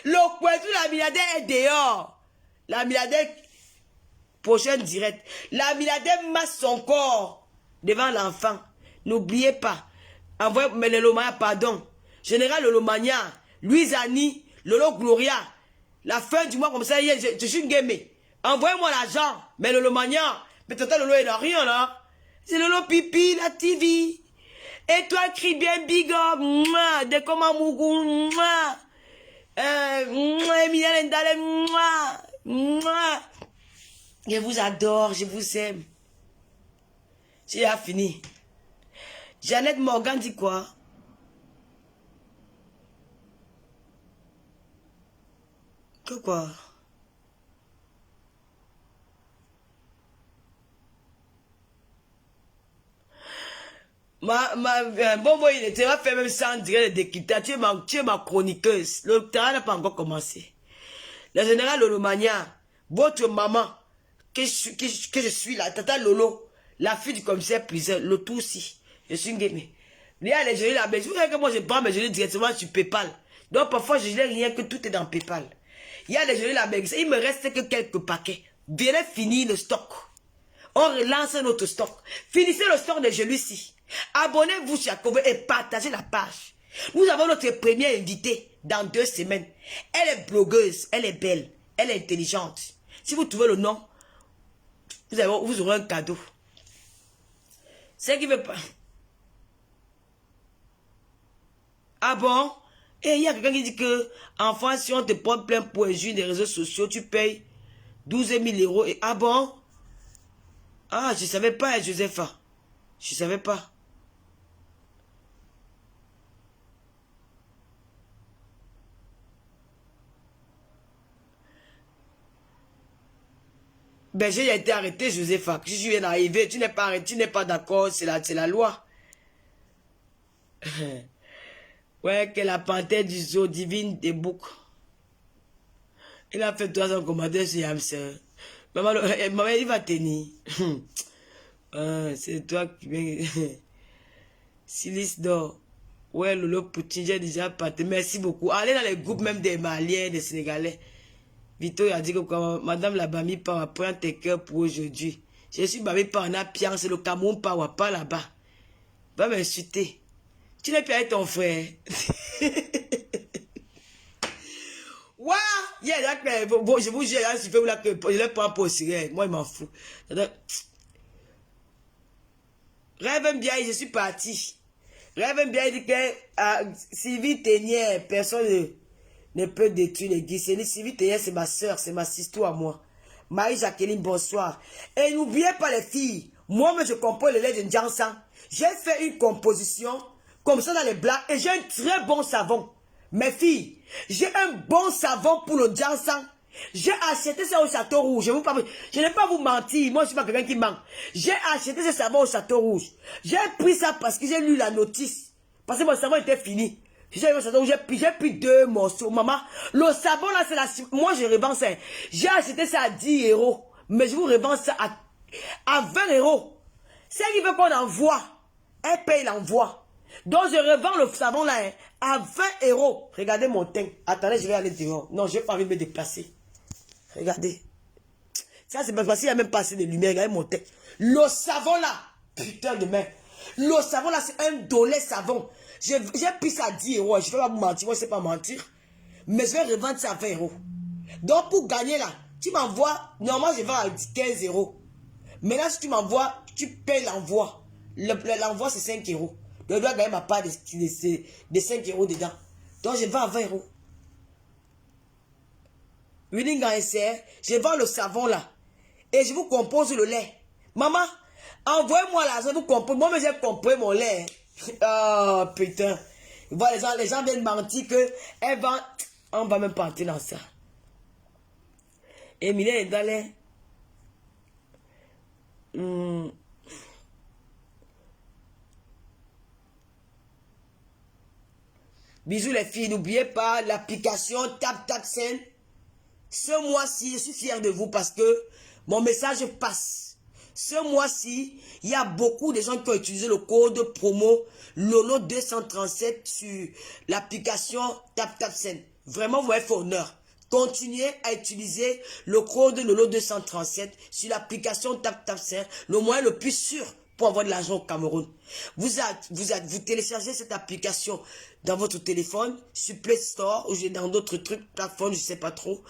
Le couettou de la milliardaire est dehors. La milliardaire. Prochaine direct. La milliardaire masse son corps devant l'enfant. N'oubliez pas. Envoyez mais le Lomania, pardon. Général Lolomania, Louise Annie, Lolo Gloria. La fin du mois comme ça, hier, je suis une gamée. Envoyez-moi l'argent. Mais Lolomania, mais total Lolo il n'a rien là. C'est Lolo Pipi, la TV. Et toi, crie bien big up. De comment Mougou. Emilia Ndale. Je vous adore, je vous aime. J'ai fini. Jeannette Morgan dit quoi? Que quoi? Bon, il était va faire même ça en direct de Dekita. Tu es ma chroniqueuse. Le terrain n'a pas encore commencé. Le général Lolomania, votre maman, que je suis là, Tata Lolo, la fille du commissaire Priseur, le tout aussi. Je suis une gamée. Il y a les gelées là, mais vous savez que moi je prends mes gelées directement sur PayPal. Donc parfois je n'ai rien que tout est dans PayPal. Il y a les gelées là, mais il me reste que quelques paquets. Venez finir le stock. On relance notre stock. Finissez le stock de celui-ci. Abonnez-vous sur Jacobo et partagez la page. Nous avons notre première invitée dans 2 semaines. Elle est blogueuse, elle est belle, elle est intelligente. Si vous trouvez le nom, vous aurez un cadeau. C'est qui veut pas. Ah bon? Et il y a quelqu'un qui dit que en France, si on te porte plein pour injure des réseaux sociaux, tu payes 12 000 €. Et, ah bon? Ah, je ne savais pas, Josepha. Je ne savais pas. Ben, j'ai été arrêté, Josepha. Si je viens d'arriver, tu n'es pas arrêté, tu n'es pas d'accord, c'est la loi. Ouais, que la panthère du zoo divine des boucs. Il a fait 300 commentaires sur Hamster. Maman, il va tenir. C'est toi qui viens. Silice d'or. Ouais, Lolo Poutine, j'ai déjà parti. Merci beaucoup. Allez dans les groupes même des Maliens, des Sénégalais. Vito a dit que quand Madame la Bami part, prend tes cœurs pour aujourd'hui. Je suis Bami par en Apian, c'est le Cameroun par pas là-bas. Va m'insulter. Tu n'es plus avec ton frère. Ouah! Je vous jure, je ne prends pas au sérieux. Moi, il m'en fout. Rêve bien, je suis parti. Rêve bien, il dit que Sylvie Ténière, personne ne peut détruire l'église. Sylvie Ténière, c'est ma soeur, c'est ma sister à moi. Marie-Jacqueline, bonsoir. Et n'oubliez pas les filles, moi-même je compose le lait de Njansan. J'ai fait une composition comme ça dans les blagues et j'ai un très bon savon. Mes filles, j'ai un bon savon pour le Njansan. J'ai acheté ça au Château Rouge. Je ne vais pas vous mentir, moi je ne suis pas quelqu'un qui ment. J'ai acheté ce savon au Château Rouge. J'ai pris ça parce que j'ai lu la notice. Parce que mon savon était fini. J'ai pris 2 morceaux. Maman, le savon là, c'est la... Moi, je revends ça. J'ai acheté ça à 10 €. Mais je vous revends ça à 20 €. C'est qui veut qu'on envoie. Elle paye l'envoi. Donc, je revends le savon là hein, à 20 euros. Regardez mon teint. Attendez, je vais aller dehors. Non, je n'ai pas envie de me déplacer. Regardez. Ça, c'est parce qu'il n'y a même pas assez de lumière. Regardez mon teint. Le savon là. Putain de merde. Le savon là, c'est un dollar savon. J'ai pris ça à 10 euros. Je ne vais pas vous mentir. Moi, je ne sais pas mentir. Mais je vais revendre ça à 20 euros. Donc, pour gagner là, tu m'envoies. Normalement, je vends à 15 euros. Mais là, si tu m'envoies, tu payes l'envoi. L'envoi, c'est 5 euros. Donc, je dois gagner ma part de 5 euros dedans. Donc, je vends à 20 euros. Winning en SR, je vends le savon là. Et je vous compose le lait. Maman, envoyez-moi l'argent, vous compose. Moi, j'ai compris mon lait. Oh, putain. Voilà, les gens viennent mentir que elle vend. On va même pas entrer dans ça. Et Mylène est dans les. Bisous les filles, n'oubliez pas l'application TapTapSend. Ce mois-ci, je suis fier de vous parce que mon message passe. Ce mois-ci, il y a beaucoup de gens qui ont utilisé le code promo Lolo 237 sur l'application TapTapSend. Vraiment, vous m'avez fait honneur. Continuez à utiliser le code Lolo 237 sur l'application TapTapSend, le moyen le plus sûr pour avoir de l'argent au Cameroun. Vous téléchargez cette application dans votre téléphone, sur Play Store, ou dans d'autres trucs, plateformes, je ne sais pas trop.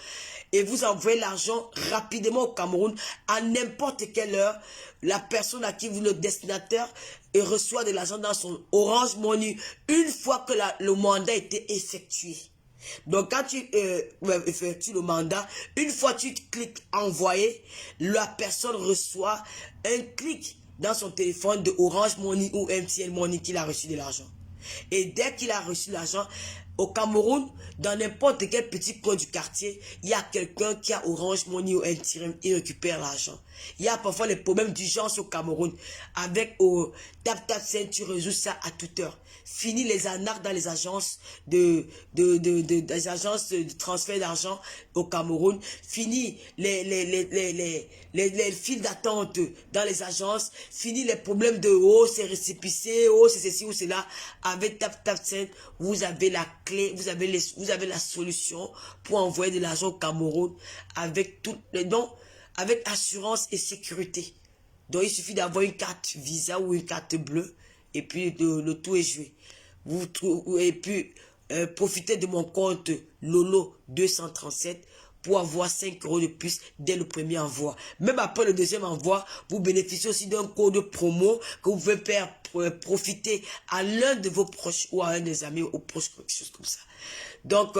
Et vous envoyez l'argent rapidement au Cameroun, à n'importe quelle heure. La personne à qui vous le destinataire reçoit de l'argent dans son Orange Money, une fois que le mandat a été effectué. Donc, quand tu effectues le mandat, une fois que tu cliques envoyer, la personne reçoit un clic dans son téléphone de Orange Money ou MTN Money qu'il a reçu de l'argent. Et dès qu'il a reçu l'argent, au Cameroun, dans n'importe quel petit coin du quartier, il y a quelqu'un qui a Orange Money ou MTN et récupère l'argent. Il y a parfois les problèmes d'urgence au Cameroun. Avec TapTapSend, tu résous ça à toute heure. Fini les arnaques dans les agences des agences de transfert d'argent au Cameroun. Fini les files d'attente dans les agences. Fini les problèmes de c'est récépissé, c'est ceci ou cela. Avec TapTapSend, vous avez la clé, vous avez la solution pour envoyer de l'argent au Cameroun avec tout les dons, avec assurance et sécurité. Donc il suffit d'avoir une carte Visa ou une carte bleue et puis le tout est joué. Et puis profitez de mon compte Lolo 237 pour avoir 5 euros de plus dès le premier envoi. Même après le deuxième envoi, vous bénéficiez aussi d'un code promo que vous pouvez faire profiter à l'un de vos proches ou à un des amis ou proches, quelque chose comme ça. Donc,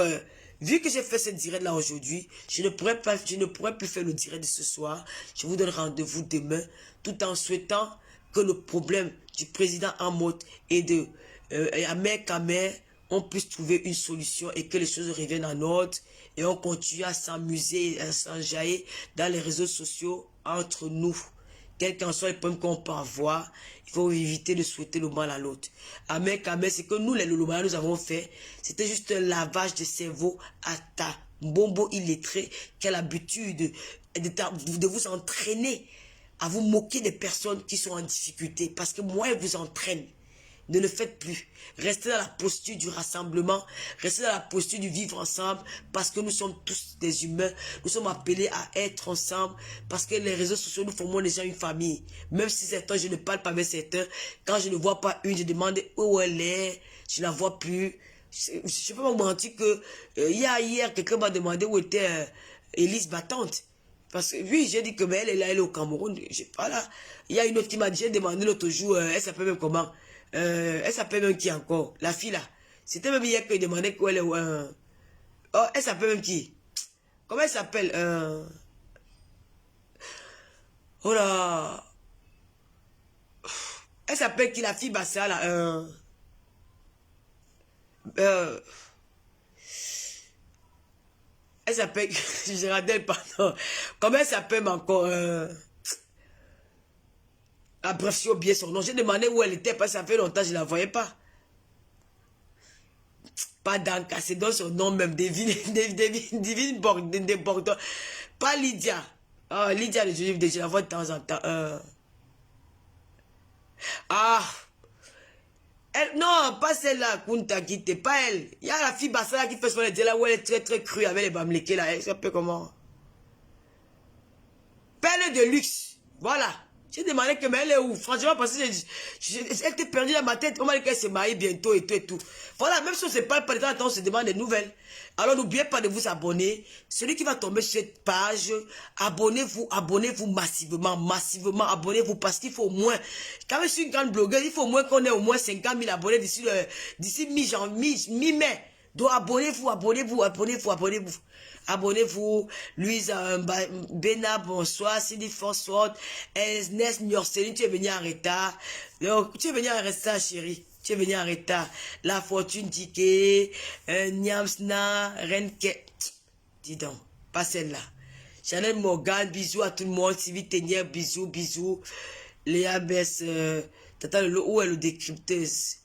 vu que j'ai fait cette direct là aujourd'hui, je ne pourrais plus faire le direct de ce soir. Je vous donne rendez-vous demain, tout en souhaitant que le problème du président Amot et de Amer Kamer, on puisse trouver une solution et que les choses reviennent en ordre et on continue à s'amuser, à s'enjailler dans les réseaux sociaux entre nous. Quels qu'en soient les problèmes qu'on peut avoir, il faut éviter de souhaiter le mal à l'autre. Amer Kamer, c'est que nous, les Lolomanas, nous avons fait, c'était juste un lavage de cerveau à ta bombo illettré qui a l'habitude de vous entraîner à vous moquer des personnes qui sont en difficulté. Parce que moi, elle vous entraîne. Ne le faites plus. Restez dans la posture du rassemblement. Restez dans la posture du vivre ensemble. Parce que nous sommes tous des humains. Nous sommes appelés à être ensemble. Parce que les réseaux sociaux nous formons déjà une famille. Même si certains, je ne parle pas avec certains. Quand je ne vois pas une, je demande où elle est. Je ne la vois plus. Je ne peux pas vous mentir que hier, quelqu'un m'a demandé où était Élise Battante. Parce que oui, j'ai dit que mais elle est là, elle est au Cameroun. Voilà. Il y a une autre qui m'a dit, j'ai demandé l'autre jour, elle s'appelle même comment? Elle s'appelle même qui encore? La fille là. C'était même hier que je demandais où elle est. Oh, elle s'appelle même qui? Comment elle s'appelle? Oh là. Elle s'appelle qui la fille Bassa là? Elle s'appelle. Géraldine, pardon. Comment elle s'appelle encore? Ah, bref, j'ai oublié son nom. J'ai demandé où elle était parce que ça fait longtemps que je ne la voyais pas. Pas Danka, c'est dans son nom même. Divine Bordeaux. Pas Lydia. Oh, Lydia, je la vois de temps en temps. Ah, Elle, non, pas celle-là, Kunta Kite, pas elle. Il y a la fille Bassala qui fait son idée là où elle est très très crue avec les bamlékés là. Elle sait un peu comment. Perle de luxe. Voilà. J'ai demandé que mais elle est où? Franchement, parce que elle était perdue dans ma tête. On m'a dit qu'elle se marie bientôt et tout et tout. Voilà, même si on ne se parle pas de temps en temps, on se demande des nouvelles. Alors n'oubliez pas de vous abonner. Celui qui va tomber sur cette page, abonnez-vous massivement, massivement, abonnez-vous parce qu'il faut au moins, quand je suis une grande blogueuse, il faut au moins qu'on ait au moins 50 000 abonnés d'ici mi-mai. Donc abonnez-vous. Abonnez-vous, Louise Bena, bonsoir, Cindy Forsford, Ernest Nyorceli, tu es venu en retard. Tu es venu en retard, chérie. Tu es venu en retard. La Fortune Ticket, Niamsna, Renke. Dis donc, pas celle-là. Chanel Morgan, bisous à tout le monde. Sylvie Ténière, bisous. Léa Bess, Tata Lolo, où est le décrypteuse?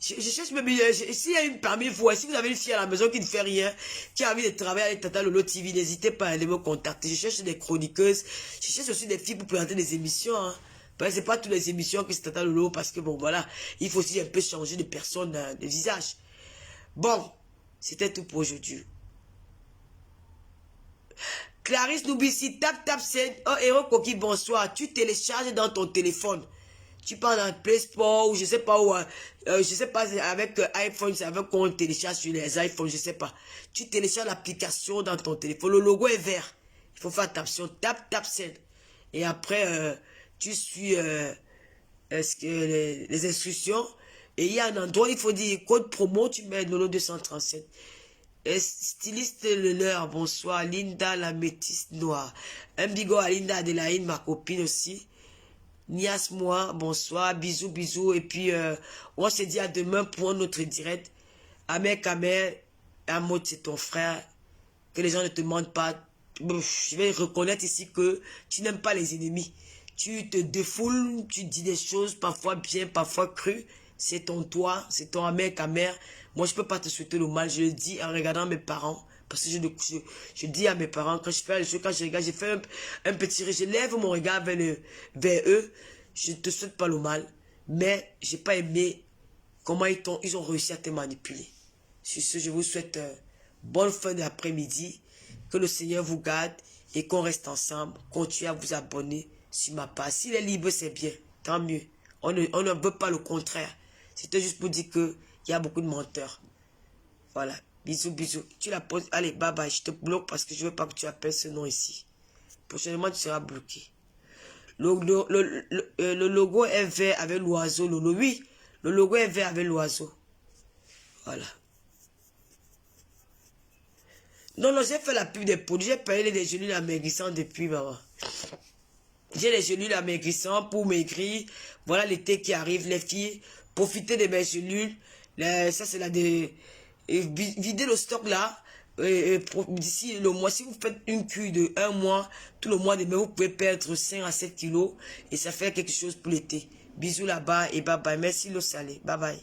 Je cherche même, s'il y a une parmi vous, si vous avez une fille à la maison qui ne fait rien, qui a envie de travailler avec Tata Lolo TV, n'hésitez pas à aller me contacter. Je cherche des chroniqueuses, je cherche aussi des filles pour présenter des émissions. Hein. Parce que c'est pas toutes les émissions que c'est Tata Lolo, parce que bon voilà, il faut aussi un peu changer de personne, de visage. Bon, c'était tout pour aujourd'hui. Clarisse Noubissi, tape, c'est oh Héros Coquille, bonsoir. Tu télécharges dans ton téléphone. Tu pars dans Play Store ou je sais pas où, je sais pas avec iPhone, c'est avec qu'on télécharge sur les iPhones, je sais pas. Tu télécharges l'application dans ton téléphone, le logo est vert. Il faut faire attention, tape scène. Et après, tu suis les instructions. Et il y a un endroit, il faut dire code promo, tu mets Lolo 237. Styliste le leur, bonsoir. Linda la métisse noire. Un bigot à Linda Adélaïde, ma copine aussi. Nias moi, bonsoir, bisous. Et puis, on se dit à demain pour notre direct. Amer Kamer, Amot, c'est ton frère. Que les gens ne te demandent pas. Je vais reconnaître ici que tu n'aimes pas les ennemis. Tu te défoules, tu dis des choses parfois bien, parfois crues. C'est ton toi, c'est ton Amer Kamer. Moi, je ne peux pas te souhaiter le mal. Je le dis en regardant mes parents. Parce que je dis à mes parents, quand je fais les choses, quand je regarde, j'ai fait un petit... Je lève mon regard vers eux. Je ne te souhaite pas le mal. Mais je n'ai pas aimé comment ils ont réussi à te manipuler. Sur ce, je vous souhaite bonne fin d'après-midi. Que le Seigneur vous garde et qu'on reste ensemble. Continuez à vous abonner sur ma page. S'il est libre, c'est bien. Tant mieux. On ne veut pas le contraire. C'était juste pour dire qu'il y a beaucoup de menteurs. Voilà. Bisous. Tu la poses. Allez, bye bye. Je te bloque parce que je ne veux pas que tu appelles ce nom ici. Prochainement, tu seras bloqué. Le logo est vert avec l'oiseau. Oui, le logo est vert avec l'oiseau. Voilà. Non, j'ai fait la pub des produits. J'ai payé les gélules amaigrissants depuis, maman. J'ai les gélules amaigrissants pour maigrir. Voilà l'été qui arrive, les filles. Profitez de mes gélules. Ça, c'est la de... Videz le stock là. D'ici le mois, si vous faites une cure de 1 mois, tout le mois de mai, vous pouvez perdre 5 à 7 kilos. Et ça fait quelque chose pour l'été. Bisous là-bas et bye bye. Merci l'eau salée. Bye bye.